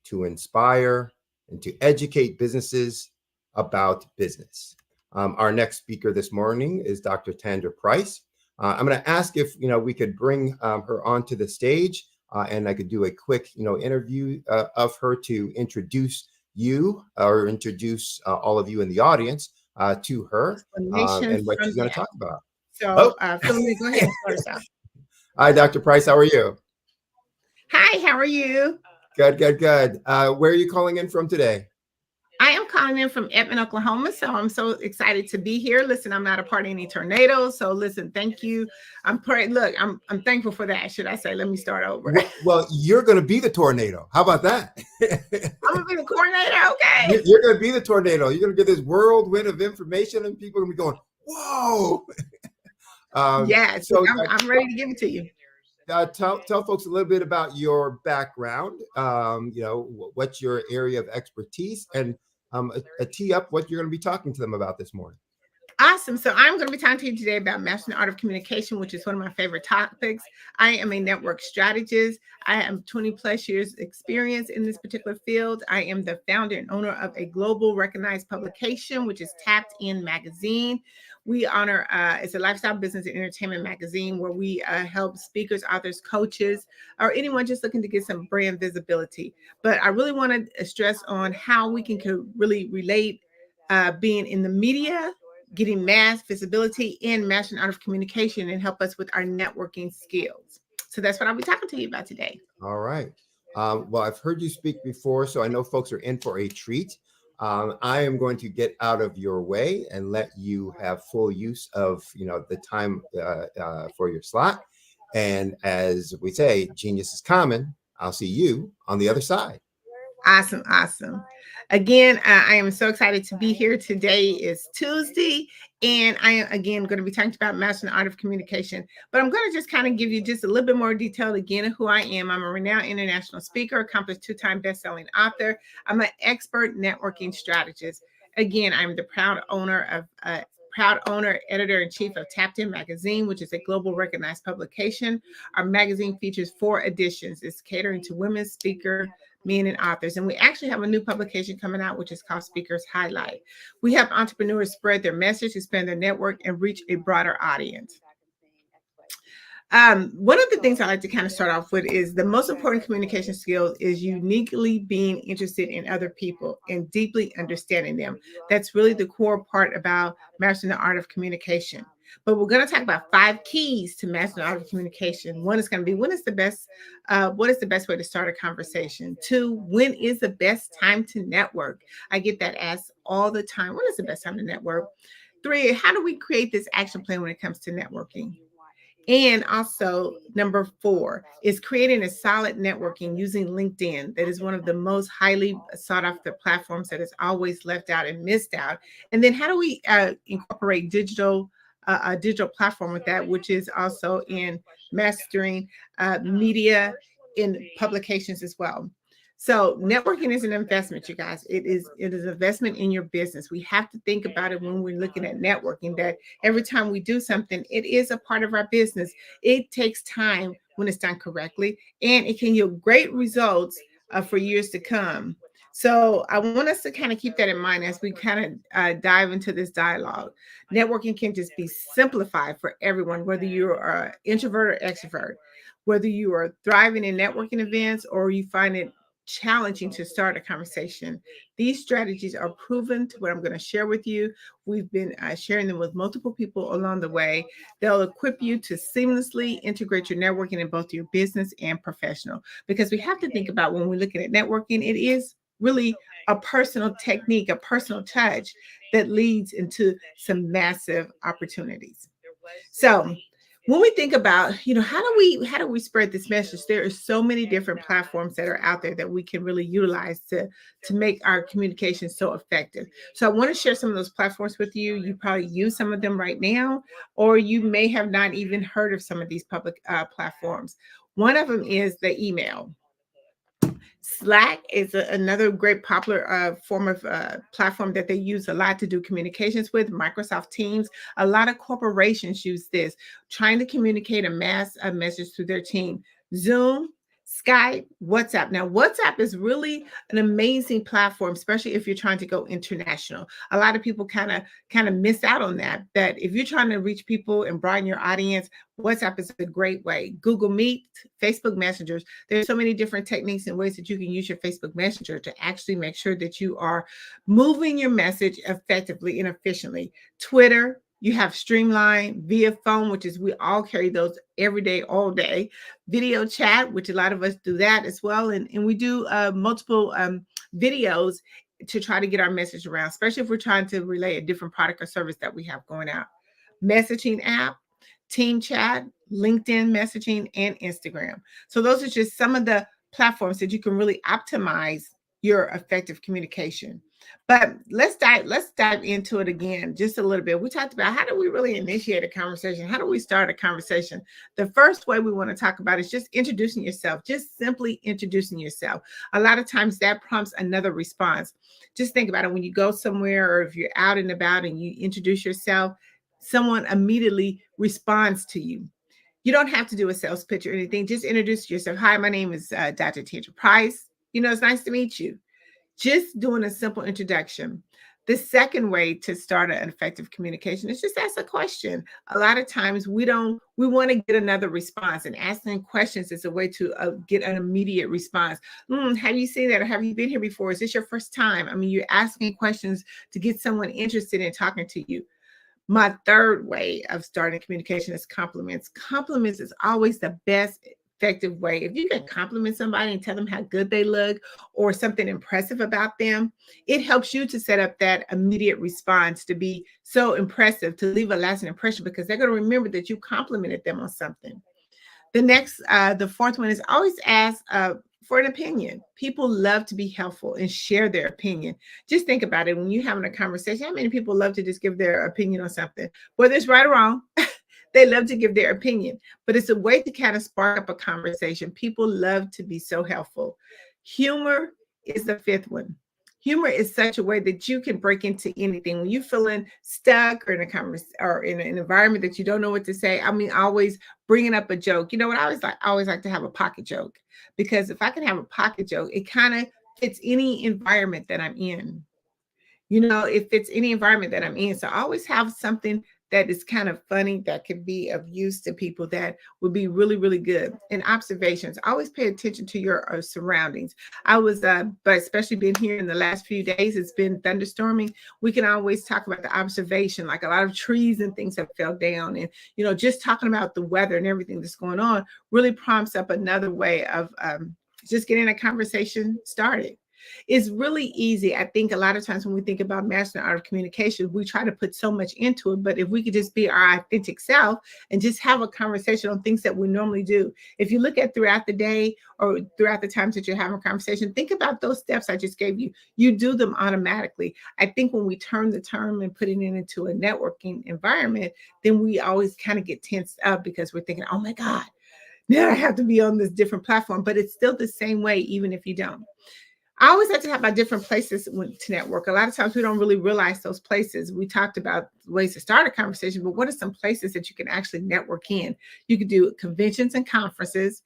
to inspire, and to educate businesses about business. Our next speaker this morning is Dr. Tandra Price. I'm going to ask if we could bring her onto the stage, and I could do a quick interview of her to introduce you or introduce all of you in the audience to her and what she's going to talk about. So, Philomena, go ahead and start us out. Hi, Dr. Price. How are you? Hi, how are you? Good, good, good. Where are you calling in from today? I am calling in from Edmond, Oklahoma. So I'm so excited to be here. Listen, I'm not a part of any tornadoes. So listen, thank you. I'm thankful for that, should I say. Let me start over. Well, you're going to be the tornado. How about that? I'm going to be the tornado. Okay. You're going to be the tornado. You're going to get this whirlwind of information and people are going to be going, whoa. Yes, so I'm ready to give it to you. Tell folks a little bit about your background, what's your area of expertise, and tee up what you're going to be talking to them about this morning. Awesome. So I'm going to be talking to you today about mastering the art of communication, which is one of my favorite topics. I am a network strategist. I have 20 plus years experience in this particular field. I am the founder and owner of a global recognized publication, which is Tapped In Magazine. We honor, it's a lifestyle, business, and entertainment magazine where we help speakers, authors, coaches, or anyone just looking to get some brand visibility. But I really want to stress on how we can really relate being in the media, getting mass visibility, and mastering art of communication, and help us with our networking skills. So that's what I'll be talking to you about today. All right. Well, I've heard you speak before, so I know folks are in for a treat. I am going to get out of your way and let you have full use of the time for your slot. And as we say, genius is common. I'll see you on the other side. Awesome. Awesome. Again, I am so excited to be here. Today is Tuesday, and I am again going to be talking about mastering the art of communication. But I'm going to just kind of give you just a little bit more detail again of who I am. I'm a renowned international speaker, accomplished 2-time best-selling author. I'm an expert networking strategist. Again, I'm the proud owner, editor-in-chief of Tapped In Magazine, which is a global recognized publication. Our magazine features 4 editions. It's catering to women, speaker, men, and authors. And we actually have a new publication coming out, which is called Speakers Highlight. We help entrepreneurs spread their message, expand their network, and reach a broader audience. One of the things I like to kind of start off with is the most important communication skill is uniquely being interested in other people and deeply understanding them. That's really the core part about mastering the art of communication. But we're going to talk about 5 keys to mastering the art of communication. One is going to be what is the best way to start a conversation? 2, when is the best time to network? I get that asked all the time. When is the best time to network? 3, how do we create this action plan when it comes to networking? And also, number 4 is creating a solid networking using LinkedIn. That is one of the most highly sought after platforms that is always left out and missed out. And then how do we incorporate a digital platform with that, which is also in mastering media in publications as well. So networking is an investment, you guys. It is an investment in your business. We have to think about it when we're looking at networking, that every time we do something, it is a part of our business. It takes time when it's done correctly, and it can yield great results for years to come. So I want us to kind of keep that in mind as we kind of dive into this dialogue. Networking can just be simplified for everyone, whether you're an introvert or extrovert, whether you are thriving in networking events or you find it challenging to start a conversation. These strategies are proven to what I'm going to share with you. We've been sharing them with multiple people along the way. They'll equip you to seamlessly integrate your networking in both your business and professional, because we have to think about when we're looking at networking, it is really a personal technique, a personal touch that leads into some massive opportunities. So when we think about, how do we spread this message? There are so many different platforms that are out there that we can really utilize to make our communication so effective. So I want to share some of those platforms with you. You probably use some of them right now, or you may have not even heard of some of these public platforms. One of them is the email. Slack is another great popular form of platform that they use a lot to do communications with. Microsoft Teams, a lot of corporations use this, trying to communicate a mass message to their team. Zoom, Skype, WhatsApp. Now, WhatsApp is really an amazing platform, especially if you're trying to go international. A lot of people kind of miss out on that. That if you're trying to reach people and broaden your audience, WhatsApp is a great way. Google Meet, Facebook Messengers. There's so many different techniques and ways that you can use your Facebook Messenger to actually make sure that you are moving your message effectively and efficiently. Twitter, you have Streamline, via phone, which is we all carry those every day, all day. Video chat, which a lot of us do that as well. And we do multiple videos to try to get our message around, especially if we're trying to relay a different product or service that we have going out. Messaging app, Team Chat, LinkedIn messaging, and Instagram. So those are just some of the platforms that you can really optimize your effective communication. But let's dive into it again just a little bit. We talked about how do we really initiate a conversation? How do we start a conversation? The first way we want to talk about is just introducing yourself, just simply introducing yourself. A lot of times that prompts another response. Just think about it when you go somewhere or if you're out and about and you introduce yourself, someone immediately responds to you. You don't have to do a sales pitch or anything. Just introduce yourself. Hi, my name is Dr. Tandra Price. It's nice to meet you. Just doing a simple introduction. The second way to start an effective communication is just ask a question. A lot of times we want to get another response, and asking questions is a way to get an immediate response. Have you seen that? Or have you been here before? Is this your first time? I mean, you're asking questions to get someone interested in talking to you. My third way of starting communication is compliments. Compliments is always the best effective way. If you can compliment somebody and tell them how good they look or something impressive about them, it helps you to set up that immediate response to be so impressive, to leave a lasting impression, because they're going to remember that you complimented them on something. The fourth one is always ask for an opinion. People love to be helpful and share their opinion. Just think about it. When you're having a conversation, how many people love to just give their opinion on something, whether it's right or wrong? They love to give their opinion, but it's a way to kind of spark up a conversation. People love to be so helpful. Humor is the fifth one. Humor is such a way that you can break into anything. When you're feeling stuck or in a conversation or in an environment that you don't know what to say, I mean, always bringing up a joke. You know what? I always like to have a pocket joke, because if I can have a pocket joke, it kind of fits any environment that I'm in. It fits any environment that I'm in. So I always have something that is kind of funny that could be of use to people that would be really, really good. And observations, always pay attention to your surroundings. But especially being here in the last few days, it's been thunderstorming. We can always talk about the observation, like a lot of trees and things have fell down. And, just talking about the weather and everything that's going on really prompts up another way of just getting a conversation started. It's really easy. I think a lot of times when we think about mastering the art of communication, we try to put so much into it. But if we could just be our authentic self and just have a conversation on things that we normally do. If you look at throughout the day or throughout the times that you're having a conversation, think about those steps I just gave you. You do them automatically. I think when we turn the term and putting it into a networking environment, then we always kind of get tensed up because we're thinking, oh my God, now I have to be on this different platform. But it's still the same way, even if you don't. I always have to have my different places to network. A lot of times we don't really realize those places. We talked about ways to start a conversation, but what are some places that you can actually network in? You could do conventions and conferences,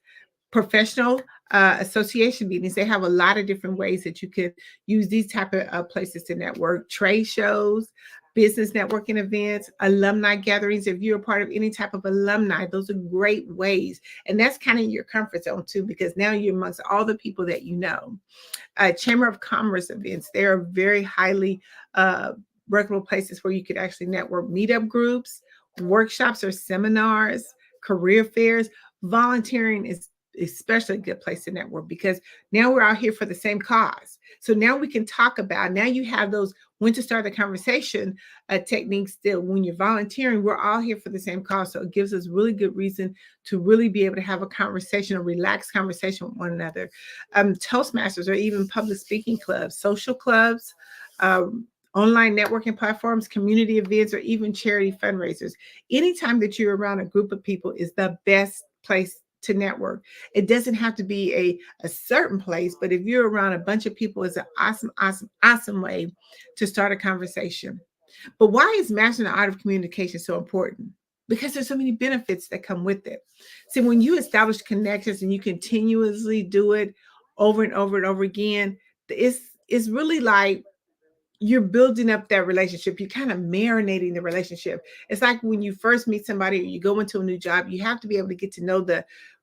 professional association meetings. They have a lot of different ways that you could use these type of places to network. Trade shows, business networking events, alumni gatherings. If you're a part of any type of alumni, those are great ways. And that's kind of your comfort zone too, because now you're amongst all the people that you know. Chamber of Commerce events, they are very highly reputable places where you could actually network. Meetup groups, workshops or seminars, career fairs. Volunteering is especially a good place to network because now we're out here for the same cause. So now we can talk about, now you have those when to start the conversation techniques that when you're volunteering, we're all here for the same cause. So it gives us really good reason to really be able to have a conversation, a relaxed conversation with one another. Toastmasters or even public speaking clubs, social clubs, online networking platforms, community events, or even charity fundraisers. Anytime that you're around a group of people is the best place to network. It doesn't have to be a certain place, but if you're around a bunch of people, it's an awesome way to start a conversation. But why is mastering the art of communication so important? Because there's so many benefits that come with it. See, when you establish connections and you continuously do it over and over and over again, it's really like you're building up that relationship. You're kind of marinating the relationship. It's like when you first meet somebody or you go into a new job, you have to be able to get to know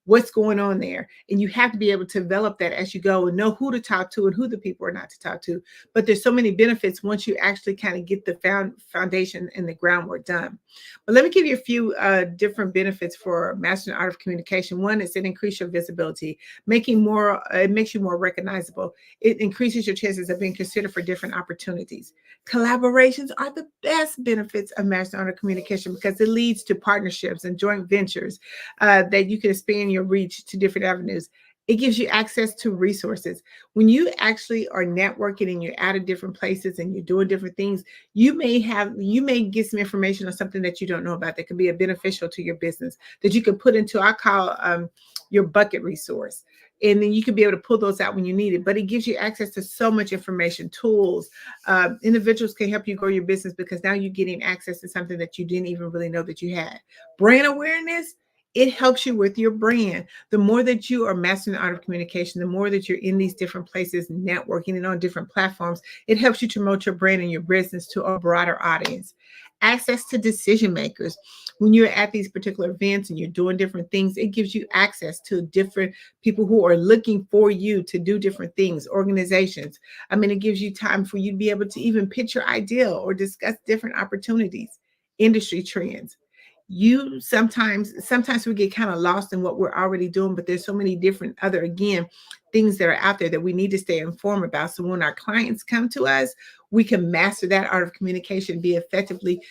what's going on there. And you have to be able to develop that as you go and know who to talk to and who the people are not to talk to. But there's so many benefits once you actually kind of get the foundation and the groundwork done. But let me give you a few different benefits for mastering the art of communication. One is it increases your visibility, it makes you more recognizable. It increases your chances of being considered for different opportunities. Collaborations are the best benefits of mastering the art of communication because it leads to partnerships and joint ventures that you can expand your reach to different avenues. It gives you access to resources. When you actually are networking and you're out of different places and you're doing different things, you may get some information on something that you don't know about that could be beneficial to your business that you can put into, I call your bucket resource. And then you can be able to pull those out when you need it. But it gives you access to so much information, tools. Individuals can help you grow your business because now you're getting access to something that you didn't even really know that you had. Brand awareness, it helps you with your brand. The more that you are mastering the art of communication, the more that you're in these different places, networking and on different platforms, it helps you to promote your brand and your business to a broader audience. Access to decision makers. When you're at these particular events and you're doing different things, it gives you access to different people who are looking for you to do different things, organizations. I mean, it gives you time for you to be able to even pitch your idea or discuss different opportunities, industry trends. Sometimes we get kind of lost in what we're already doing, but there's so many different other, again, things that are out there that we need to stay informed about. So when our clients come to us, we can master that art of communication, be effectively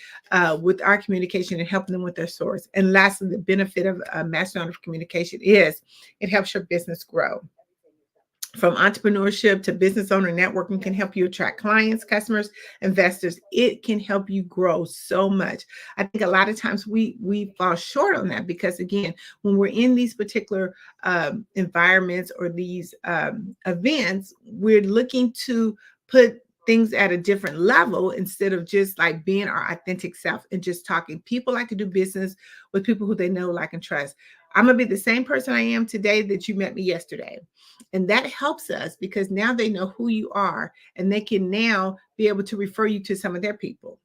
with our communication and helping them with their source. And lastly, the benefit of mastering art of communication is it helps your business grow. From entrepreneurship to business owner, networking can help you attract clients, customers, investors. It can help you grow so much. I think a lot of times we fall short on that because, again, when we're in these particular environments or these events, we're looking to put things at a different level instead of just like being our authentic self and just talking. People like to do business with people who they know, like, and trust. I'm going to be the same person I am today that you met me yesterday. And that helps us because now they know who you are and they can now be able to refer you to some of their people.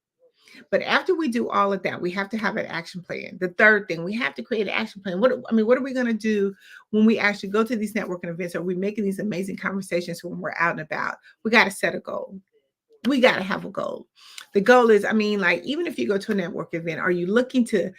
But after we do all of that, we have to have an action plan. The third thing, we have to create an action plan. What are we going to do when we actually go to these networking events? Are we making these amazing conversations when we're out and about? We got to set a goal. we got to have a goal. The goal is, I mean, like, even if you go to a network event, are you looking to,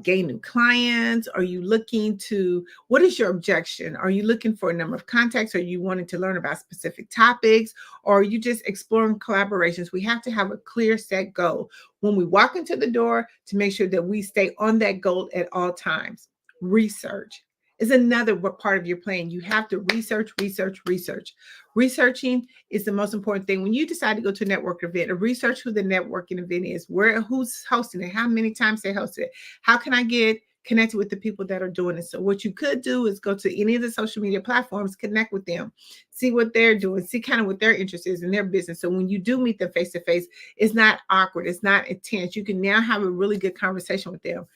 gain new clients? Are you looking to, what is your objection? Are you looking for a number of contacts? Are you wanting to learn about specific topics? Or are you just exploring collaborations? We have to have a clear set goal when we walk into the door to make sure that we stay on that goal at all times. Research is another part of your plan. You have to research. Researching is the most important thing. When you decide to go to a network event, research who the networking event is, who's hosting it, how many times they host it, how can I get connected with the people that are doing it. So what you could do is go to any of the social media platforms, connect with them, see what they're doing, see kind of what their interest is in their business. So when you do meet them face to face, it's not awkward, it's not intense. You can now have a really good conversation with them.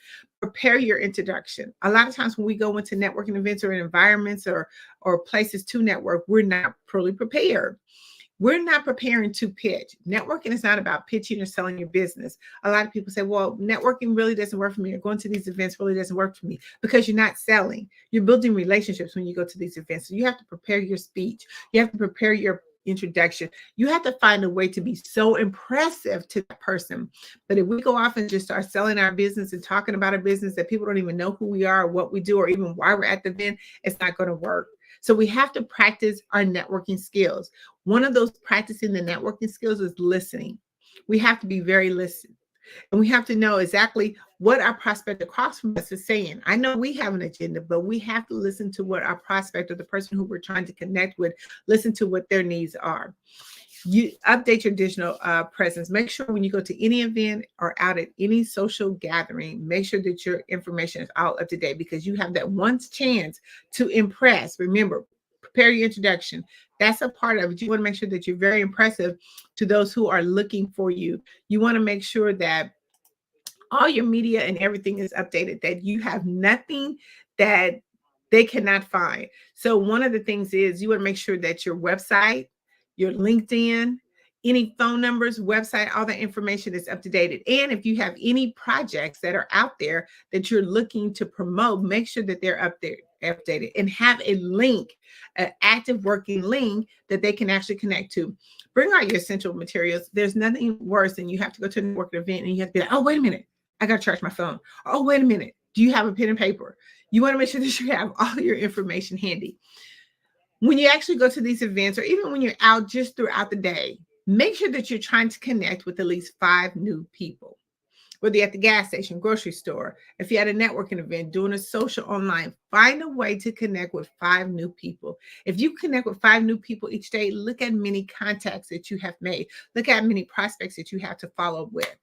Prepare your introduction. A lot of times when we go into networking events or environments or places to network, we're not fully prepared. We're not preparing to pitch. Networking is not about pitching or selling your business. A lot of people say, well, networking really doesn't work for me, or going to these events really doesn't work for me, because you're not selling. You're building relationships when you go to these events. So you have to prepare your speech. You have to prepare your introduction. You have to find a way to be so impressive to that person. But if we go off and just start selling our business and talking about our business that people don't even know who we are, or what we do, or even why we're at the event, it's not going to work. So we have to practice our networking skills. One of those practicing the networking skills is listening. We have to be very listening. And we have to know exactly what our prospect across from us is saying. I know we have an agenda, but we have to listen to what our prospect, or the person who we're trying to connect with, listen to what their needs are. You update your digital presence. Make sure when you go to any event or out at any social gathering, make sure that your information is all up to date, because you have that one chance to impress. Remember, prepare your introduction. That's a part of it. You want to make sure that you're very impressive to those who are looking for you. You want to make sure that all your media and everything is updated, that you have nothing that they cannot find. So one of the things is you want to make sure that your website, your LinkedIn, any phone numbers, website, all that information is up to date. And if you have any projects that are out there that you're looking to promote, make sure that they're up there, updated, and have a link, an active working link that they can actually connect to. Bring out your essential materials. There's nothing worse than you have to go to a networking event and you have to be like, oh, wait a minute, I got to charge my phone. Oh, wait a minute, do you have a pen and paper? You want to make sure that you have all your information handy. When you actually go to these events, or even when you're out just throughout the day, make sure that you're trying to connect with at least 5 new people. Whether you're at the gas station, grocery store, if you're at a networking event, doing a social online, find a way to connect with 5 new people. If you connect with 5 new people each day, look at many contacts that you have made. Look at many prospects that you have to follow up with.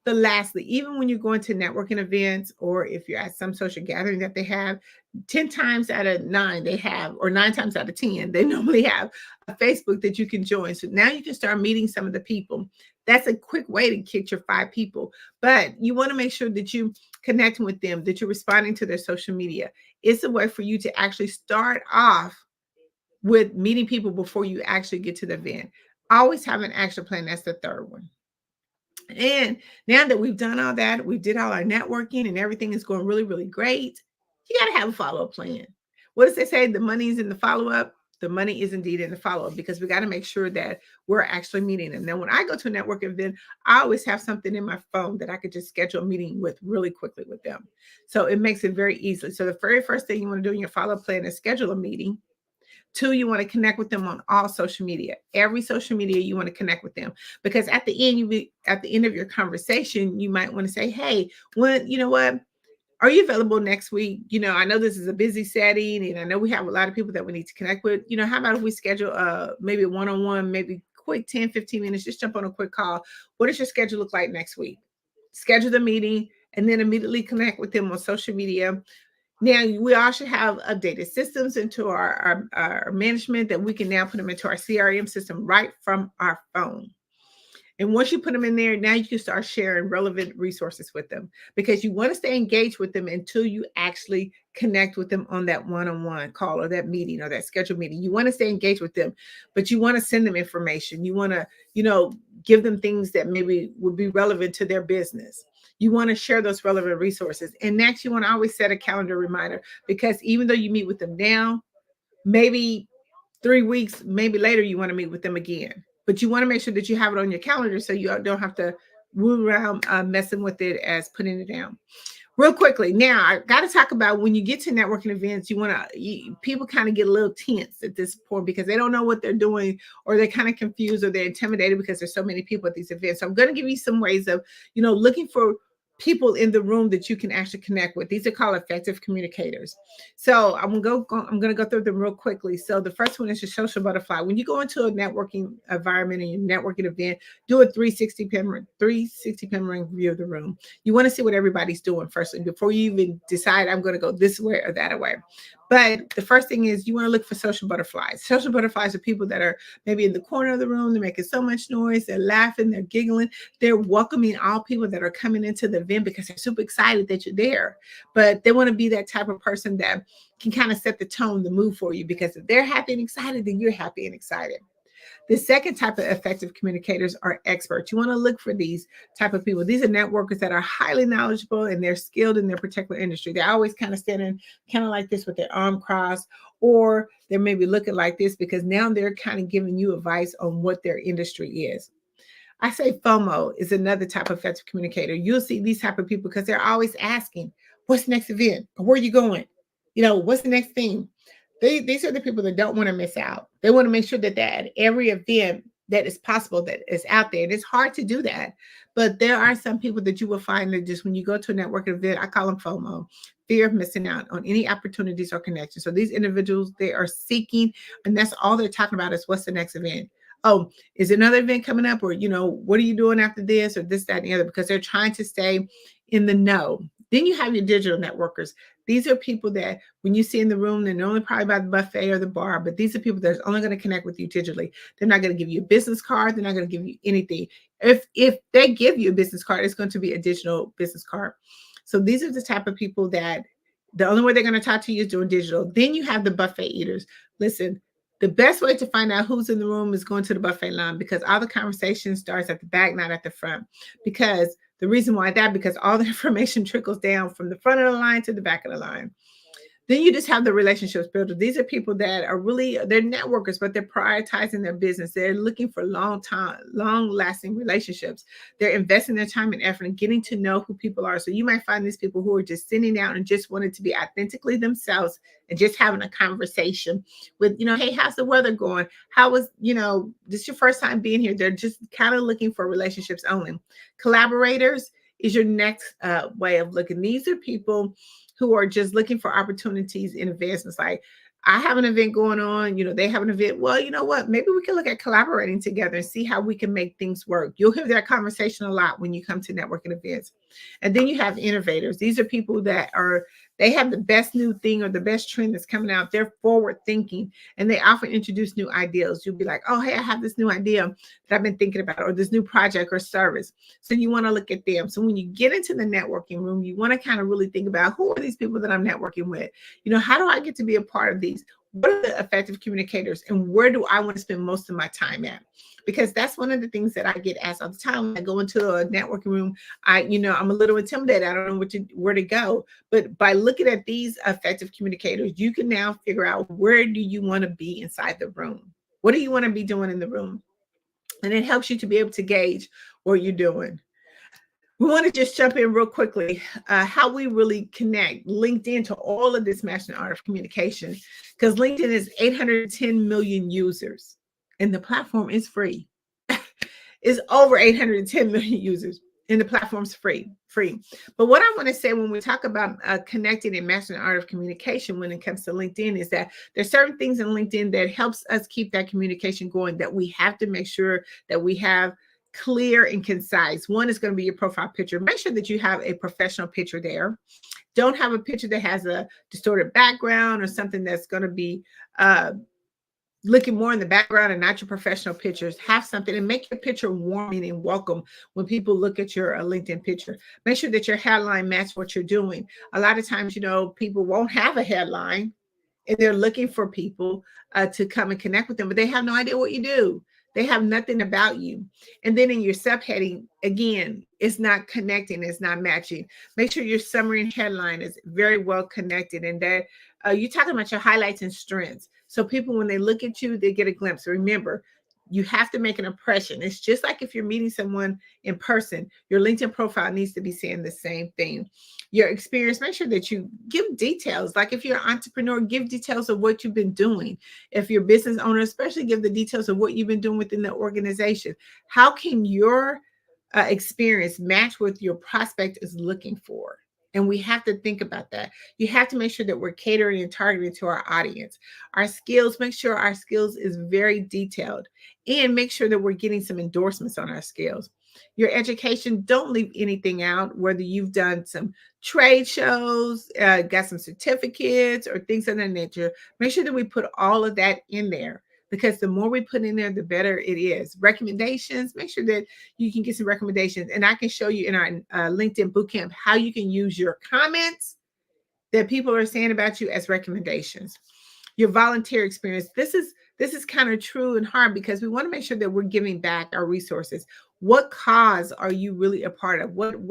But lastly, even when you're going to networking events, or if you're at some social gathering that they have, 10 times out of 9 they have, or 9 times out of 10, they normally have a Facebook that you can join. So now you can start meeting some of the people. That's a quick way to get your 5 people. But you want to make sure that you connecting with them, that you're responding to their social media. It's a way for you to actually start off with meeting people before you actually get to the event. Always have an action plan. That's the third one. And now that we've done all that, we did all our networking and everything is going really, really great, you got to have a follow-up plan. What does they say? The money is in the follow-up. The money is indeed in the follow-up, because we got to make sure that we're actually meeting them. Now, when I go to a network event, I always have something in my phone that I could just schedule a meeting with really quickly with them. So it makes it very easy. So the very first thing you want to do in your follow-up plan is schedule a meeting. 2, you want to connect with them on all social media. Every social media, you want to connect with them, because at the end of your conversation, you might want to say, hey, you know what? Are you available next week? I know this is a busy setting, and I know we have a lot of people that we need to connect with. How about if we schedule maybe a one-on-one, maybe quick 10, 15 minutes, just jump on a quick call. What does your schedule look like next week? Schedule the meeting and then immediately connect with them on social media. Now, we all should have updated systems into our management, that we can now put them into our CRM system right from our phone. And once you put them in there, now you can start sharing relevant resources with them, because you want to stay engaged with them until you actually connect with them on that one-on-one call, or that meeting, or that scheduled meeting. You want to stay engaged with them, but you want to send them information. You want to, give them things that maybe would be relevant to their business. You want to share those relevant resources. And next, you want to always set a calendar reminder, because even though you meet with them now, maybe 3 weeks, maybe later, you want to meet with them again. but you want to make sure that you have it on your calendar so you don't have to move around messing with it as putting it down. Real quickly, now I got to talk about when you get to networking events, people kind of get a little tense at this point because they don't know what they're doing, or they're kind of confused, or they're intimidated because there's so many people at these events. So I'm going to give you some ways of, looking for people in the room that you can actually connect with. These are called effective communicators. So I'm going to go through them real quickly. So the first one is your social butterfly. When you go into a networking environment and your networking event, do a 360 camera view of the room. You want to see what everybody's doing first before you even decide I'm going to go this way or that way. But the first thing is you want to look for social butterflies. Social butterflies are people that are maybe in the corner of the room. They're making so much noise. They're laughing. They're giggling. They're welcoming all people that are coming into the event because they're super excited that you're there. But they want to be that type of person that can kind of set the tone, the mood for you, because if they're happy and excited, then you're happy and excited. The second type of effective communicators are experts. You want to look for these type of people. These are networkers that are highly knowledgeable and they're skilled in their particular industry. They're always kind of standing kind of like this with their arm crossed, or they're maybe looking like this because now they're kind of giving you advice on what their industry is. I say FOMO is another type of effective communicator. You'll see these type of people because they're always asking, what's the next event? Or where are you going? What's the next thing? These are the people that don't want to miss out. They want to make sure that they're at every event that is possible, that is out there. And it's hard to do that. But there are some people that you will find that just when you go to a networking event, I call them FOMO, fear of missing out on any opportunities or connections. So these individuals, they are seeking, and that's all they're talking about is what's the next event. Oh, is another event coming up? Or, what are you doing after this or this, that, and the other? Because they're trying to stay in the know. Then you have your digital networkers. These are people that when you see in the room, they're only probably by the buffet or the bar, but these are people that are only going to connect with you digitally. They're not going to give you a business card. They're not going to give you anything. If they give you a business card, it's going to be a digital business card. So these are the type of people that the only way they're going to talk to you is doing digital. Then you have the buffet eaters. Listen, the best way to find out who's in the room is going to the buffet line, because all the conversation starts at the back, not at the front. Because the reason why because all the information trickles down from the front of the line to the back of the line. Then you just have the relationships builders. These are people that are they're networkers, but they're prioritizing their business. They're looking for long-lasting relationships. They're investing their time and effort and getting to know who people are. So you might find these people who are just sitting out and just wanted to be authentically themselves and just having a conversation with, hey, how's the weather going? How was, this is your first time being here? They're just kind of looking for relationships only. Collaborators is your next way of looking. These are people who are just looking for opportunities in advancements. Like, I have an event going on, they have an event. Well, you know what? Maybe we can look at collaborating together and see how we can make things work. You'll hear that conversation a lot when you come to networking events. And then you have innovators. These are people that they have the best new thing or the best trend that's coming out. They're forward thinking and they often introduce new ideas. You'll be like, oh, hey, I have this new idea that I've been thinking about, or this new project or service. So you want to look at them. So when you get into the networking room, you want to kind of really think about, who are these people that I'm networking with? How do I get to be a part of these? What are the effective communicators and where do I want to spend most of my time at? Because that's one of the things that I get asked all the time. When I go into a networking room, I'm a little intimidated. I don't know where to go. But by looking at these effective communicators, you can now figure out, where do you want to be inside the room? What do you want to be doing in the room? And it helps you to be able to gauge what you're doing. We want to just jump in real quickly, how we really connect LinkedIn to all of this mastering art of communication, because LinkedIn is 810 million users and the platform is free. It's over 810 million users and the platform's free. But what I want to say when we talk about connecting and mastering the art of communication when it comes to LinkedIn is that there's certain things in LinkedIn that helps us keep that communication going, that we have to make sure that we have clear and concise. One is going to be your profile picture. Make sure that you have a professional picture there. Don't have a picture that has a distorted background or something that's going to be looking more in the background and not your professional pictures. Have something and make your picture warming and welcome when people look at your LinkedIn picture. Make sure that your headline matches what you're doing. A lot of times, people won't have a headline and they're looking for people to come and connect with them, but they have no idea what you do. They have nothing about you. And then in your subheading, again, it's not connecting, it's not matching. Make sure your summary and headline is very well connected and that you're talking about your highlights and strengths. So people, when they look at you, they get a glimpse. Remember, You have to make an impression. It's just like if you're meeting someone in person, your LinkedIn profile needs to be saying the same thing. Your experience, make sure that you give details. Like if you're an entrepreneur, give details of what you've been doing. If you're a business owner, especially give the details of what you've been doing within the organization. How can your experience match what your prospect is looking for? And we have to think about that. You have to make sure that we're catering and targeting to our audience. Our skills, make sure our skills is very detailed, and make sure that we're getting some endorsements on our skills. Your education, don't leave anything out, whether you've done some trade shows, got some certificates or things of that nature. Make sure that we put all of that in there, because the more we put in there, the better it is. Recommendations, make sure that you can get some recommendations. And I can show you in our LinkedIn bootcamp how you can use your comments that people are saying about you as recommendations. Your volunteer experience. This is kind of true and hard, because we want to make sure that we're giving back our resources. What cause are you really a part of? What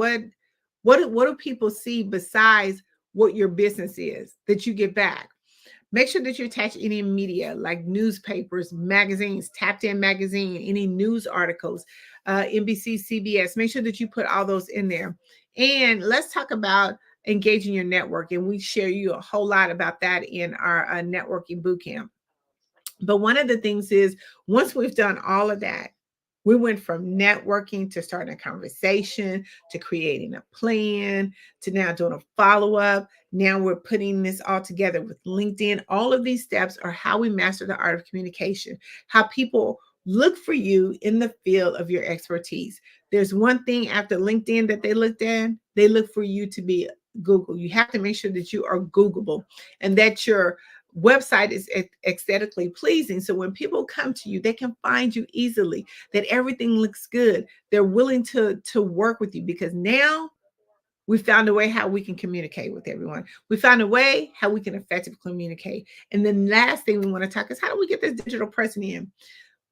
do people see besides what your business is that you give back? Make sure that you attach any media like newspapers, magazines, Tapped In Magazine, any news articles, NBC, CBS. Make sure that you put all those in there. And let's talk about engaging your network. And we share you a whole lot about that in our networking bootcamp. But one of the things is, once we've done all of that, we went from networking to starting a conversation to creating a plan to now doing a follow-up. Now we're putting this all together with LinkedIn. All of these steps are how we master the art of communication, how people look for you in the field of your expertise. There's one thing after LinkedIn that they looked at, they look for you to be Google. You have to make sure that you are Googleable and that your website is aesthetically pleasing. So when people come to you, they can find you easily, that everything looks good. They're willing to work with you, because now we found a way how we can communicate with everyone. We found a way how we can effectively communicate. And then last thing we want to talk is, how do we get this digital presence in?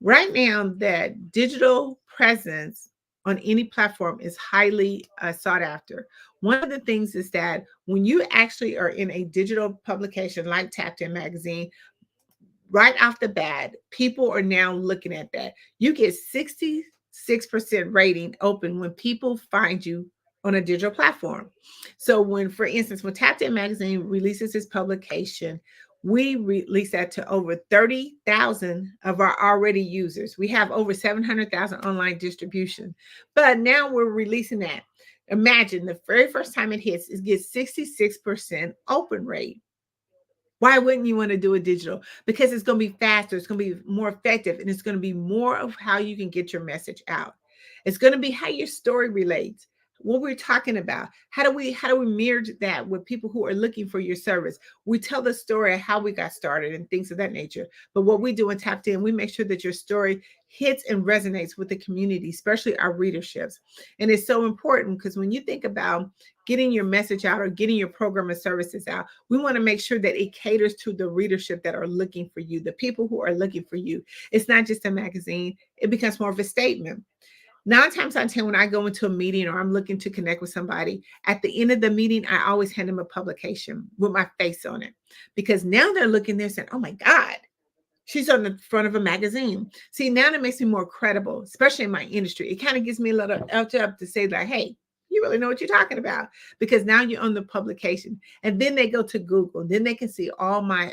Right now, that digital presence on any platform is highly sought after. One of the things is that when you actually are in a digital publication like Tapped In Magazine, right off the bat, people are now looking at that. You get 66% rating open when people find you on a digital platform. So when, for instance, when Tapped In Magazine releases its publication, we release that to over 30,000 of our already users. We have over 700,000 online distribution, but now we're releasing that. Imagine the very first time it hits, it gets 66% open rate. Why wouldn't you want to do it digital? Because it's going to be faster, it's going to be more effective, and it's going to be more of how you can get your message out. It's going to be how your story relates. What we're talking about, how do we mirror that with people who are looking for your service? We tell the story of how we got started and things of that nature. But what we do in Tapped In, we make sure that your story hits and resonates with the community, especially our readerships. And it's so important, because when you think about getting your message out or getting your program and services out, we want to make sure that it caters to the readership that are looking for you, the people who are looking for you. It's not just a magazine, it becomes more of a statement. 9 times out of 10, when I go into a meeting or I'm looking to connect with somebody, at the end of the meeting, I always hand them a publication with my face on it, because now they're looking there saying, oh my God, she's on the front of a magazine. See, now that makes me more credible, especially in my industry. It kind of gives me a little up to say like, hey, you really know what you're talking about, because now you're on the publication. And then they go to Google, then they can see all my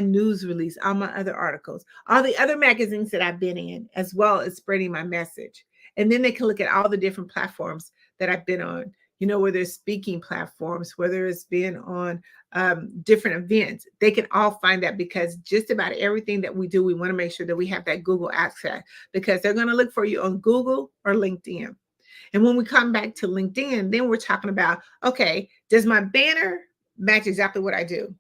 news release, all my other articles, all the other magazines that I've been in, as well as spreading my message. And then they can look at all the different platforms that I've been on, whether it's speaking platforms, whether it's been on different events. They can all find that, because just about everything that we do, we want to make sure that we have that Google access, because they're going to look for you on Google or LinkedIn. And when we come back to LinkedIn, then we're talking about, okay, does my banner match exactly what I do?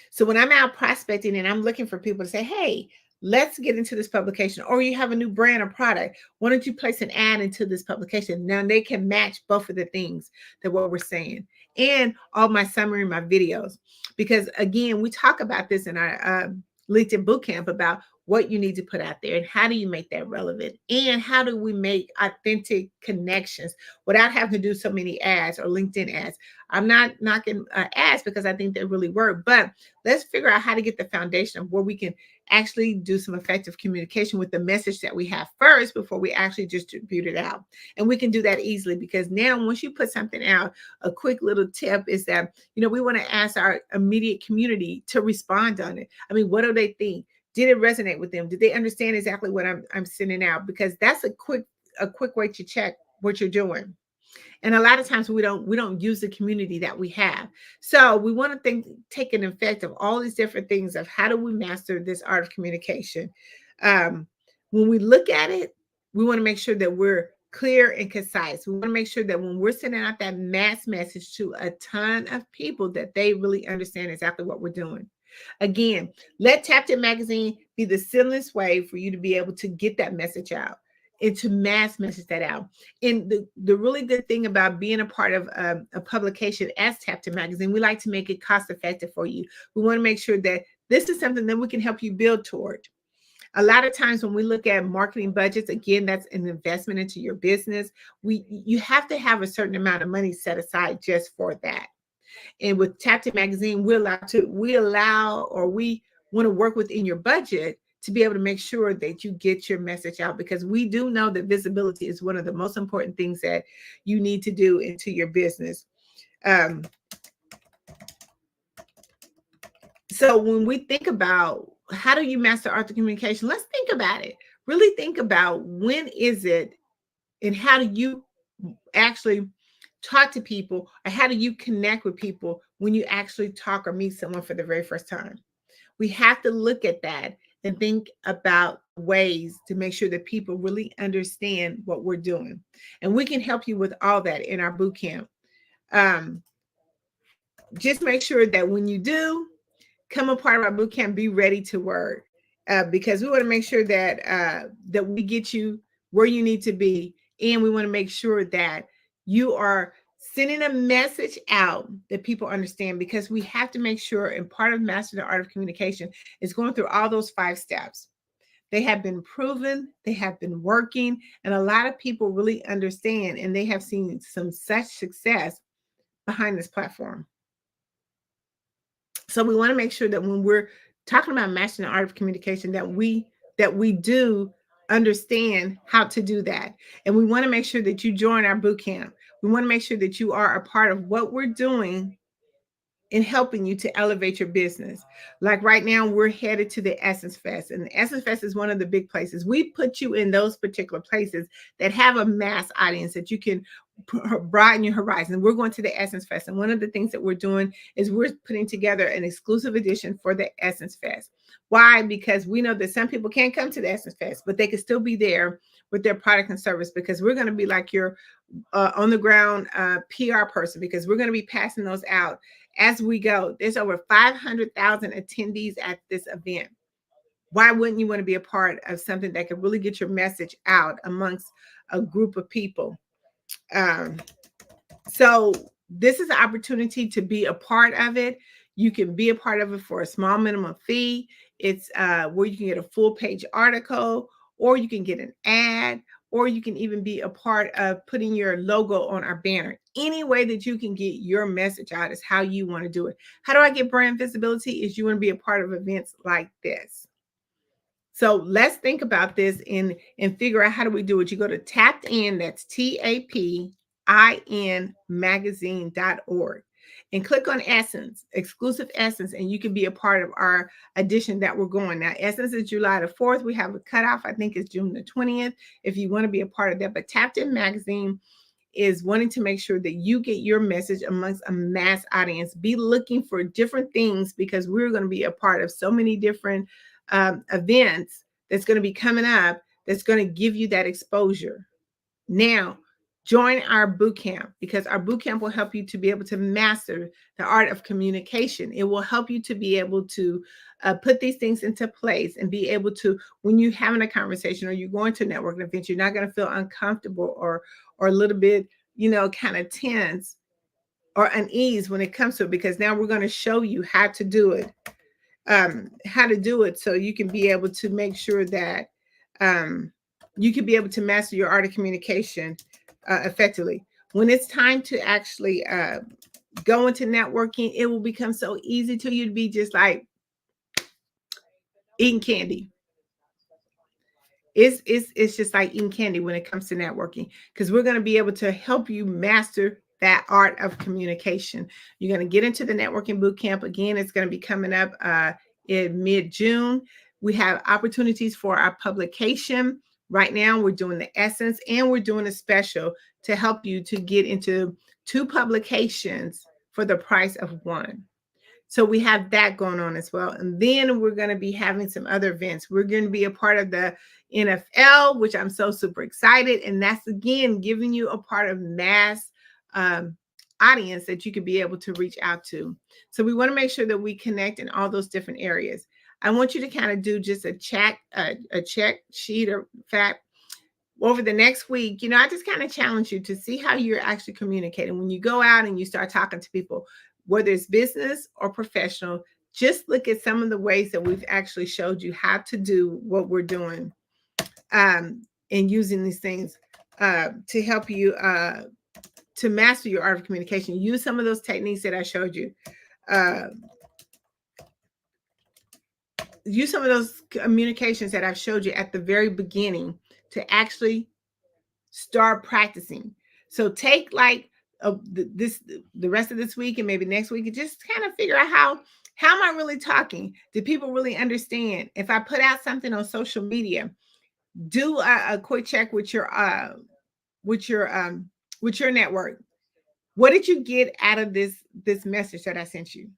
So when I'm out prospecting and I'm looking for people to say, hey, let's get into this publication, or you have a new brand or product, why don't you place an ad into this publication? Now they can match both of the things that what we're saying, and all my summary, my videos, because again, we talk about this in our LinkedIn bootcamp about what you need to put out there and how do you make that relevant, and how do we make authentic connections without having to do so many ads or LinkedIn ads. I'm not knocking ads, because I think they really work, but let's figure out how to get the foundation of where we can actually do some effective communication with the message that we have first before we actually distribute it out. And we can do that easily, because now once you put something out, a quick little tip is that, we want to ask our immediate community to respond on it. I mean, what do they think? Did it resonate with them? Did they understand exactly what I'm sending out? Because that's a quick way to check what you're doing. And a lot of times we don't use the community that we have. So we want to take an effect of all these different things of how do we master this art of communication. When we look at it, we want to make sure that we're clear and concise. We want to make sure that when we're sending out that mass message to a ton of people, that they really understand exactly what we're doing. Again, let Tapped In Magazine be the simplest way for you to be able to get that message out and to mass message that out. And the really good thing about being a part of a publication as Tapped In Magazine, we like to make it cost effective for you. We want to make sure that this is something that we can help you build toward. A lot of times when we look at marketing budgets, again, that's an investment into your business. You have to have a certain amount of money set aside just for that. And with Tapped In Magazine, we want to work within your budget to be able to make sure that you get your message out, because we do know that visibility is one of the most important things that you need to do into your business. So when we think about how do you master art of communication, let's think about it. Really think about when is it and how do you actually talk to people, or how do you connect with people when you actually talk or meet someone for the very first time? We have to look at that and think about ways to make sure that people really understand what we're doing. And we can help you with all that in our boot camp. Just make sure that when you do come a part of our boot camp, be ready to work, because we want to make sure that that we get you where you need to be. And we want to make sure that you are sending a message out that people understand, because we have to make sure, and part of mastering the art of communication is going through all those 5 steps. They have been proven, they have been working, and a lot of people really understand, and they have seen some such success behind this platform. So we want to make sure that when we're talking about mastering the art of communication, that we do understand how to do that. And we want to make sure that you join our boot camp. We want to make sure that you are a part of what we're doing in helping you to elevate your business. Like right now, we're headed to the Essence Fest, and the Essence Fest is one of the big places. We put you in those particular places that have a mass audience that you can broaden your horizon. We're going to the Essence Fest, and one of the things that we're doing is we're putting together an exclusive edition for the Essence Fest. Why? Because we know that some people can't come to the Essence Fest, but they can still be there with their product and service, because we're going to be like your on the ground PR person, because we're going to be passing those out as we go. There's over 500,000 attendees at this event. Why wouldn't you want to be a part of something that could really get your message out amongst a group of people? So this is an opportunity to be a part of it. You can be a part of it for a small minimum fee. It's where you can get a full page article, or you can get an ad, or you can even be a part of putting your logo on our banner. Any way that you can get your message out is how you want to do it. How do I get brand visibility? Is you want to be a part of events like this. So let's think about this and figure out how do we do it. You go to Tapped In, that's TAPIN magazine.org, and click on Essence, exclusive Essence, and you can be a part of our edition that we're going. Now, Essence is July the 4th. We have a cutoff, I think it's June the 20th, if you want to be a part of that. But Tapped In Magazine is wanting to make sure that you get your message amongst a mass audience. Be looking for different things, because we're going to be a part of so many different events that's going to be coming up that's going to give you that exposure. Now, join our boot camp, because our boot camp will help you to be able to master the art of communication. It will help you to be able to put these things into place and be able to, when you're having a conversation or you're going to a networking event, you're not going to feel uncomfortable or a little bit, kind of tense or unease when it comes to it, because now we're going to show you how to do it. So you can be able to make sure that you can be able to master your art of communication effectively. When it's time to actually go into networking, it will become so easy to you to be just like, eating candy. It's just like eating candy when it comes to networking, because we're going to be able to help you master that art of communication. You're going to get into the networking boot camp. Again, it's going to be coming up in mid-June. We have opportunities for our publication. Right now, we're doing the essence, and we're doing a special to help you to get into 2 publications for the price of 1. So we have that going on as well. And then we're going to be having some other events. We're going to be a part of the NFL, which I'm so super excited. And that's, again, giving you a part of mass audience that you could be able to reach out to. So we want to make sure that we connect in all those different areas. I want you to kind of do just a check sheet or fact over the next week. I just kind of challenge you to see how you're actually communicating. When you go out and you start talking to people, whether it's business or professional, just look at some of the ways that we've actually showed you how to do what we're doing, and using these things to help you to master your art of communication. Use some of those techniques that I showed you. Use some of those communications that I've showed you at the very beginning to actually start practicing. So take like the rest of this week and maybe next week, and just kind of figure out how am I really talking? Do people really understand? If I put out something on social media, do a quick check with your network. What did you get out of this message that I sent you?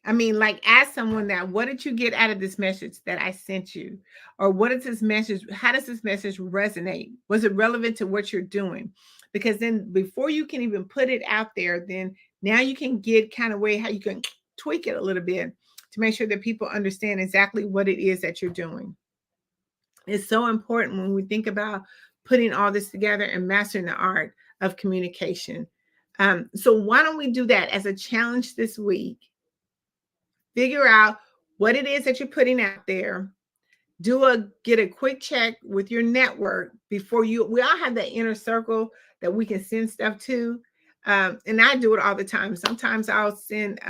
I mean, like, ask someone that, what did you get out of this message that I sent you? Or what is this message? How does this message resonate? Was it relevant to what you're doing? Because then before you can even put it out there, then now you can get kind of way how you can tweak it a little bit to make sure that people understand exactly what it is that you're doing. It's so important when we think about putting all this together and mastering the art of communication. So why don't we do that as a challenge this week? Figure out what it is that you're putting out there. Get a quick check with your network before we all have that inner circle that we can send stuff to. And I do it all the time. Sometimes I'll send,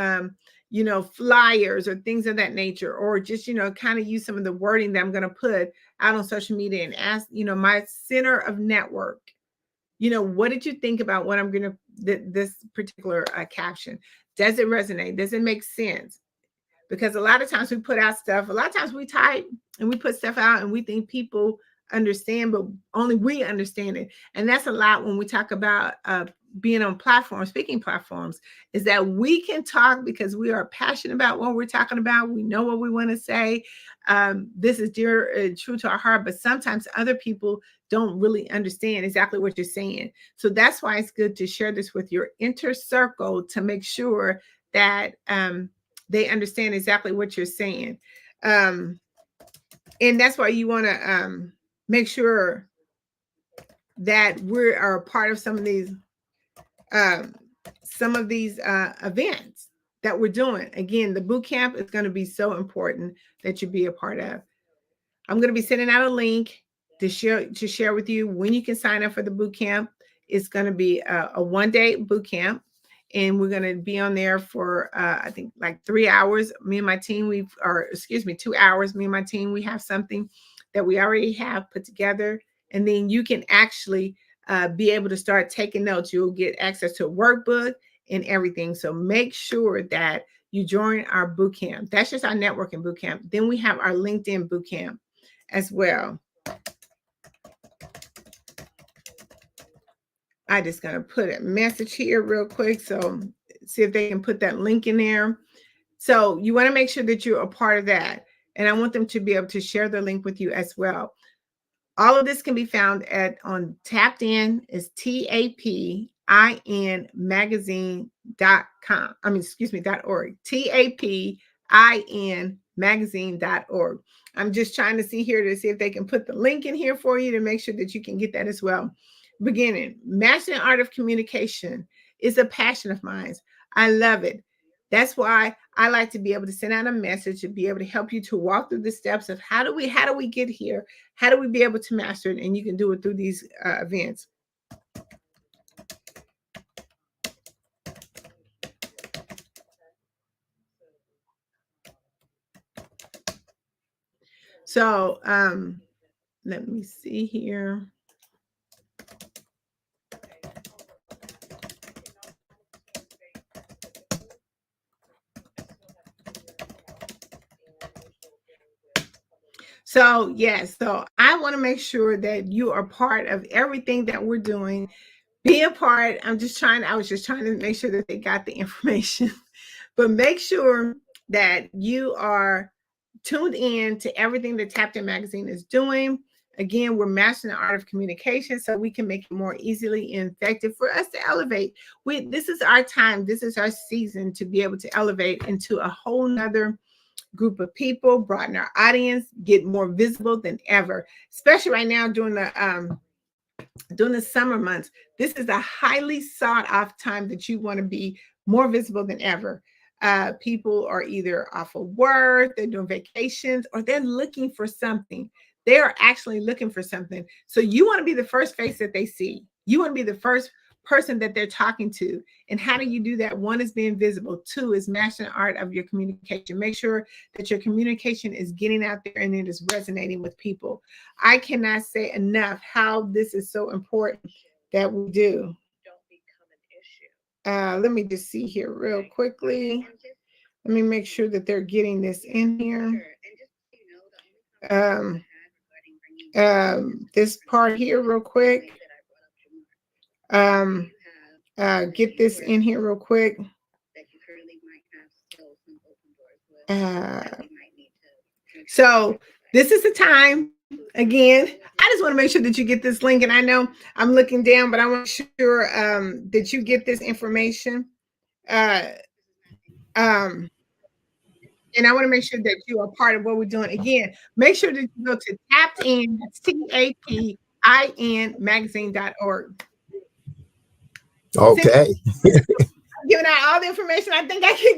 flyers or things of that nature, or just, kind of use some of the wording that I'm going to put out on social media and ask, my center of network, what did you think about what I'm going to, this particular caption? Does it resonate? Does it make sense? Because a lot of times we put out stuff, a lot of times we type and we put stuff out and we think people understand, but only we understand it. And that's a lot when we talk about being on platforms, speaking platforms, is that we can talk because we are passionate about what we're talking about. We know what we want to say. This is dear and true to our heart, but sometimes other people don't really understand exactly what you're saying. So that's why it's good to share this with your inner circle to make sure that they understand exactly what you're saying. And that's why you want to make sure that we are a part of some of these events that we're doing. Again, the boot camp is going to be so important that you be a part of. I'm going to be sending out a link to share with you when you can sign up for the boot camp. It's going to be a one-day boot camp. And we're going to be on there for, I think, like 3 hours. Me and my team, 2 hours. Me and my team, we have something that we already have put together. And then you can actually be able to start taking notes. You'll get access to a workbook and everything. So make sure that you join our boot camp. That's just our networking boot camp. Then we have our LinkedIn boot camp as well. I just going to put a message here real quick. So see if they can put that link in there. So you want to make sure that you're a part of that. And I want them to be able to share the link with you as well. All of this can be found on Tapped In, is TAPIN magazine.com. .org. TAPIN magazine.org. I'm just trying to see here to see if they can put the link in here for you to make sure that you can get that as well. Beginning, mastering art of communication is a passion of mine. I love it. That's why I like to be able to send out a message to be able to help you to walk through the steps of how do we get here? How do we be able to master it? And you can do it through these events. So let me see here. So yes, so I want to make sure that you are part of everything that we're doing. Be a part. I was just trying to make sure that they got the information, but make sure that you are tuned in to everything that Tapped In Magazine is doing. Again, we're mastering the art of communication so we can make it more easily and effective for us to elevate. This is our time. This is our season to be able to elevate into a whole nother group of people, broaden our audience, get more visible than ever, especially right now during the summer months. This is a highly sought after time that you want to be more visible than ever. People are either off of work, they're doing vacations, or they're looking for something. They are actually looking for something. So you want to be the first face that they see. You want to be the first person that they're talking to. And how do you do that? One is being visible. Two is mastering the art of your communication. Make sure that your communication is getting out there and it is resonating with people. I cannot say enough how this is so important that we do. Let me just see here real quickly. Let me make sure that they're getting this in here. This part here real quick. Get this in here real quick. So this is the time. Again, I just want to make sure that you get this link. And I know I'm looking down, but I want to make sure that you get this information. And I want to make sure that you are part of what we're doing. Again, make sure that you go to tappedin, TAPIN magazine.org. Okay. I'm giving out all the information I think I can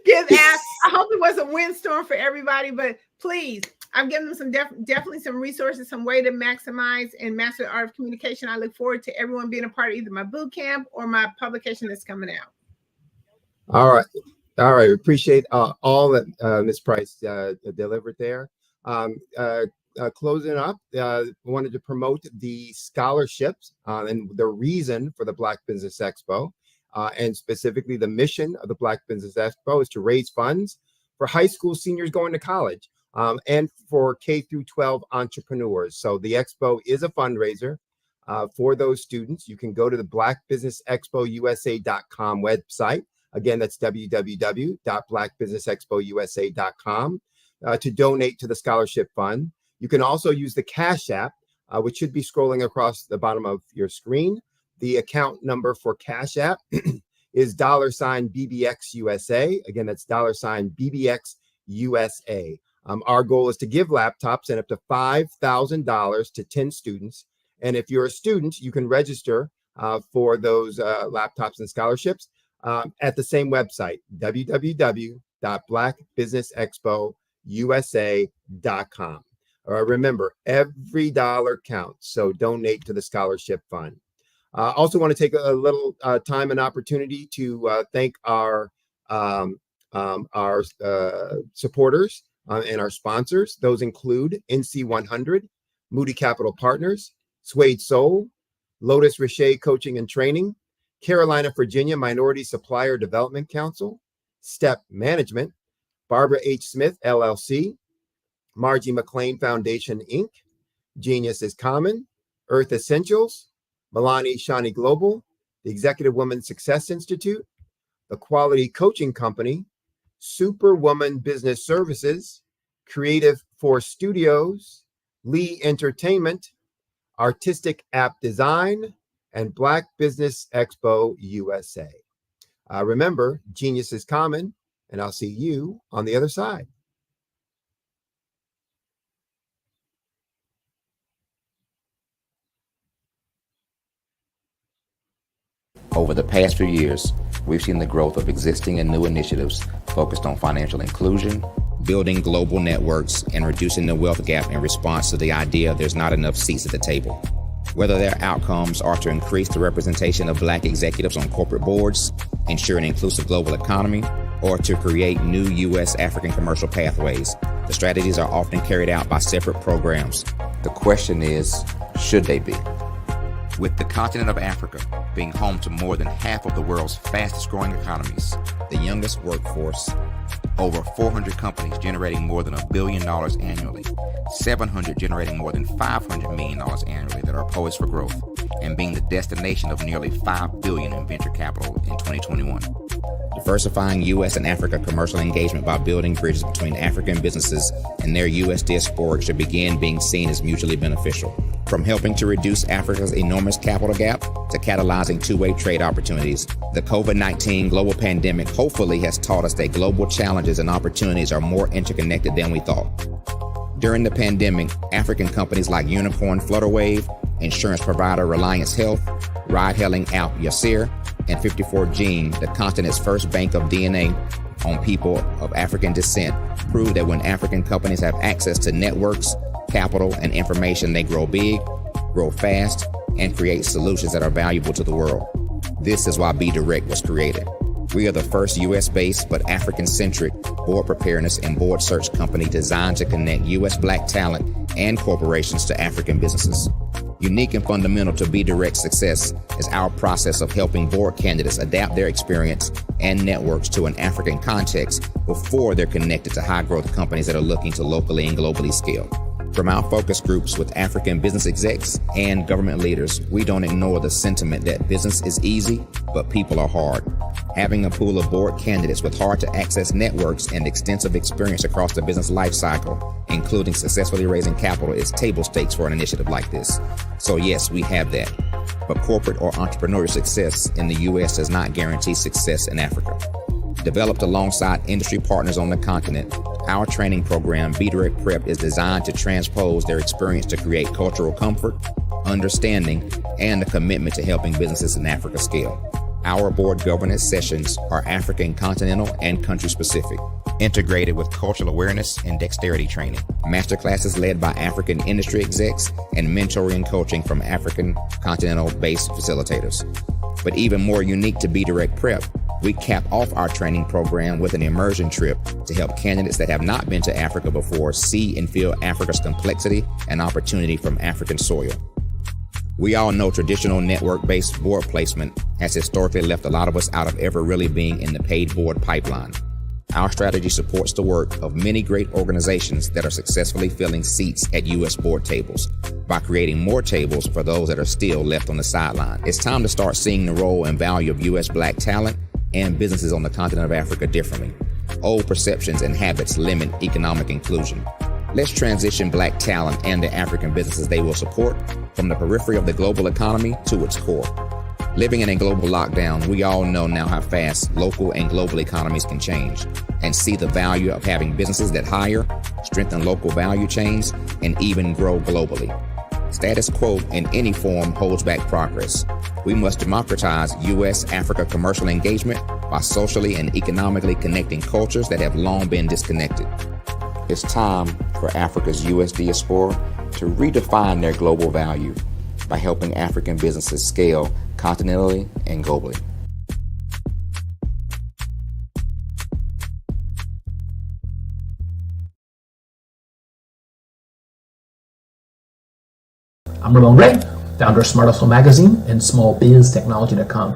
give out. I hope it was a windstorm for everybody, but please, I'm giving them some definitely some resources, some way to maximize and master the art of communication. I look forward to everyone being a part of either my boot camp or my publication that's coming out. All right. All right. Appreciate all that Ms. Price delivered there. Closing up, wanted to promote the scholarships and the reason for the Black Business Expo, and specifically the mission of the Black Business Expo is to raise funds for high school seniors going to college and for K through 12 entrepreneurs. So the expo is a fundraiser for those students. You can go to the blackbusinessexpousa.com website. Again, that's www.blackbusinessexpousa.com to donate to the scholarship fund. You can also use the Cash App, which should be scrolling across the bottom of your screen. The account number for Cash App is $BBXUSA. Again, that's $BBXUSA. Our goal is to give laptops and up to $5,000 to 10 students. And if you're a student, you can register for those laptops and scholarships at the same website, www.blackbusinessexpousa.com. Remember, every dollar counts, so donate to the scholarship fund. Also want to take a little time and opportunity to thank our supporters and our sponsors. Those include NC100, Moody Capital Partners, Suede Soul, Lotus Richer Coaching and Training, Carolina, Virginia Minority Supplier Development Council, Step Management, Barbara H. Smith, LLC, Margie McLean Foundation, Inc., Genius is Common, Earth Essentials, Milani Shani Global, the Executive Women Success Institute, the Quality Coaching Company, Superwoman Business Services, Creative Force Studios, Lee Entertainment, Artistic App Design, and Black Business Expo USA. Remember, genius is common, and I'll see you on the other side. Over the past few years, we've seen the growth of existing and new initiatives focused on financial inclusion, building global networks, and reducing the wealth gap in response to the idea there's not enough seats at the table. Whether their outcomes are to increase the representation of Black executives on corporate boards, ensure an inclusive global economy, or to create new U.S. African commercial pathways, The strategies are often carried out by separate programs. The question is, should they be? With the continent of Africa being home to more than half of the world's fastest growing economies, the youngest workforce, over 400 companies generating more than $1 billion annually, 700 generating more than $500 million annually that are poised for growth, and being the destination of nearly $5 billion in venture capital in 2021. Diversifying U.S. and Africa commercial engagement by building bridges between African businesses and their U.S. diaspora should begin being seen as mutually beneficial. From helping to reduce Africa's enormous capital gap to catalyzing two-way trade opportunities, the COVID-19 global pandemic hopefully has taught us that global challenges and opportunities are more interconnected than we thought. During the pandemic, African companies like Unicorn Flutterwave, insurance provider Reliance Health, ride-hailing app Yasir, and 54Gene, the continent's first bank of DNA on people of African descent, proved that when African companies have access to networks, capital, and information, they grow big, grow fast, and create solutions that are valuable to the world. This is why Be Direct was created. We are the first U.S.-based but African-centric board preparedness and board search company designed to connect U.S. Black talent and corporations to African businesses. Unique and fundamental to Be Direct's success is our process of helping board candidates adapt their experience and networks to an African context before they're connected to high-growth companies that are looking to locally and globally scale. From our focus groups with African business execs and government leaders, we don't ignore the sentiment that business is easy, but people are hard. Having a pool of board candidates with hard-to-access networks and extensive experience across the business life cycle, including successfully raising capital, is table stakes for an initiative like this. So yes, we have that. But corporate or entrepreneurial success in the U.S. does not guarantee success in Africa. Developed alongside industry partners on the continent, our training program, Be Direct Prep, is designed to transpose their experience to create cultural comfort, understanding, and a commitment to helping businesses in Africa scale. Our board governance sessions are African, continental, and country-specific, integrated with cultural awareness and dexterity training, masterclasses led by African industry execs, and mentoring and coaching from African continental-based facilitators. But even more unique to Be Direct Prep, we cap off our training program with an immersion trip to help candidates that have not been to Africa before see and feel Africa's complexity and opportunity from African soil. We all know traditional network-based board placement has historically left a lot of us out of ever really being in the paid board pipeline. Our strategy supports the work of many great organizations that are successfully filling seats at U.S. board tables by creating more tables for those that are still left on the sideline. It's time to start seeing the role and value of U.S. Black talent and businesses on the continent of Africa differently. Old perceptions and habits limit economic inclusion. Let's transition Black talent and the African businesses they will support from the periphery of the global economy to its core. Living in a global lockdown, we all know now how fast local and global economies can change, and see the value of having businesses that hire, strengthen local value chains, and even grow globally. Status quo in any form holds back progress. We must democratize U.S.-Africa commercial engagement by socially and economically connecting cultures that have long been disconnected. It's time for Africa's U.S. diaspora to redefine their global value by helping African businesses scale continentally and globally. I'm Ramon Ray, founder of Smart Hustle Magazine and smallbiztechnology.com.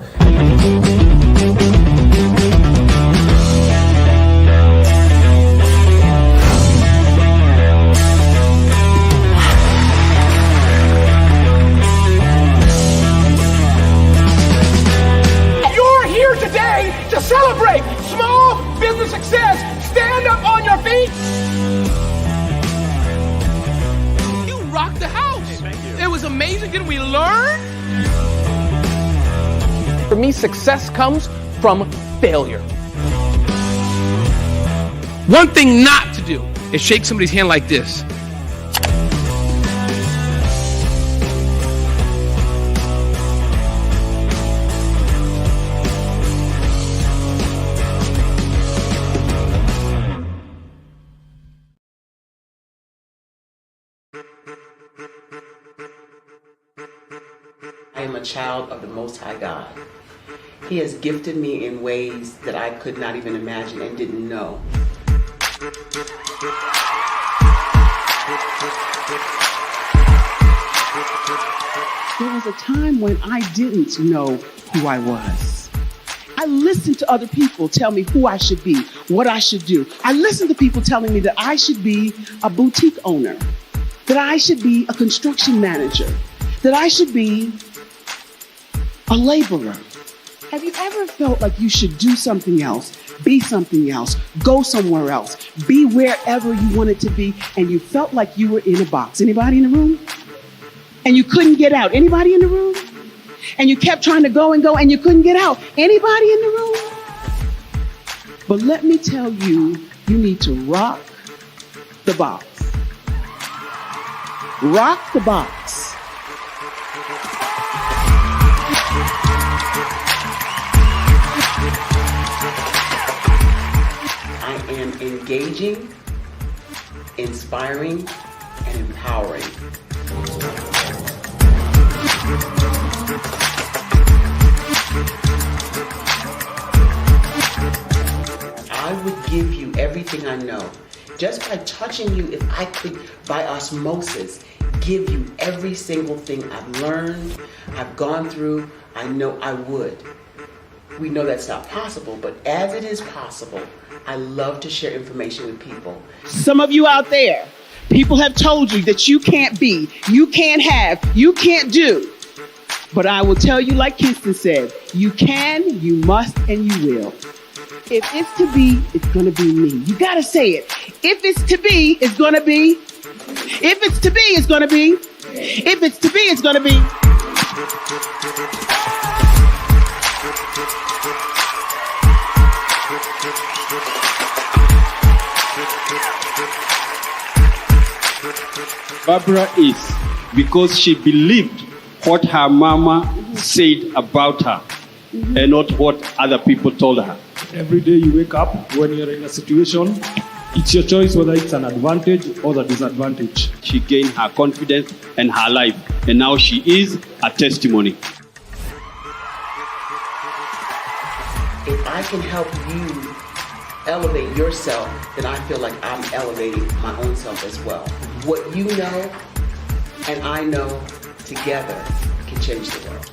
You're here today to celebrate small business success. Stand up on your feet. You rocked the house. It was amazing. Didn't we learn? For me, success comes from failure. One thing not to do is shake somebody's hand like this. I am a child of the Most High God. He has gifted me in ways that I could not even imagine and didn't know. There was a time when I didn't know who I was. I listened to other people tell me who I should be, what I should do. I listened to people telling me that I should be a boutique owner, that I should be a construction manager, that I should be a laborer. Have you ever felt like you should do something else, be something else, go somewhere else, be wherever you wanted to be, and you felt like you were in a box? Anybody in the room? And you couldn't get out. Anybody in the room? And you kept trying to go and you couldn't get out. Anybody in the room? But let me tell you, you need to rock the box. Rock the box. I am engaging, inspiring, and empowering. I would give you everything I know. Just by touching you, if I could, by osmosis, give you every single thing I've learned, I've gone through, I know I would. We know that's not possible, but as it is possible, I love to share information with people. Some of you out there, people have told you that you can't be, you can't have, you can't do. But I will tell you, like Kinston said, you can, you must, and you will. If it's to be, it's going to be me. You got to say it. If it's to be, it's going to be. If it's to be, it's going to be. If it's to be, it's going to be. Barbara is because she believed what her mama said about her and not what other people told her. Every day you wake up, when you're in a situation, it's your choice whether it's an advantage or the disadvantage. She gained her confidence and her life, and now she is a testimony. If I can help you elevate yourself, then I feel like I'm elevating my own self as well. What you know and I know together can change the world.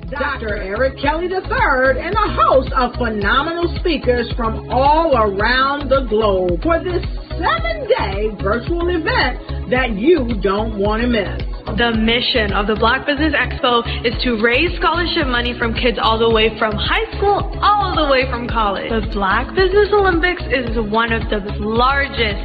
Dr. Eric Kelly III and a host of phenomenal speakers from all around the globe for this 7-day virtual event that you don't want to miss. The mission of the Black Business Expo is to raise scholarship money from kids all the way from high school, all the way from college. The Black Business Olympics is one of the largest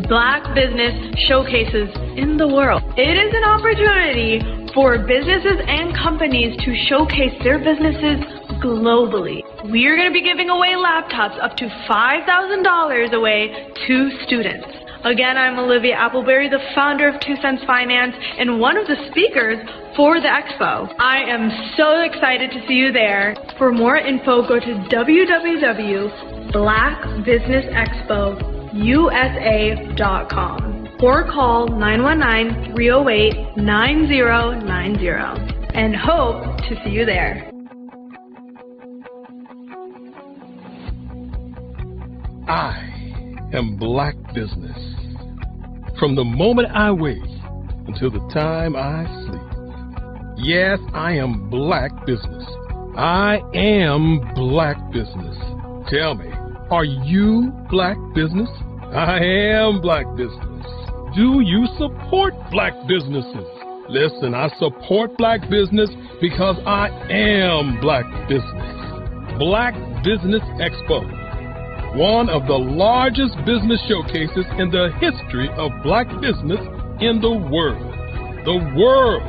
Black business showcases in the world. It is an opportunity for businesses and companies to showcase their businesses globally. We are going to be giving away laptops up to $5,000 away to students. Again, I'm Olivia Appleberry, the founder of 2 Cents Finance and one of the speakers for the expo. I am so excited to see you there. For more info, go to www.blackbusinessexpousa.com or call 919-308-9090 and hope to see you there. I am Black Business. From the moment I wake until the time I sleep. Yes, I am Black Business. I am Black Business. Tell me, are you Black Business? I am Black Business. Do you support Black businesses? Listen, I support Black business because I am Black Business. Black Business Expo. one of the largest business showcases in the history of black business in the world. The world!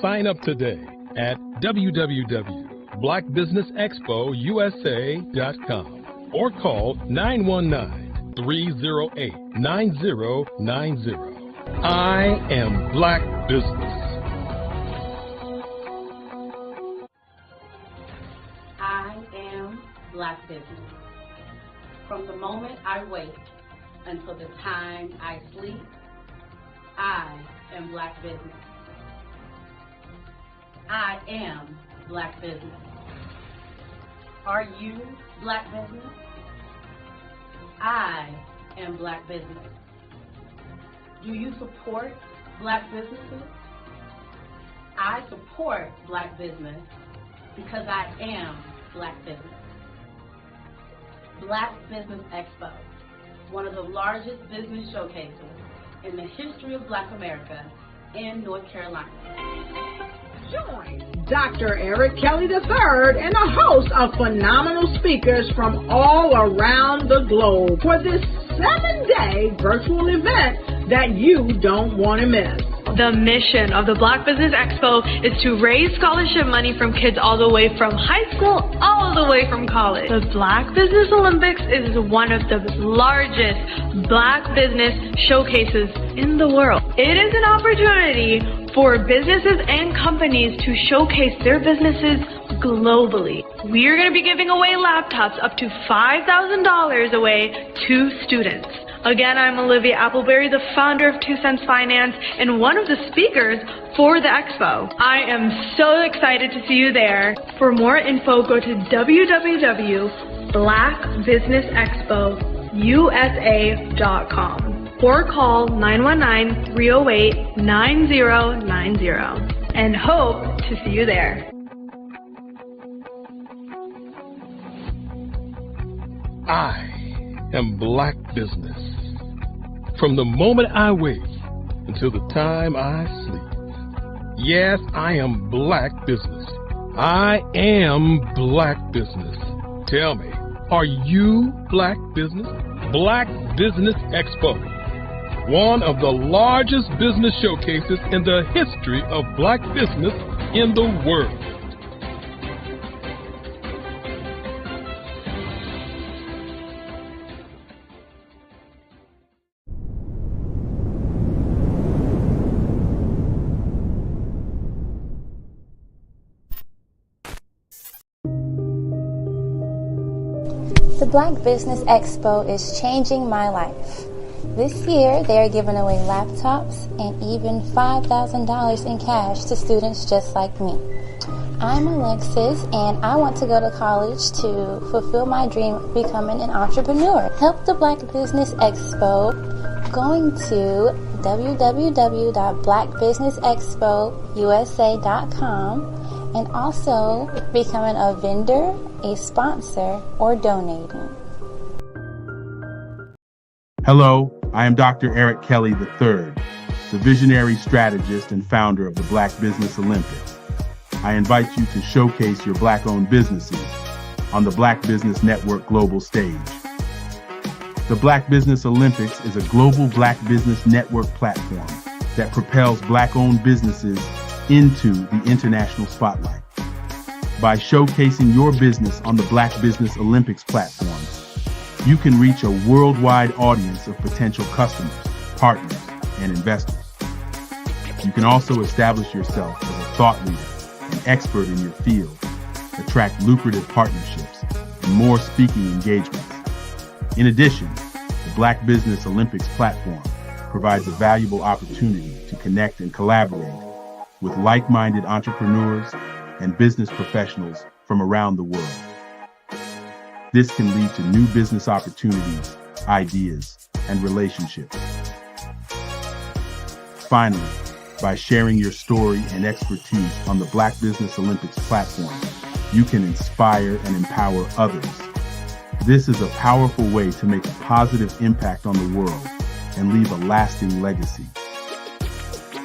Sign up today at www.blackbusinessexpousa.com or call 919-308-9090. I am Black Business. I am Black Business. From the moment I wake until the time I sleep, I am Black Business. I am Black Business. Are you Black Business? I am Black Business. Do you support Black businesses? I support Black business because I am Black business. Black Business Expo, one of the largest business showcases in the history of Black America in North Carolina. Join Dr. Eric Kelly III and a host of phenomenal speakers from all around the globe for this 7-day virtual event that you don't want to miss. The mission of the Black Business Expo is to raise scholarship money from kids all the way from high school, all the way from college. The Black Business Olympics is one of the largest black business showcases in the world. It is an opportunity for businesses and companies to showcase their businesses globally. We are going to be giving away laptops up to $5,000 away to students. Again, I'm Olivia Appleberry, the founder of 2 Cents Finance and one of the speakers for the expo. I am so excited to see you there. For more info, go to www.blackbusinessexpousa.com or call 919-308-9090 and hope to see you there. I am Black Business. From the moment I wake until the time I sleep. Yes, I am Black Business. I am Black Business. Tell me, are you Black Business? Black Business Expo, one of the largest business showcases in the history of black business in the world. The Black Business Expo is changing my life. This year, they are giving away laptops and even $5,000 in cash to students just like me. I'm Alexis, and I want to go to college to fulfill my dream of becoming an entrepreneur. Help the Black Business Expo going to www.blackbusinessexpousa.com and also becoming a vendor, a sponsor, or donating. Hello, I am Dr. Eric Kelly III, the visionary strategist and founder of the Black Business Olympics. I invite you to showcase your Black-owned businesses on the Black Business Network global stage. The Black Business Olympics is a global Black Business Network platform that propels Black-owned businesses into the international spotlight. By showcasing your business on the Black Business Olympics platform, you can reach a worldwide audience of potential customers, partners, and investors. You can also establish yourself as a thought leader, an expert in your field, attract lucrative partnerships, and more speaking engagements. In addition, the Black Business Olympics platform provides a valuable opportunity to connect and collaborate with like-minded entrepreneurs and business professionals from around the world. This can lead to new business opportunities, ideas, and relationships. Finally, by sharing your story and expertise on the Black Business Olympics platform, you can inspire and empower others. This is a powerful way to make a positive impact on the world and leave a lasting legacy.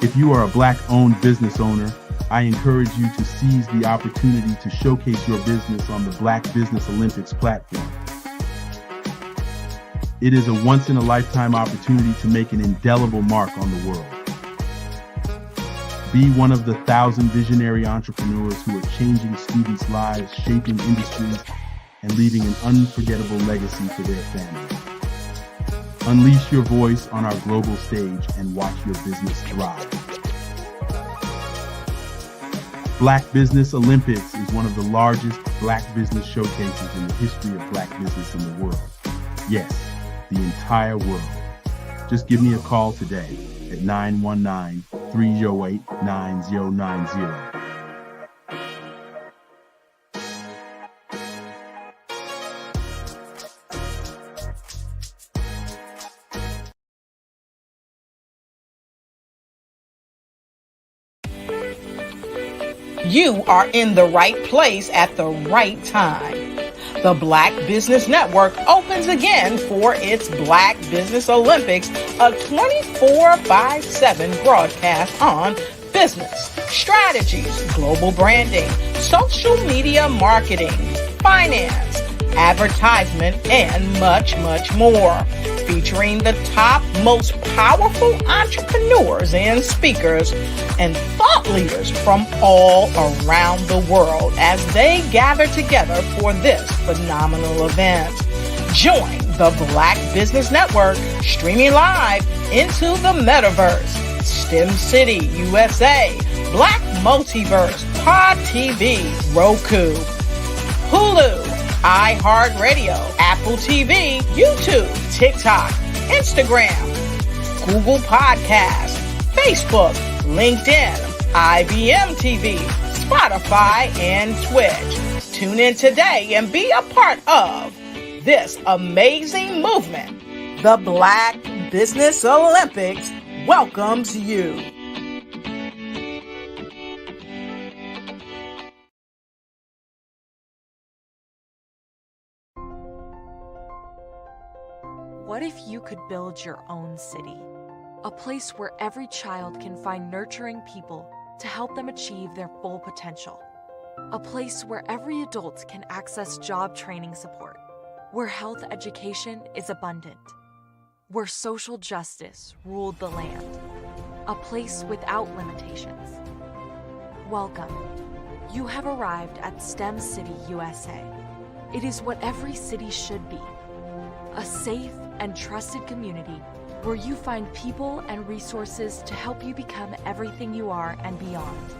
If you are a Black-owned business owner, I encourage you to seize the opportunity to showcase your business on the Black Business Olympics platform. It is a once-in-a-lifetime opportunity to make an indelible mark on the world. Be one of the 1,000 visionary entrepreneurs who are changing students' lives, shaping industries, and leaving an unforgettable legacy for their families. Unleash your voice on our global stage and watch your business thrive. Black Business Olympics is one of the largest Black business showcases in the history of Black business in the world. Yes, the entire world. Just give me a call today at 919-308-9090. You are in the right place at the right time. The Black Business Network opens again for its Black Business Olympics, a 24/7 broadcast on business, strategies, global branding, social media marketing, finance, advertisement, and much, much more. Featuring the top, most powerful entrepreneurs and speakers and thought leaders from all around the world as they gather together for this phenomenal event. Join the Black Business Network streaming live into the metaverse, STEM City USA, Black Multiverse, Pod TV, Roku, Hulu, iHeartRadio, Apple TV, YouTube, TikTok, Instagram, Google Podcasts, Facebook, LinkedIn, IBM TV, Spotify, and Twitch. Tune in today and be a part of this amazing movement. The Black Business Olympics welcomes you. What if you could build your own city? A place where every child can find nurturing people to help them achieve their full potential. A place where every adult can access job training support. Where health education is abundant. Where social justice ruled the land. A place without limitations. Welcome. You have arrived at STEM City USA. It is what every city should be. A safe and trusted community where you find people and resources to help you become everything you are and beyond.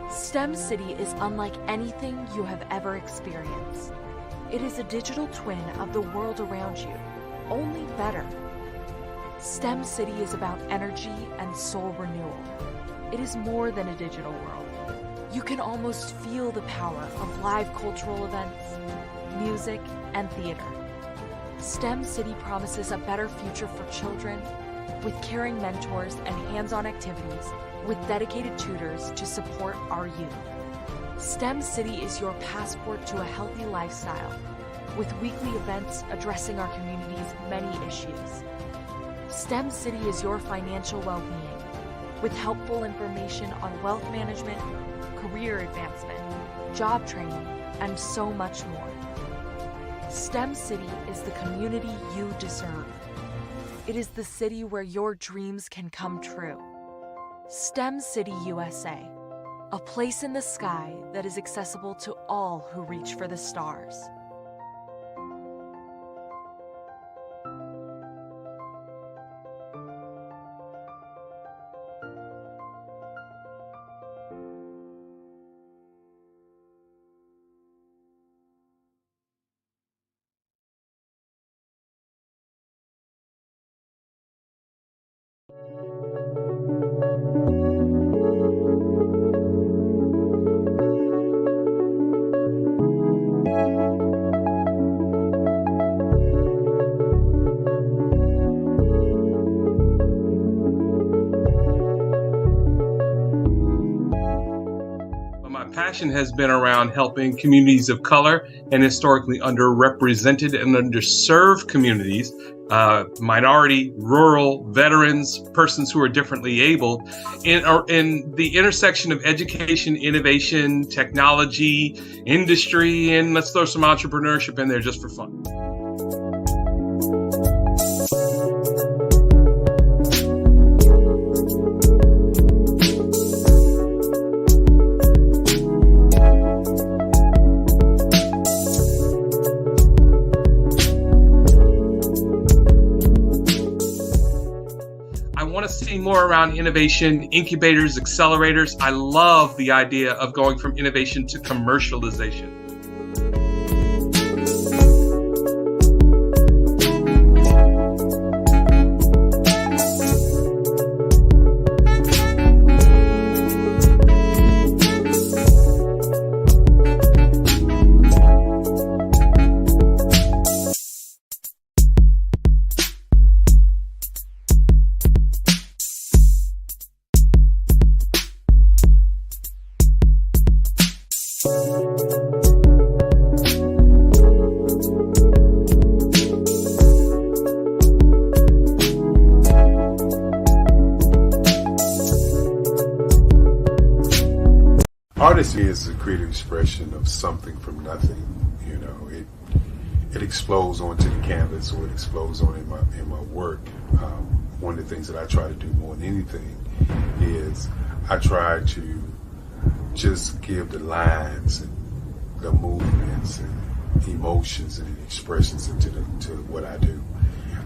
STEM City is unlike anything you have ever experienced. It is a digital twin of the world around you, only better. STEM City is about energy and soul renewal. It is more than a digital world. You can almost feel the power of live cultural events, music, and theater. STEM City promises a better future for children with caring mentors and hands-on activities with dedicated tutors to support our youth. STEM City is your passport to a healthy lifestyle with weekly events addressing our community's many issues. STEM City is your financial well-being with helpful information on wealth management, career advancement, job training, and so much more. STEM City is the community you deserve. It is the city where your dreams can come true. STEM City USA, a place in the sky that is accessible to all who reach for the stars. Passion has been around helping communities of color and historically underrepresented and underserved communities, minority, rural, veterans, persons who are differently abled, in the intersection of education, innovation, technology, industry, and let's throw some entrepreneurship in there just for fun. want to see more around innovation, incubators, accelerators. I love the idea of going from innovation to commercialization. Artistry is a creative expression of something from nothing. You know, it explodes onto the canvas, or it explodes on in my work. One of the things that I try to do more than anything is I try to just give the lines and the movements and emotions and expressions into what I do.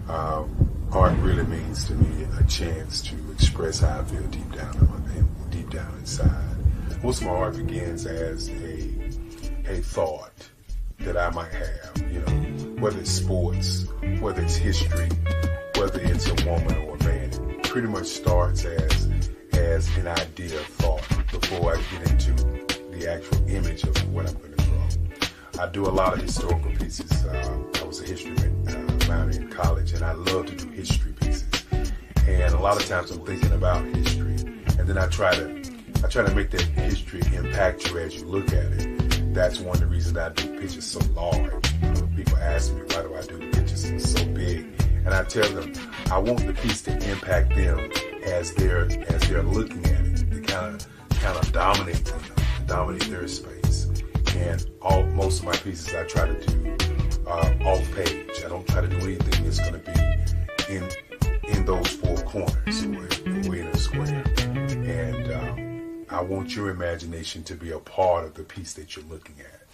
Art really means to me a chance to express how I feel deep down inside. Most of my art begins as a thought that I might have, you know, whether it's sports, whether it's history, whether it's a woman or a man. It pretty much starts as an idea of thought before I get into the actual image of what I'm going to draw. I do a lot of historical pieces. I was a history minor in college, and I love to do history pieces. And a lot of times I'm thinking about history, and then I try to make that history impact you as you look at it. That's one of the reasons I do pictures so large. People ask me, why do I do pictures so big? And I tell them, I want the piece to impact them as they're looking at it, to kind of dominate them, dominate their space. And most of my pieces I try to do off page. I don't try to do anything that's going to be in those four corners or in a square. And I want your imagination to be a part of the piece that you're looking at.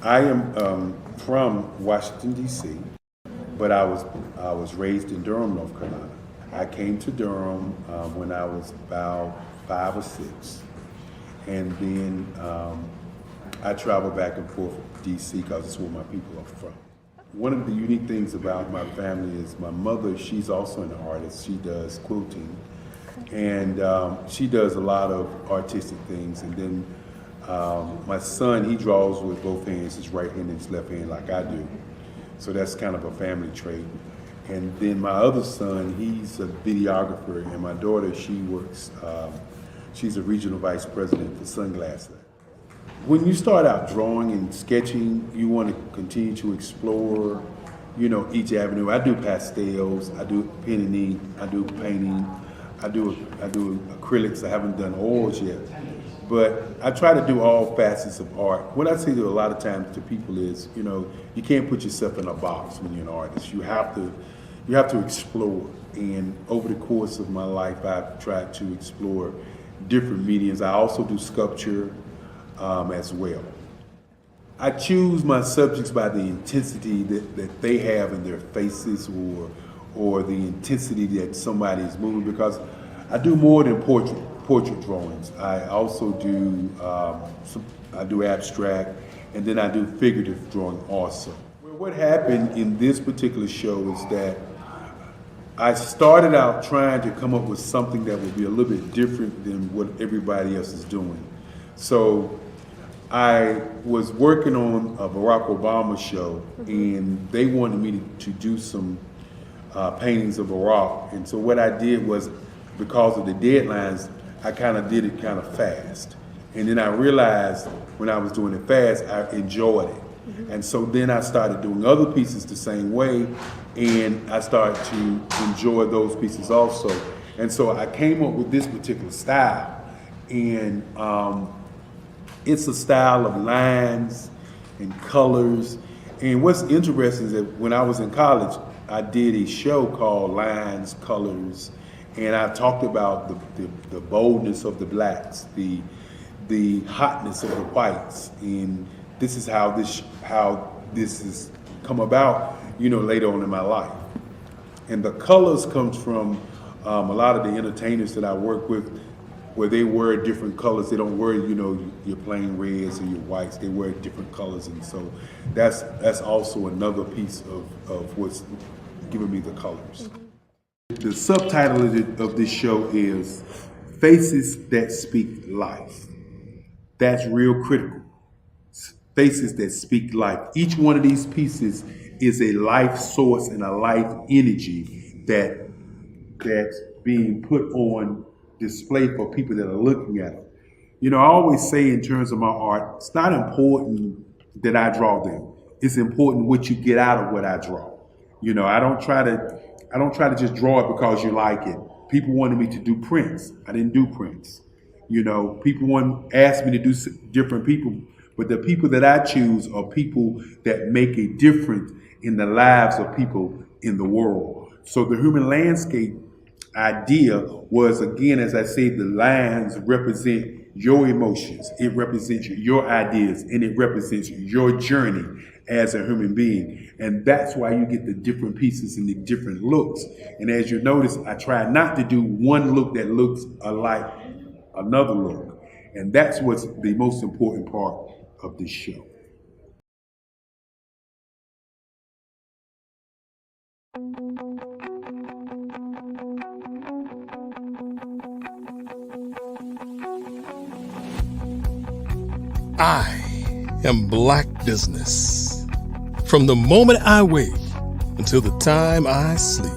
I am from Washington, D.C., but I was raised in Durham, North Carolina. I came to Durham when I was about 5 or 6, and then I traveled back and forth to D.C. because it's where my people are from. One of the unique things about my family is my mother, she's also an artist. She does quilting, and she does a lot of artistic things. And then my son, he draws with both hands, his right hand and his left hand, like I do. So that's kind of a family trait. And then my other son, he's a videographer, and my daughter, she works, she's a regional vice president for Sunglasses. When you start out drawing and sketching, you want to continue to explore, you know, each avenue. I do pastels, I do pen and ink, I do painting, I do acrylics. I haven't done oils yet, but I try to do all facets of art. What I say to a lot of times to people is, you know, you can't put yourself in a box when you're an artist. You have to explore. And over the course of my life, I've tried to explore different mediums. I also do sculpture as well. I choose my subjects by the intensity that they have in their faces, or the intensity that somebody is moving, because I do more than portrait drawings. I also do I do abstract, and then I do figurative drawing also. Well, what happened in this particular show is that I started out trying to come up with something that would be a little bit different than what everybody else is doing. So I was working on a Barack Obama show, and they wanted me to do some paintings of Barack. And so what I did was, because of the deadlines, I kind of did it kind of fast. And then I realized when I was doing it fast, I enjoyed it. And so then I started doing other pieces the same way, and I started to enjoy those pieces also. And so I came up with this particular style, and it's a style of lines and colors. And what's interesting is that when I was in college, I did a show called Lines, Colors, and I talked about the boldness of the blacks, the hotness of the whites, and this is how this is come about, later on in my life. And the colors comes from a lot of the entertainers that I work with, where they wear different colors. They don't wear, your plain reds or your whites. They wear different colors, and so that's also another piece of what's giving me the colors. The subtitle of this show is Faces That Speak Life. That's real critical. Faces that speak life. Each one of these pieces is a life source and a life energy that's being put on display for people that are looking at them. I always say in terms of my art, it's not important that I draw them. It's important what you get out of what I draw. I don't try to just draw it because you like it. People wanted me to do prints. I didn't do prints. People asked me to do different people, but the people that I choose are people that make a difference in the lives of people in the world. So the human landscape idea was, again, as I say, the lines represent your emotions, it represents your ideas, and it represents your journey as a human being. And that's why you get the different pieces and the different looks. And as you notice, I try not to do one look that looks alike another look. And that's what's the most important part of this show. I am Black Business. From the moment I wake until the time I sleep.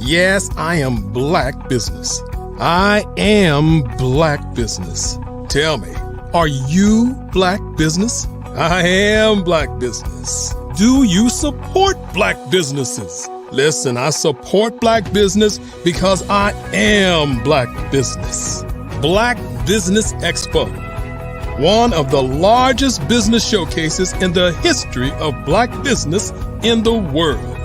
Yes, I am Black Business. I am Black Business. Tell me, are you Black Business? I am Black Business. Do you support Black businesses? Listen, I support Black business because I am Black Business. Black Business Expo. One of the largest business showcases in the history of Black business in the world.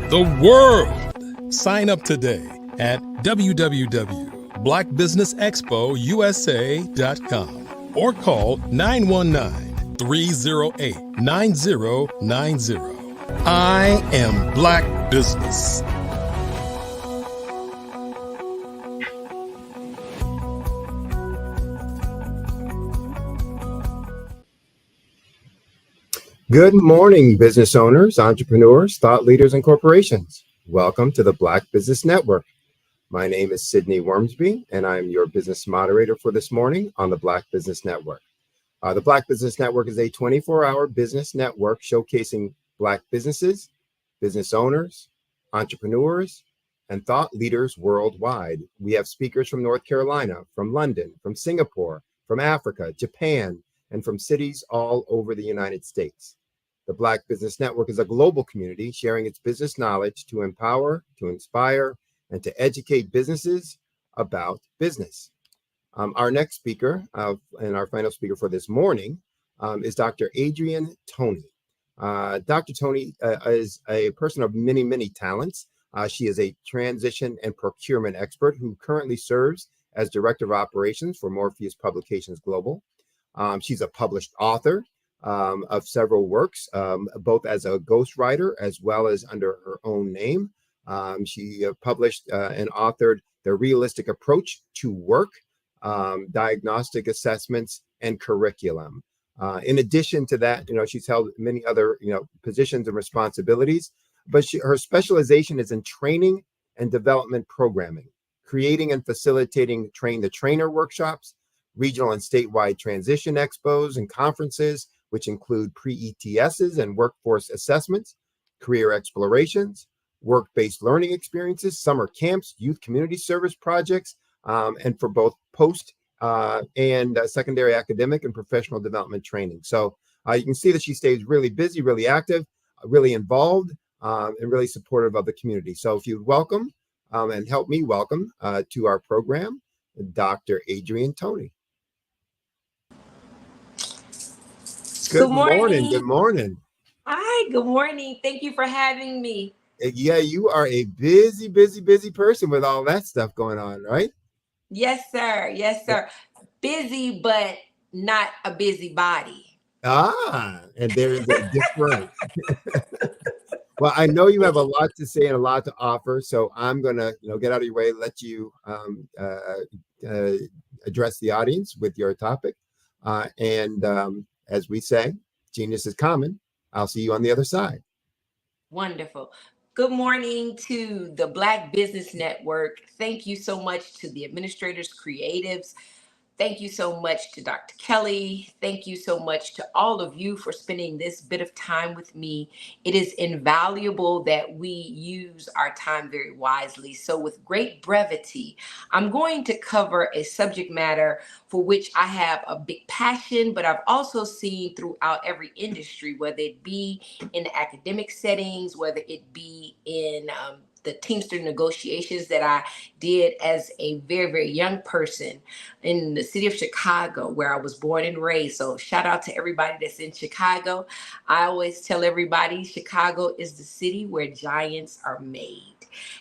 The world! Sign up today at www.blackbusinessexpousa.com or call 919-308-9090. I am Black Business. Good morning, business owners, entrepreneurs, thought leaders, and corporations. Welcome to the Black Business Network. My name is Sydney Wormsby, and I'm your business moderator for this morning on the Black Business Network. The Black Business Network is a 24-hour business network showcasing Black businesses, business owners, entrepreneurs, and thought leaders worldwide. We have speakers from North Carolina, from London, from Singapore, from Africa, Japan, and from cities all over the United States. The Black Business Network is a global community sharing its business knowledge to empower, to inspire, and to educate businesses about business. Our next speaker and our final speaker for this morning is Dr. Adrienne Toney. Dr. Toney is a person of many, many talents. She is a transition and procurement expert who currently serves as Director of Operations for Morpheus Publications Global. She's a published author of several works, both as a ghostwriter as well as under her own name. She published and authored The Realistic Approach to Work, Diagnostic Assessments, and Curriculum. In addition to that, she's held many other, positions and responsibilities, but her specialization is in training and development programming, creating and facilitating train-the-trainer workshops, regional and statewide transition expos and conferences, which include pre-ETSs and workforce assessments, career explorations, work-based learning experiences, summer camps, youth community service projects, and for both post and secondary academic and professional development training. So you can see that she stays really busy, really active, really involved, and really supportive of the community. So if you'd welcome and help me welcome to our program, Dr. Adrienne Toney. Good morning. Good morning. Hi, good morning. Thank you for having me. Yeah, you are a busy, busy, busy person with all that stuff going on, right? Yes, sir. Yes, sir. Busy, but not a busybody. And there's a difference. Well, I know you have a lot to say and a lot to offer, so I'm gonna, get out of your way, let you address the audience with your topic. And as we say, genius is common. I'll see you on the other side. Wonderful. Good morning to the Black Business Network. Thank you so much to the administrators, creatives. Thank you so much to Dr. Kelly. Thank you so much to all of you for spending this bit of time with me. It is invaluable that we use our time very wisely. So with great brevity, I'm going to cover a subject matter for which I have a big passion, but I've also seen throughout every industry, whether it be in academic settings, whether it be in the Teamster negotiations that I did as a very, very young person in the city of Chicago, where I was born and raised. So shout out to everybody that's in Chicago. I always tell everybody Chicago is the city where giants are made.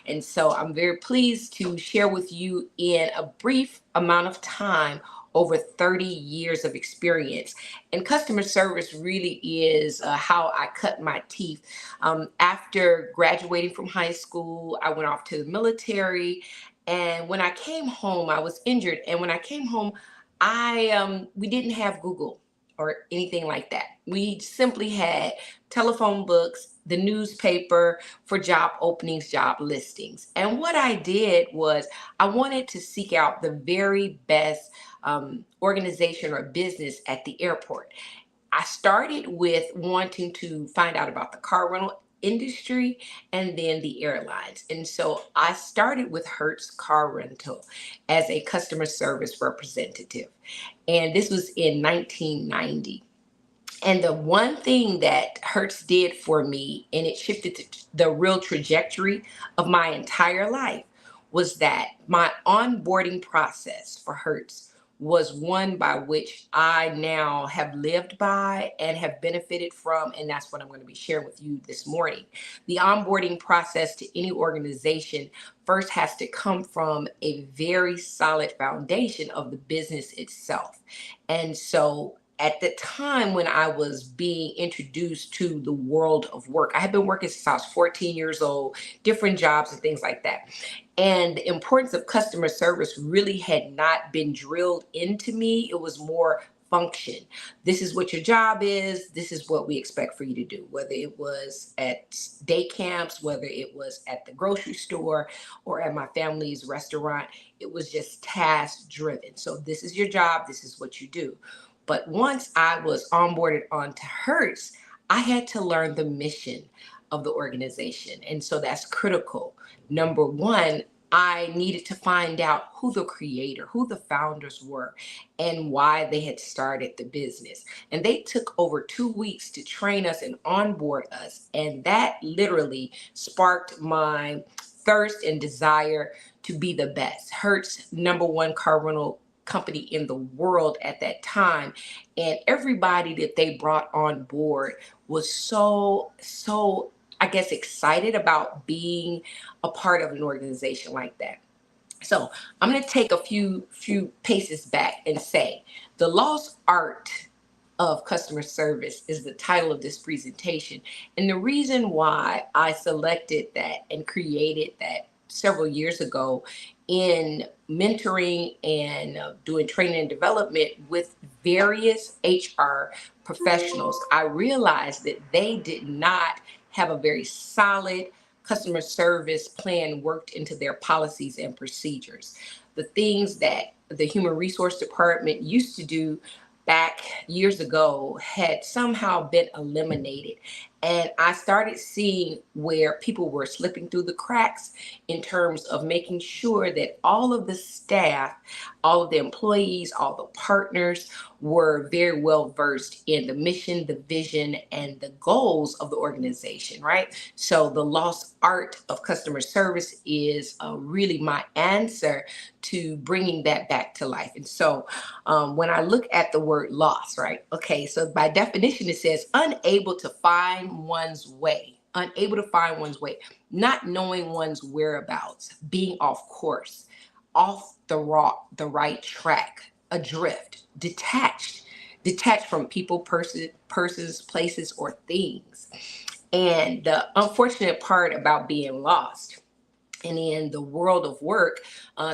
And so I'm very pleased to share with you in a brief amount of time over 30 years of experience. And customer service really is how I cut my teeth. After graduating from high school, I went off to the military. And when I came home, I was injured. And when I came home, we didn't have Google or anything like that. We simply had telephone books, the newspaper for job openings, job listings. And what I did was I wanted to seek out the very best organization or business at the airport. I started with wanting to find out about the car rental industry and then the airlines. And so I started with Hertz Car Rental as a customer service representative. And this was in 1990. And the one thing that Hertz did for me, and it shifted the real trajectory of my entire life, was that my onboarding process for Hertz was one by which I now have lived by and have benefited from, and that's what I'm going to be sharing with you this morning. The onboarding process to any organization first has to come from a very solid foundation of the business itself. And so at the time when I was being introduced to the world of work, I had been working since I was 14 years old, different jobs and things like that. And the importance of customer service really had not been drilled into me. It was more function. This is what your job is. This is what we expect for you to do, whether it was at day camps, whether it was at the grocery store or at my family's restaurant. It was just task driven. So this is your job. This is what you do. But once I was onboarded onto Hertz, I had to learn the mission of the organization. And so that's critical. Number one, I needed to find out who the creator, who the founders were, and why they had started the business. And they took over 2 weeks to train us and onboard us. And that literally sparked my thirst and desire to be the best. Hertz, #1 car rental company in the world at that time. And everybody that they brought on board was so I guess excited about being a part of an organization like that. So I'm going to take a few paces back and say the lost art of customer service is the title of this presentation. And the reason why I selected that and created that several years ago in mentoring and doing training and development with various HR professionals, I realized that they did not have a very solid customer service plan worked into their policies and procedures. The things that the human resource department used to do back years ago had somehow been eliminated. And I started seeing where people were slipping through the cracks in terms of making sure that all of the staff, all of the employees, all the partners were very well versed in the mission, the vision, and the goals of the organization, right? So the lost art of customer service is really my answer to bringing that back to life. And so when I look at the word loss, right? Okay, so by definition, it says unable to find one's way, not knowing one's whereabouts, being off course, off the right track, adrift, detached from people, persons, places, or things. And the unfortunate part about being lost and in the world of work,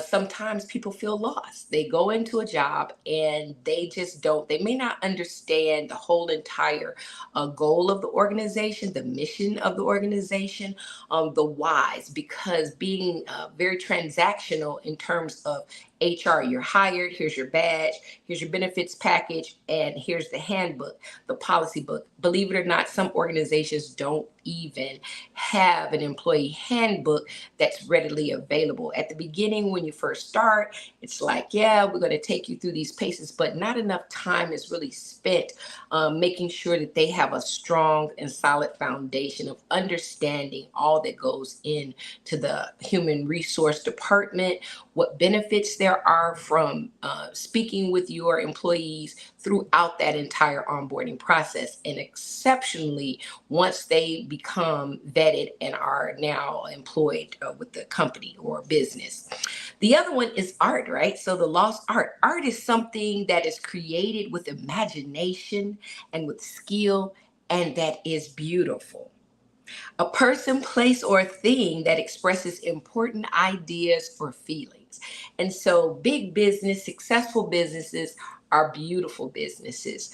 sometimes people feel lost. They go into a job and they just don't, they may not understand the whole entire goal of the organization, the mission of the organization, the whys, because being very transactional in terms of HR, you're hired, here's your badge, here's your benefits package, and here's the handbook, the policy book. Believe it or not, some organizations don't even have an employee handbook that's readily available. At the beginning, when you first start, it's like, yeah, we're going to take you through these paces, but not enough time is really spent making sure that they have a strong and solid foundation of understanding all that goes into the human resource department, what benefits there are from speaking with your employees throughout that entire onboarding process. And exceptionally, once they become vetted and are now employed with the company or business. The other one is art, right? So the lost art. Art is something that is created with imagination and with skill, and that is beautiful. A person, place, or thing that expresses important ideas or feelings. And so big business, successful businesses are beautiful businesses.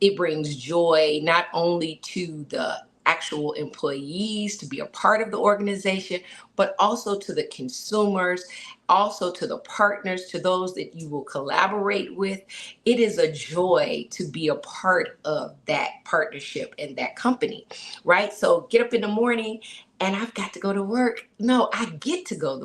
It brings joy not only to the actual employees to be a part of the organization, but also to the consumers, also to the partners, to those that you will collaborate with. It is a joy to be a part of that partnership and that company, right? So get up in the morning and I've got to go to work. No, I get to go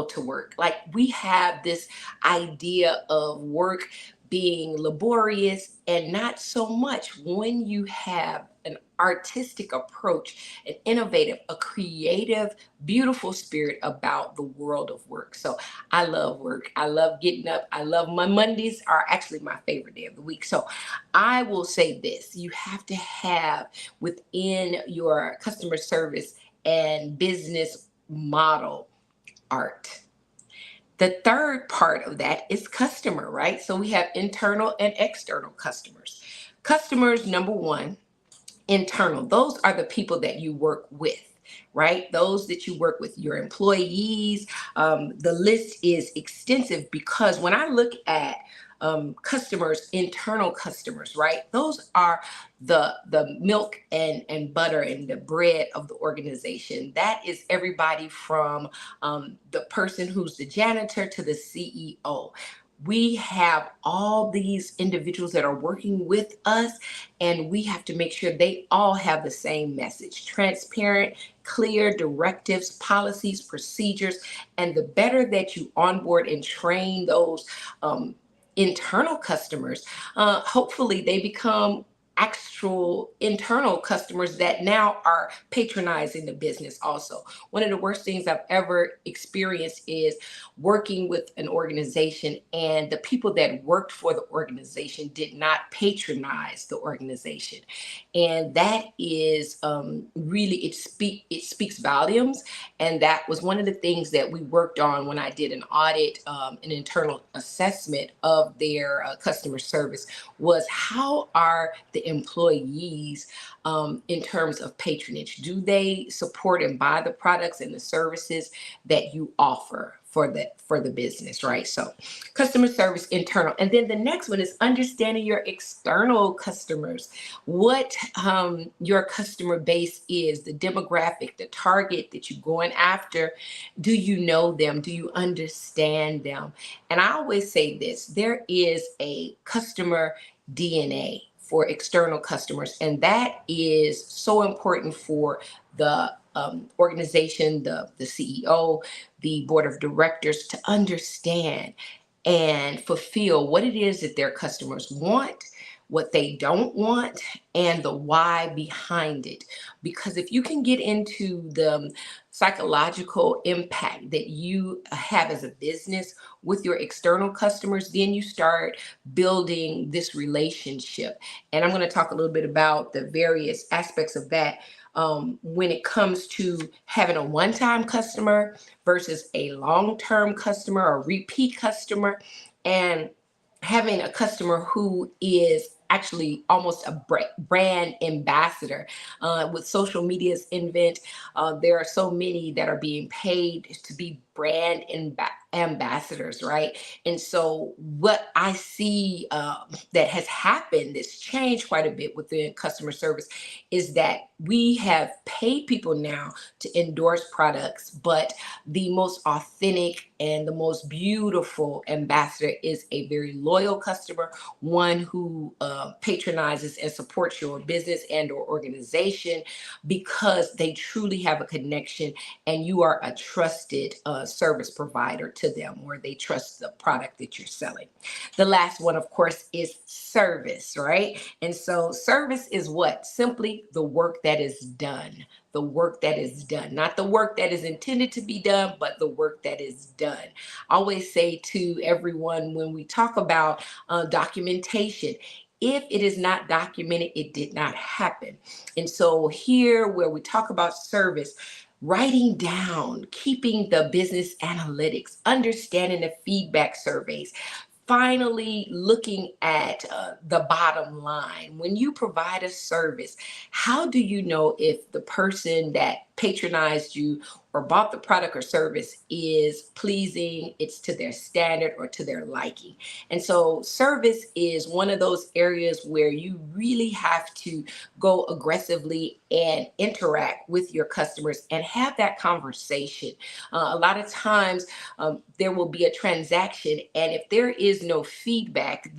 to work. Like, we have this idea of work being laborious, and not so much when you have an artistic approach, an innovative, a creative, beautiful spirit about the world of work. So I love work. I love getting up. I love my Mondays are actually my favorite day of the week. So I will say this, you have to have within your customer service and business model art. The third part of that is customer, right? So we have internal and external customers. Customers, number one, internal. Those are the people that you work with, right? Those that you work with, your employees. The list is extensive because when I look at customers, internal customers, right? Those are the milk and butter and the bread of the organization. That is everybody from the person who's the janitor to the CEO. We have all these individuals that are working with us, and we have to make sure they all have the same message: transparent, clear directives, policies, procedures. And the better that you onboard and train those internal customers, hopefully they become actual internal customers that now are patronizing the business also. One of the worst things I've ever experienced is working with an organization and the people that worked for the organization did not patronize the organization. And that is really, it speaks volumes. And that was one of the things that we worked on when I did an audit, an internal assessment of their customer service, was how are the employees in terms of patronage? Do they support and buy the products and the services that you offer for the business, right? So customer service, internal. And then the next one is understanding your external customers, what your customer base is, the demographic, the target that you're going after. Do you know them? Do you understand them? And I always say this, there is a customer DNA for external customers, and that is so important for the organization, the CEO, the board of directors to understand and fulfill what it is that their customers want, what they don't want, and the why behind it. Because if you can get into the psychological impact that you have as a business with your external customers, then you start building this relationship. And I'm going to talk a little bit about the various aspects of that when it comes to having a one-time customer versus a long-term customer or repeat customer, and having a customer who is actually almost a brand ambassador. With social media's invent, there are so many that are being paid to be brand ambassadors, right? And so what I see that has happened, that's changed quite a bit within customer service, is that we have paid people now to endorse products, but the most authentic and the most beautiful ambassador is a very loyal customer, one who patronizes and supports your business and or organization because they truly have a connection and you are a trusted service provider to them, or they trust the product that you're selling. The last one, of course, is service, right? And so service is what? Simply the work that is done. The work that is done, not the work that is intended to be done, but the work that is done. I always say to everyone when we talk about documentation, if it is not documented, it did not happen. And so here where we talk about service, writing down, keeping the business analytics, understanding the feedback surveys, finally looking at the bottom line. When you provide a service, how do you know if the person that patronized you or bought the product or service is pleasing, it's to their standard or to their liking? And so service is one of those areas where you really have to go aggressively and interact with your customers and have that conversation. A lot of times there will be a transaction, and if there is no feedback,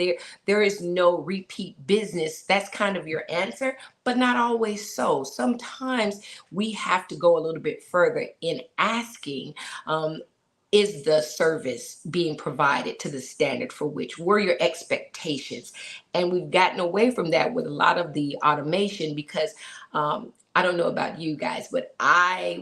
there is no repeat business, that's kind of your answer, but not always so. Sometimes we have to go a little bit further in asking, is the service being provided to the standard for which were your expectations? And we've gotten away from that with a lot of the automation because I don't know about you guys, but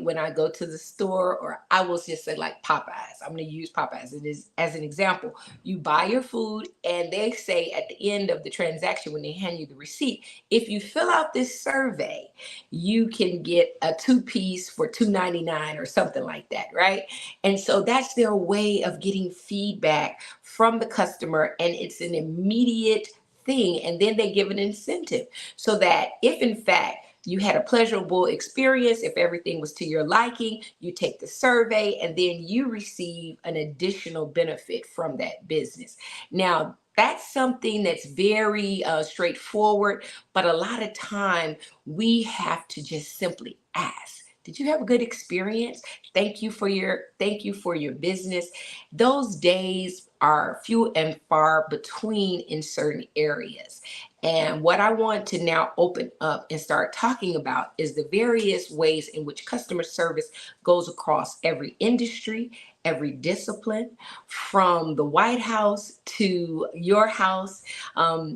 when I go to the store, or I will just say like Popeyes, I'm going to use Popeyes as an example. You buy your food and they say at the end of the transaction, when they hand you the receipt, if you fill out this survey, you can get a 2-piece for $2.99 or something like that, right? And so that's their way of getting feedback from the customer, and it's an immediate thing. And then they give an incentive so that if in fact you had a pleasurable experience, if everything was to your liking, you take the survey and then you receive an additional benefit from that business. Now, that's something that's very straightforward, but a lot of time we have to just simply ask. Did you have a good experience? Thank you for your business. Those days are few and far between in certain areas. And what I want to now open up and start talking about is the various ways in which customer service goes across every industry, every discipline, from the White House to your house.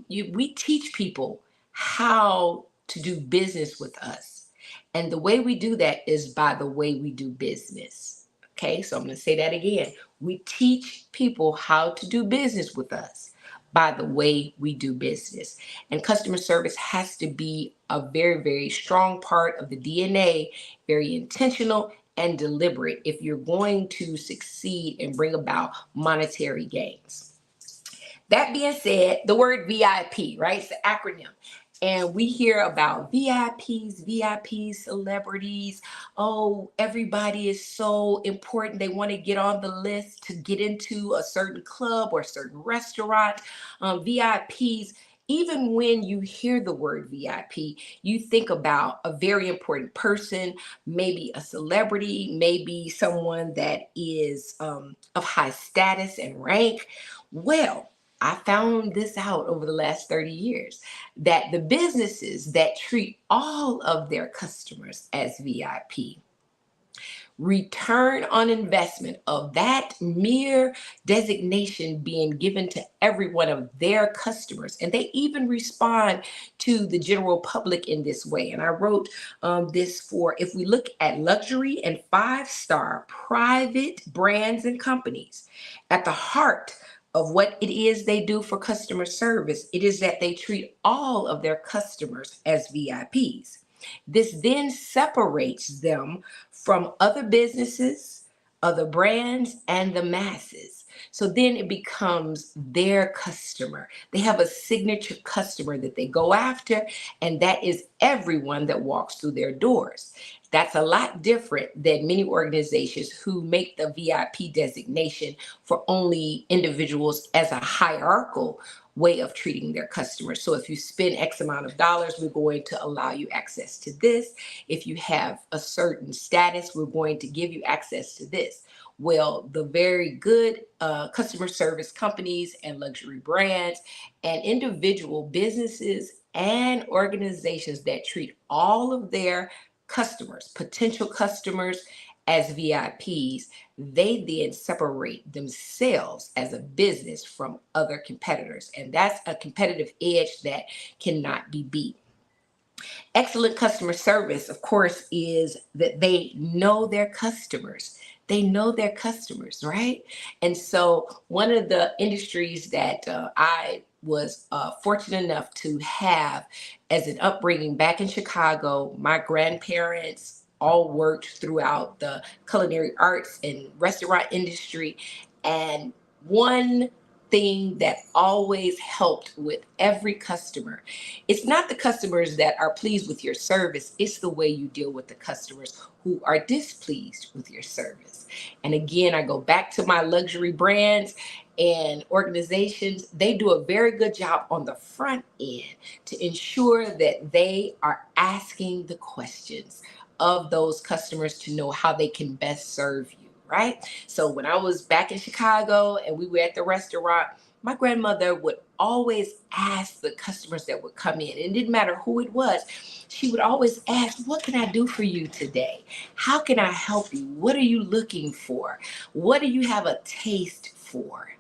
We teach people how to do business with us. And the way we do that is by the way we do business. Okay, so I'm going to say that again. We teach people how to do business with us by the way we do business. And customer service has to be a very, very strong part of the DNA, very intentional and deliberate if you're going to succeed and bring about monetary gains. That being said, the word VIP, right? It's an acronym. And we hear about VIPs, celebrities. Oh, everybody is so important. They want to get on the list to get into a certain club or a certain restaurant. VIPs, even when you hear the word VIP, you think about a very important person, maybe a celebrity, maybe someone that is of high status and rank. Well, I found this out over the last 30 years, that the businesses that treat all of their customers as VIP, return on investment of that mere designation being given to every one of their customers, and they even respond to the general public in this way. And I wrote this for, if we look at luxury and 5-star private brands and companies, at the heart of what it is they do for customer service, it is that they treat all of their customers as VIPs. This then separates them from other businesses, other brands, and the masses. So then it becomes their customer. They have a signature customer that they go after, and that is everyone that walks through their doors. That's a lot different than many organizations who make the VIP designation for only individuals as a hierarchical way of treating their customers. So if you spend X amount of dollars, we're going to allow you access to this. If you have a certain status, we're going to give you access to this. Well, the very good customer service companies and luxury brands and individual businesses and organizations that treat all of their customers, potential customers, as VIPs, they then separate themselves as a business from other competitors. And that's a competitive edge that cannot be beat. Excellent customer service, of course, is that they know their customers. They know their customers, right? And so one of the industries that I was fortunate enough to have as an upbringing back in Chicago, my grandparents all worked throughout the culinary arts and restaurant industry. And one thing that always helped with every customer, it's not the customers that are pleased with your service, it's the way you deal with the customers who are displeased with your service. And again, I go back to my luxury brands and organizations. They do a very good job on the front end to ensure that they are asking the questions of those customers to know how they can best serve you, right? So when I was back in Chicago and we were at the restaurant, my grandmother would always ask the customers that would come in, and it didn't matter who it was, she would always ask, what can I do for you today? How can I help you? What are you looking for? What do you have a taste for?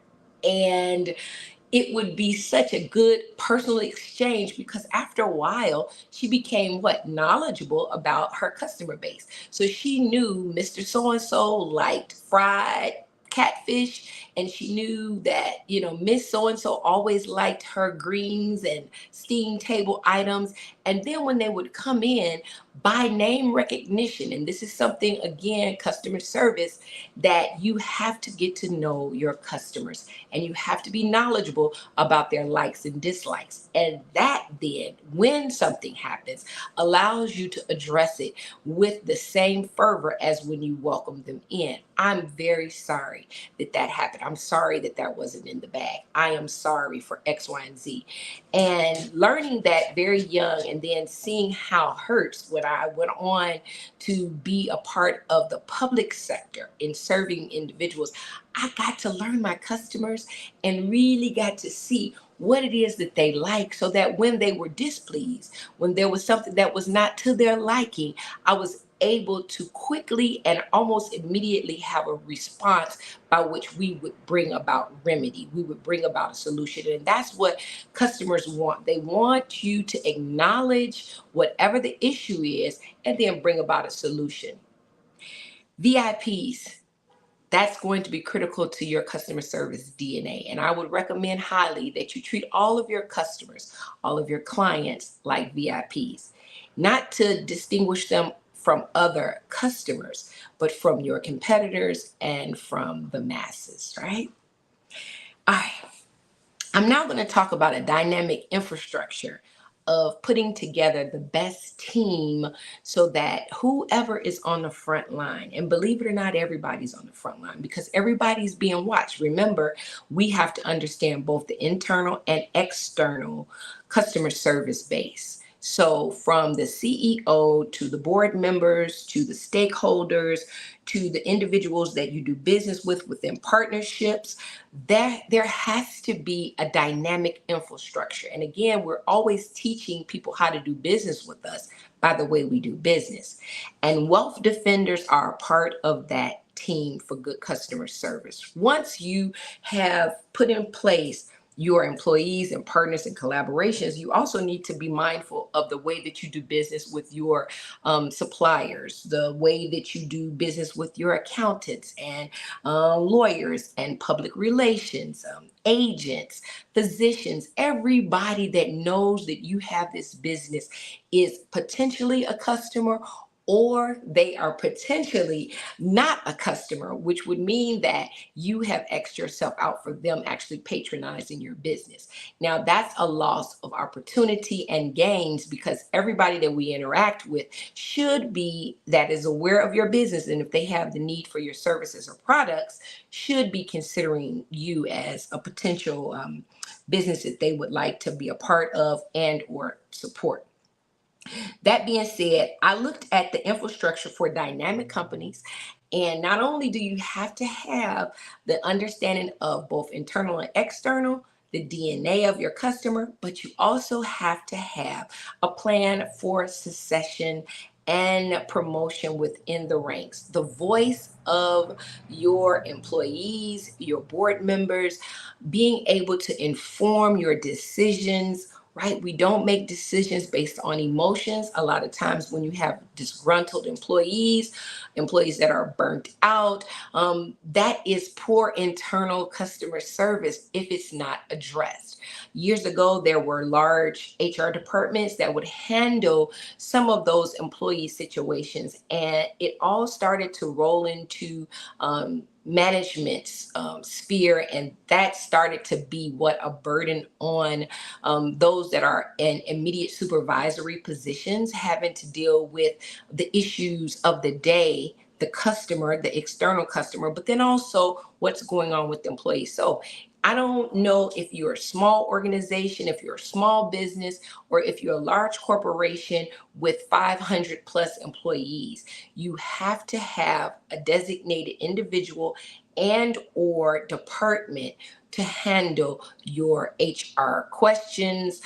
And it would be such a good personal exchange because after a while, she became knowledgeable about her customer base. So she knew Mr. So-and-so liked fried catfish, and she knew that, Miss So-and-so always liked her greens and steamed table items. And then when they would come in, by name recognition, and this is something, again, customer service, that you have to get to know your customers and you have to be knowledgeable about their likes and dislikes. And that then, when something happens, allows you to address it with the same fervor as when you welcome them in. I'm very sorry that happened. I'm sorry that wasn't in the bag. I am sorry for X, Y, and Z. And learning that very young and then seeing how it hurts when I went on to be a part of the public sector in serving individuals, I got to learn my customers and really got to see what it is that they like, so that when they were displeased, when there was something that was not to their liking, I was able to quickly and almost immediately have a response by which we would bring about remedy. We would bring about a solution. And that's what customers want. They want you to acknowledge whatever the issue is and then bring about a solution. VIPs, that's going to be critical to your customer service DNA. And I would recommend highly that you treat all of your customers, all of your clients like VIPs, not to distinguish them from other customers, but from your competitors and from the masses, right? All right. I'm now going to talk about a dynamic infrastructure of putting together the best team so that whoever is on the front line, and believe it or not, everybody's on the front line because everybody's being watched. Remember, we have to understand both the internal and external customer service base. So from the CEO to the board members, to the stakeholders, to the individuals that you do business with within partnerships, there has to be a dynamic infrastructure. And again, we're always teaching people how to do business with us by the way we do business. And wealth defenders are a part of that team for good customer service. Once you have put in place your employees and partners and collaborations, you also need to be mindful of the way that you do business with your suppliers, the way that you do business with your accountants and lawyers and public relations, agents, physicians. Everybody that knows that you have this business is potentially a customer or they are potentially not a customer, which would mean that you have X'd yourself out for them actually patronizing your business. Now, that's a loss of opportunity and gains, because everybody that we interact with should be that is aware of your business, and if they have the need for your services or products, should be considering you as a potential business that they would like to be a part of and or support. That being said, I looked at the infrastructure for dynamic companies, and not only do you have to have the understanding of both internal and external, the DNA of your customer, but you also have to have a plan for succession and promotion within the ranks. The voice of your employees, your board members, being able to inform your decisions, right? We don't make decisions based on emotions. A lot of times when you have disgruntled employees that are burnt out, that is poor internal customer service if it's not addressed. Years ago, there were large HR departments that would handle some of those employee situations, and it all started to roll into management's sphere, and that started to be what a burden on those that are in immediate supervisory positions, having to deal with the issues of the day, the customer, the external customer, but then also what's going on with the employees. So I don't know if you're a small organization, if you're a small business, or if you're a large corporation with 500 plus employees. You have to have a designated individual and or department to handle your HR questions,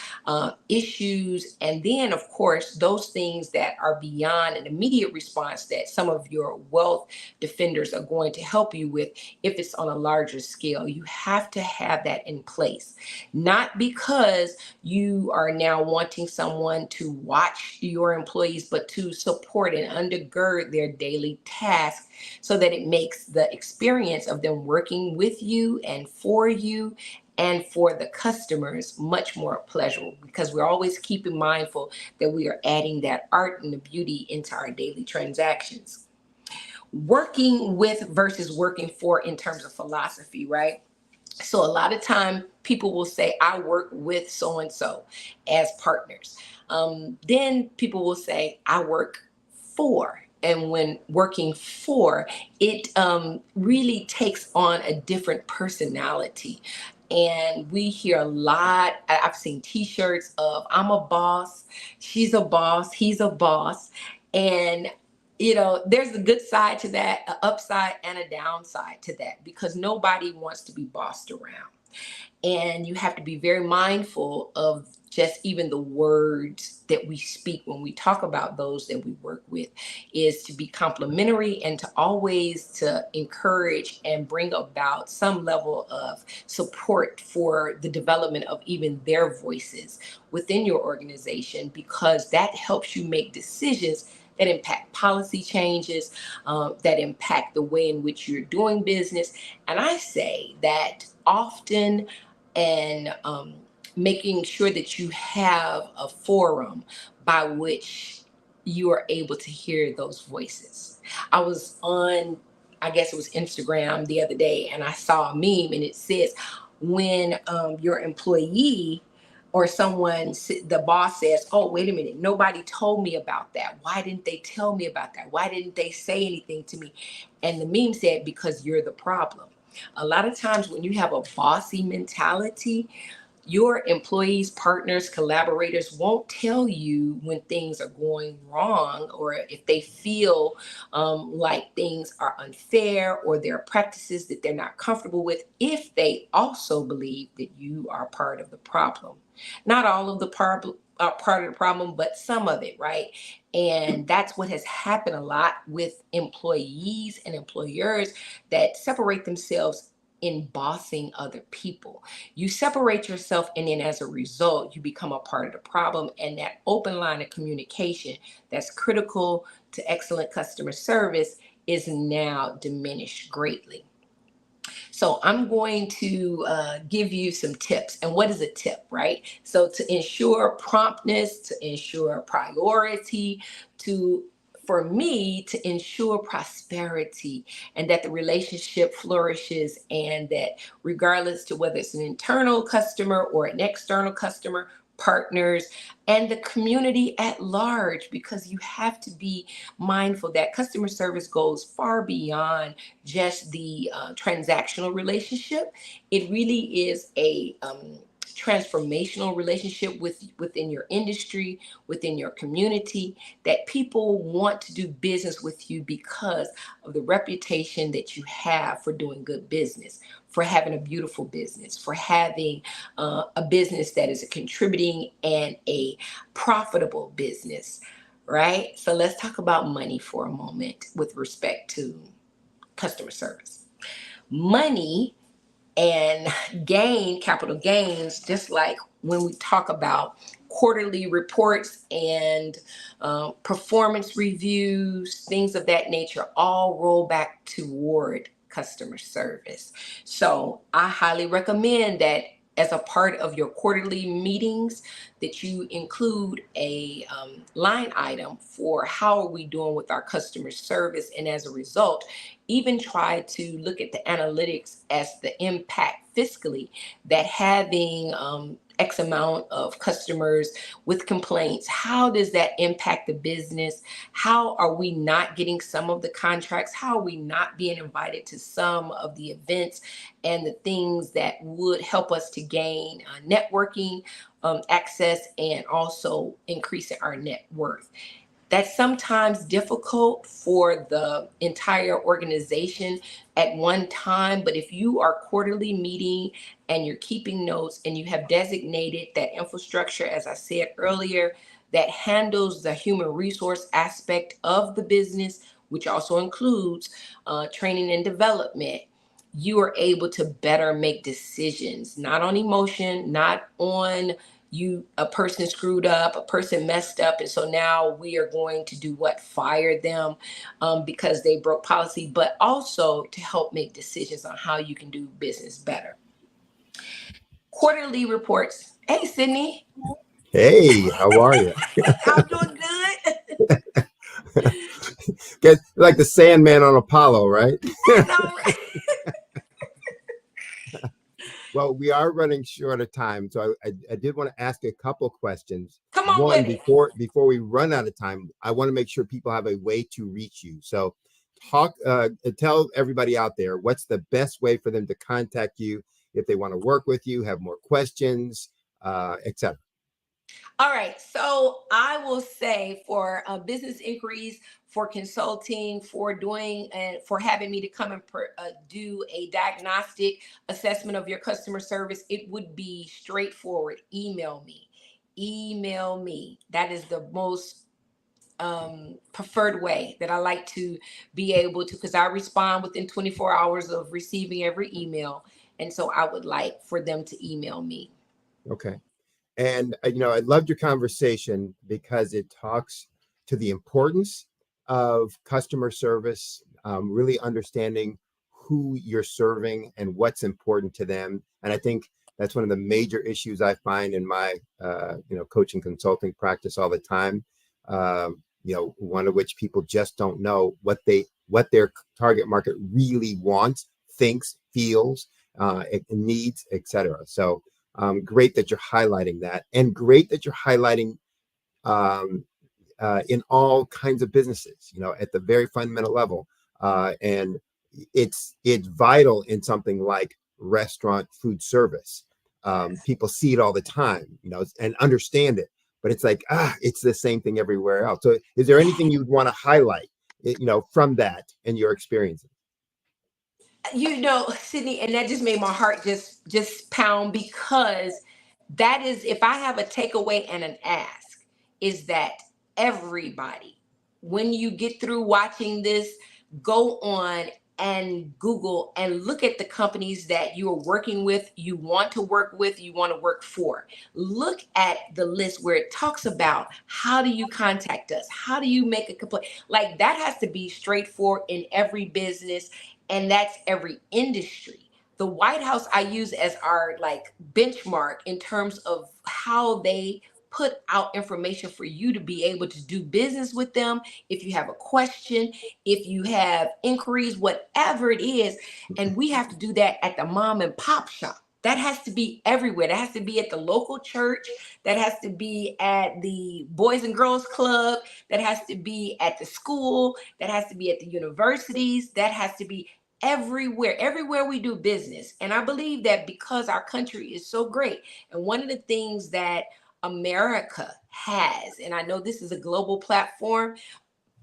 issues, and then, of course, those things that are beyond an immediate response that some of your wealth defenders are going to help you with if it's on a larger scale. You have to have that in place, not because you are now wanting someone to watch your employees, but to support and undergird their daily tasks so that it makes the experience of them working with you and for you and for the customers much more pleasurable, because we're always keeping mindful that we are adding that art and the beauty into our daily transactions. Working with versus working for in terms of philosophy, right? So a lot of time people will say, I work with so-and-so as partners. Then people will say, I work for. And when working for, it really takes on a different personality. And we hear a lot, I've seen t-shirts of I'm a boss, she's a boss, he's a boss. And you know, there's a good side to that, an upside and a downside to that, because nobody wants to be bossed around. And you have to be very mindful of just even the words that we speak when we talk about those that we work with, is to be complimentary and to always to encourage and bring about some level of support for the development of even their voices within your organization, because that helps you make decisions that impact policy changes, that impact the way in which you're doing business. And I say that often, and making sure that you have a forum by which you are able to hear those voices. I was on, I guess it was Instagram the other day, and I saw a meme, and it says, when your employee or someone, the boss says, oh, wait a minute, nobody told me about that. Why didn't they tell me about that? Why didn't they say anything to me? And the meme said, because you're the problem. A lot of times when you have a bossy mentality, your employees, partners, collaborators won't tell you when things are going wrong, or if they feel like things are unfair or there are practices that they're not comfortable with, if they also believe that you are part of the problem. Not all of the part of the problem, but some of it, right? And that's what has happened a lot with employees and employers that separate themselves in bossing other people. You separate yourself, and then as a result, you become a part of the problem. And that open line of communication that's critical to excellent customer service is now diminished greatly. So I'm going to give you some tips. And what is a tip, right? So to ensure promptness, to ensure priority, to for me to ensure prosperity and that the relationship flourishes, and that regardless to whether it's an internal customer or an external customer, partners, and the community at large, because you have to be mindful that customer service goes far beyond just the transactional relationship. It really is a transformational relationship within your industry, within your community, that people want to do business with you because of the reputation that you have for doing good business, for having a beautiful business, for having a business that is a contributing and a profitable business, right? So let's talk about money for a moment with respect to customer service. Money and capital gains, just like when we talk about quarterly reports and performance reviews, things of that nature, all roll back toward customer service. So I highly recommend that as a part of your quarterly meetings, that you include a line item for how are we doing with our customer service, and as a result, even try to look at the analytics as the impact fiscally that having X amount of customers with complaints, how does that impact the business? How are we not getting some of the contracts? How are we not being invited to some of the events and the things that would help us to gain networking access and also increasing our net worth? That's sometimes difficult for the entire organization at one time, but if you are quarterly meeting and you're keeping notes and you have designated that infrastructure, as I said earlier, that handles the human resource aspect of the business, which also includes training and development, you are able to better make decisions, not on emotion, not on a person screwed up, a person messed up, and so now we are going to do what? Fire them because they broke policy, but also to help make decisions on how you can do business better. Quarterly reports. Hey, Sydney. Hey, how are you? I'm doing good. Get like the Sandman on Apollo, right? I know, right? Well, we are running short of time, so I did want to ask a couple questions. Come on One, with it. before we run out of time, I want to make sure people have a way to reach you. So tell everybody out there, what's the best way for them to contact you if they want to work with you, have more questions, etc. All right. So I will say for business inquiries, for consulting, for doing and for having me to come and do a diagnostic assessment of your customer service, it would be straightforward. Email me. Email me. That is the most preferred way that I like to be able to, because I respond within 24 hours of receiving every email. And so I would like for them to email me. Okay. And, I loved your conversation because it talks to the importance of customer service, really understanding who you're serving and what's important to them. And I think that's one of the major issues I find in my, coaching consulting practice all the time. One of which people just don't know what their target market really wants, thinks, feels, needs, etc. So great that you're highlighting that, and great that you're highlighting in all kinds of businesses, at the very fundamental level. And it's vital in something like restaurant food service. People see it all the time, and understand it, but it's like, it's the same thing everywhere else. So is there anything you'd want to highlight, from that and your experiences? Sydney, and that just made my heart just pound, because that is, if I have a takeaway and an ask, is that everybody, when you get through watching this, go on and Google and look at the companies that you are working with, you want to work with, you want to work for. Look at the list where it talks about how do you contact us? How do you make a complaint? Like, that has to be straightforward in every business, and that's every industry. The White House I use as our benchmark in terms of how they put out information for you to be able to do business with them. If you have a question, if you have inquiries, whatever it is. And we have to do that at the mom and pop shop. That has to be everywhere. That has to be at the local church. That has to be at the Boys and Girls Club. That has to be at the school. That has to be at the universities. That has to be everywhere we do business. And I believe that because our country is so great, and one of the things that America has, and I know this is a global platform,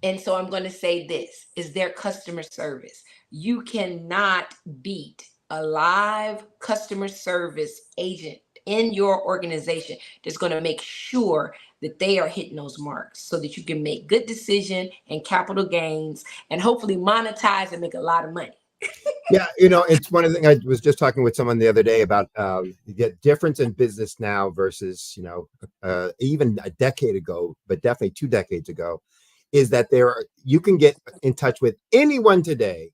and so I'm going to say this, is their customer service. You cannot beat a live customer service agent in your organization that's going to make sure that they are hitting those marks so that you can make good decision and capital gains and hopefully monetize and make a lot of money. Yeah, you know, it's one of the things I was just talking with someone the other day about the difference in business now versus, you know, even a decade ago, but definitely 2 decades ago, is that you can get in touch with anyone today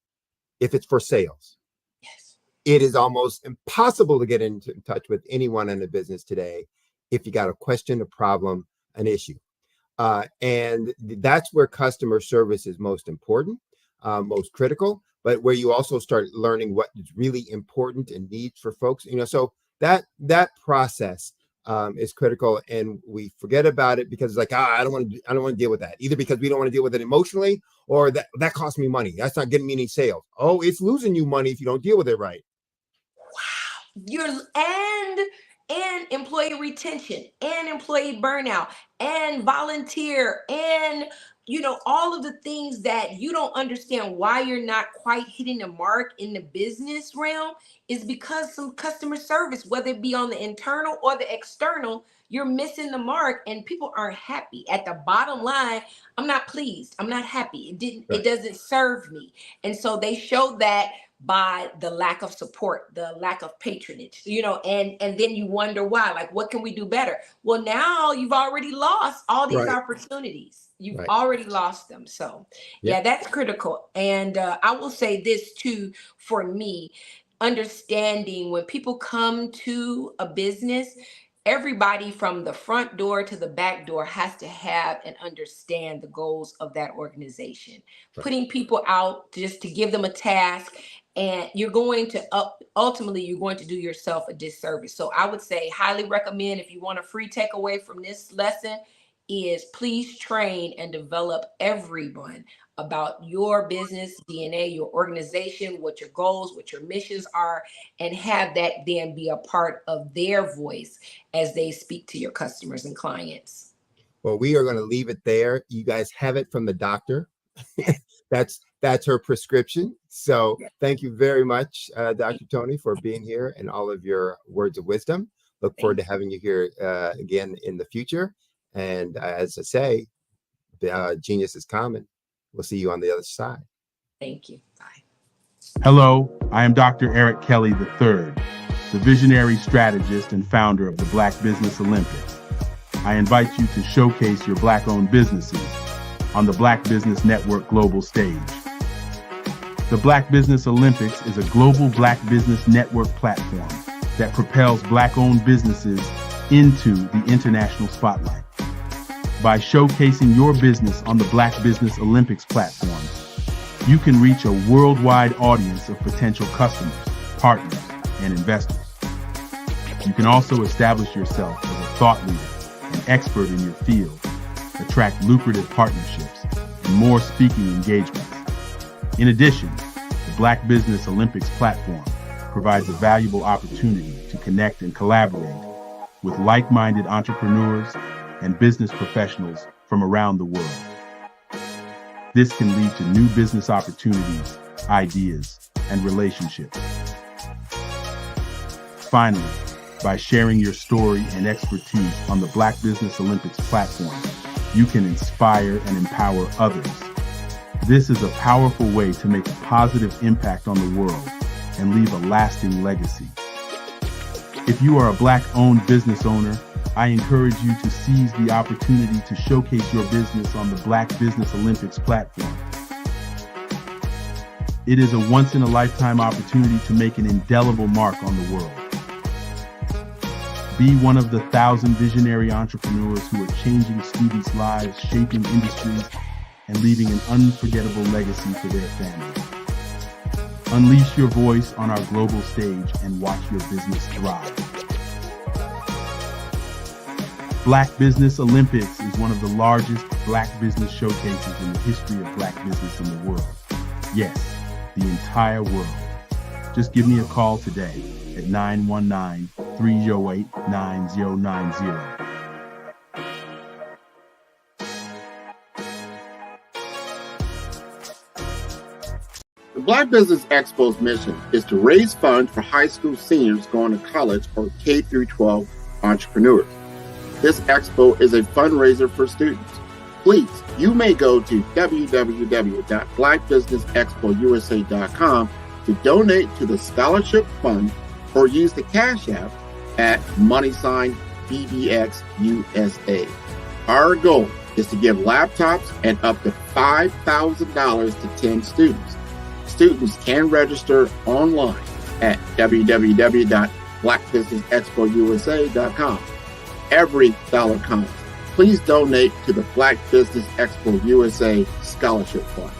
if it's for sales. Yes. It is almost impossible to get in touch with anyone in a business today if you got a question, a problem, an issue. And that's where customer service is most important, most critical, but where you also start learning what is really important and needs for folks. You know, so that process is critical, and we forget about it because it's like, I don't want to deal with that, either because we don't want to deal with it emotionally, or that costs me money. That's not getting me any sales. Oh, it's losing you money if you don't deal with it right. Wow. And employee retention and employee burnout and volunteer and, you know, all of the things that you don't understand why you're not quite hitting the mark in the business realm is because some customer service, whether it be on the internal or the external, you're missing the mark and people aren't happy. At the bottom line, I'm not pleased. I'm not happy. It doesn't serve me. And so they show that by the lack of support, the lack of patronage, you know, and then you wonder why, like, what can we do better? Well, now you've already lost all these opportunities. You've already lost them. So yeah, that's critical. And I will say this too, for me, understanding when people come to a business, everybody from the front door to the back door has to have and understand the goals of that organization. Putting people out just to give them a task, and you're going to ultimately you're going to do yourself a disservice. So I would say highly recommend, if you want a free takeaway from this lesson, is please train and develop everyone about your business DNA, your organization, what your goals, what your missions are, and have that then be a part of their voice as they speak to your customers and clients. Well, we are going to leave it there. You guys have it from the doctor. That's her prescription. So thank you very much, Dr. Tony, for being here and all of your words of wisdom. Look forward to having you here again in the future. And as I say, genius is common. We'll see you on the other side. Thank you. Bye. Hello, I am Dr. Eric Kelly III, the visionary strategist and founder of the Black Business Olympics. I invite you to showcase your Black-owned businesses on the Black Business Network global stage. The Black Business Olympics is a global Black Business Network platform that propels Black-owned businesses into the international spotlight. By showcasing your business on the Black Business Olympics platform, you can reach a worldwide audience of potential customers, partners, and investors. You can also establish yourself as a thought leader and expert in your field, attract lucrative partnerships, and more speaking engagements. In addition, the Black Business Olympics platform provides a valuable opportunity to connect and collaborate with like-minded entrepreneurs and business professionals from around the world. This can lead to new business opportunities, ideas, and relationships. Finally, by sharing your story and expertise on the Black Business Olympics platform, you can inspire and empower others. This is a powerful way to make a positive impact on the world and leave a lasting legacy. If you are a Black-owned business owner, I encourage you to seize the opportunity to showcase your business on the Black Business Olympics platform. It is a once-in-a-lifetime opportunity to make an indelible mark on the world. Be one of the 1,000 visionary entrepreneurs who are changing students' lives, shaping industries, and leaving an unforgettable legacy for their families. Unleash your voice on our global stage and watch your business thrive. Black Business Olympics is one of the largest Black business showcases in the history of Black business in the world. Yes, the entire world. Just give me a call today at 919-308-9090. The Black Business Expo's mission is to raise funds for high school seniors going to college or K-12 entrepreneurs. This expo is a fundraiser for students. Please, you may go to www.blackbusinessexpousa.com to donate to the scholarship fund or use the Cash App at $BBXUSA. Our goal is to give laptops and up to $5,000 to 10 students. Students can register online at www.blackbusinessexpousa.com. Every dollar counts. Please donate to the Black Business Expo USA Scholarship Fund.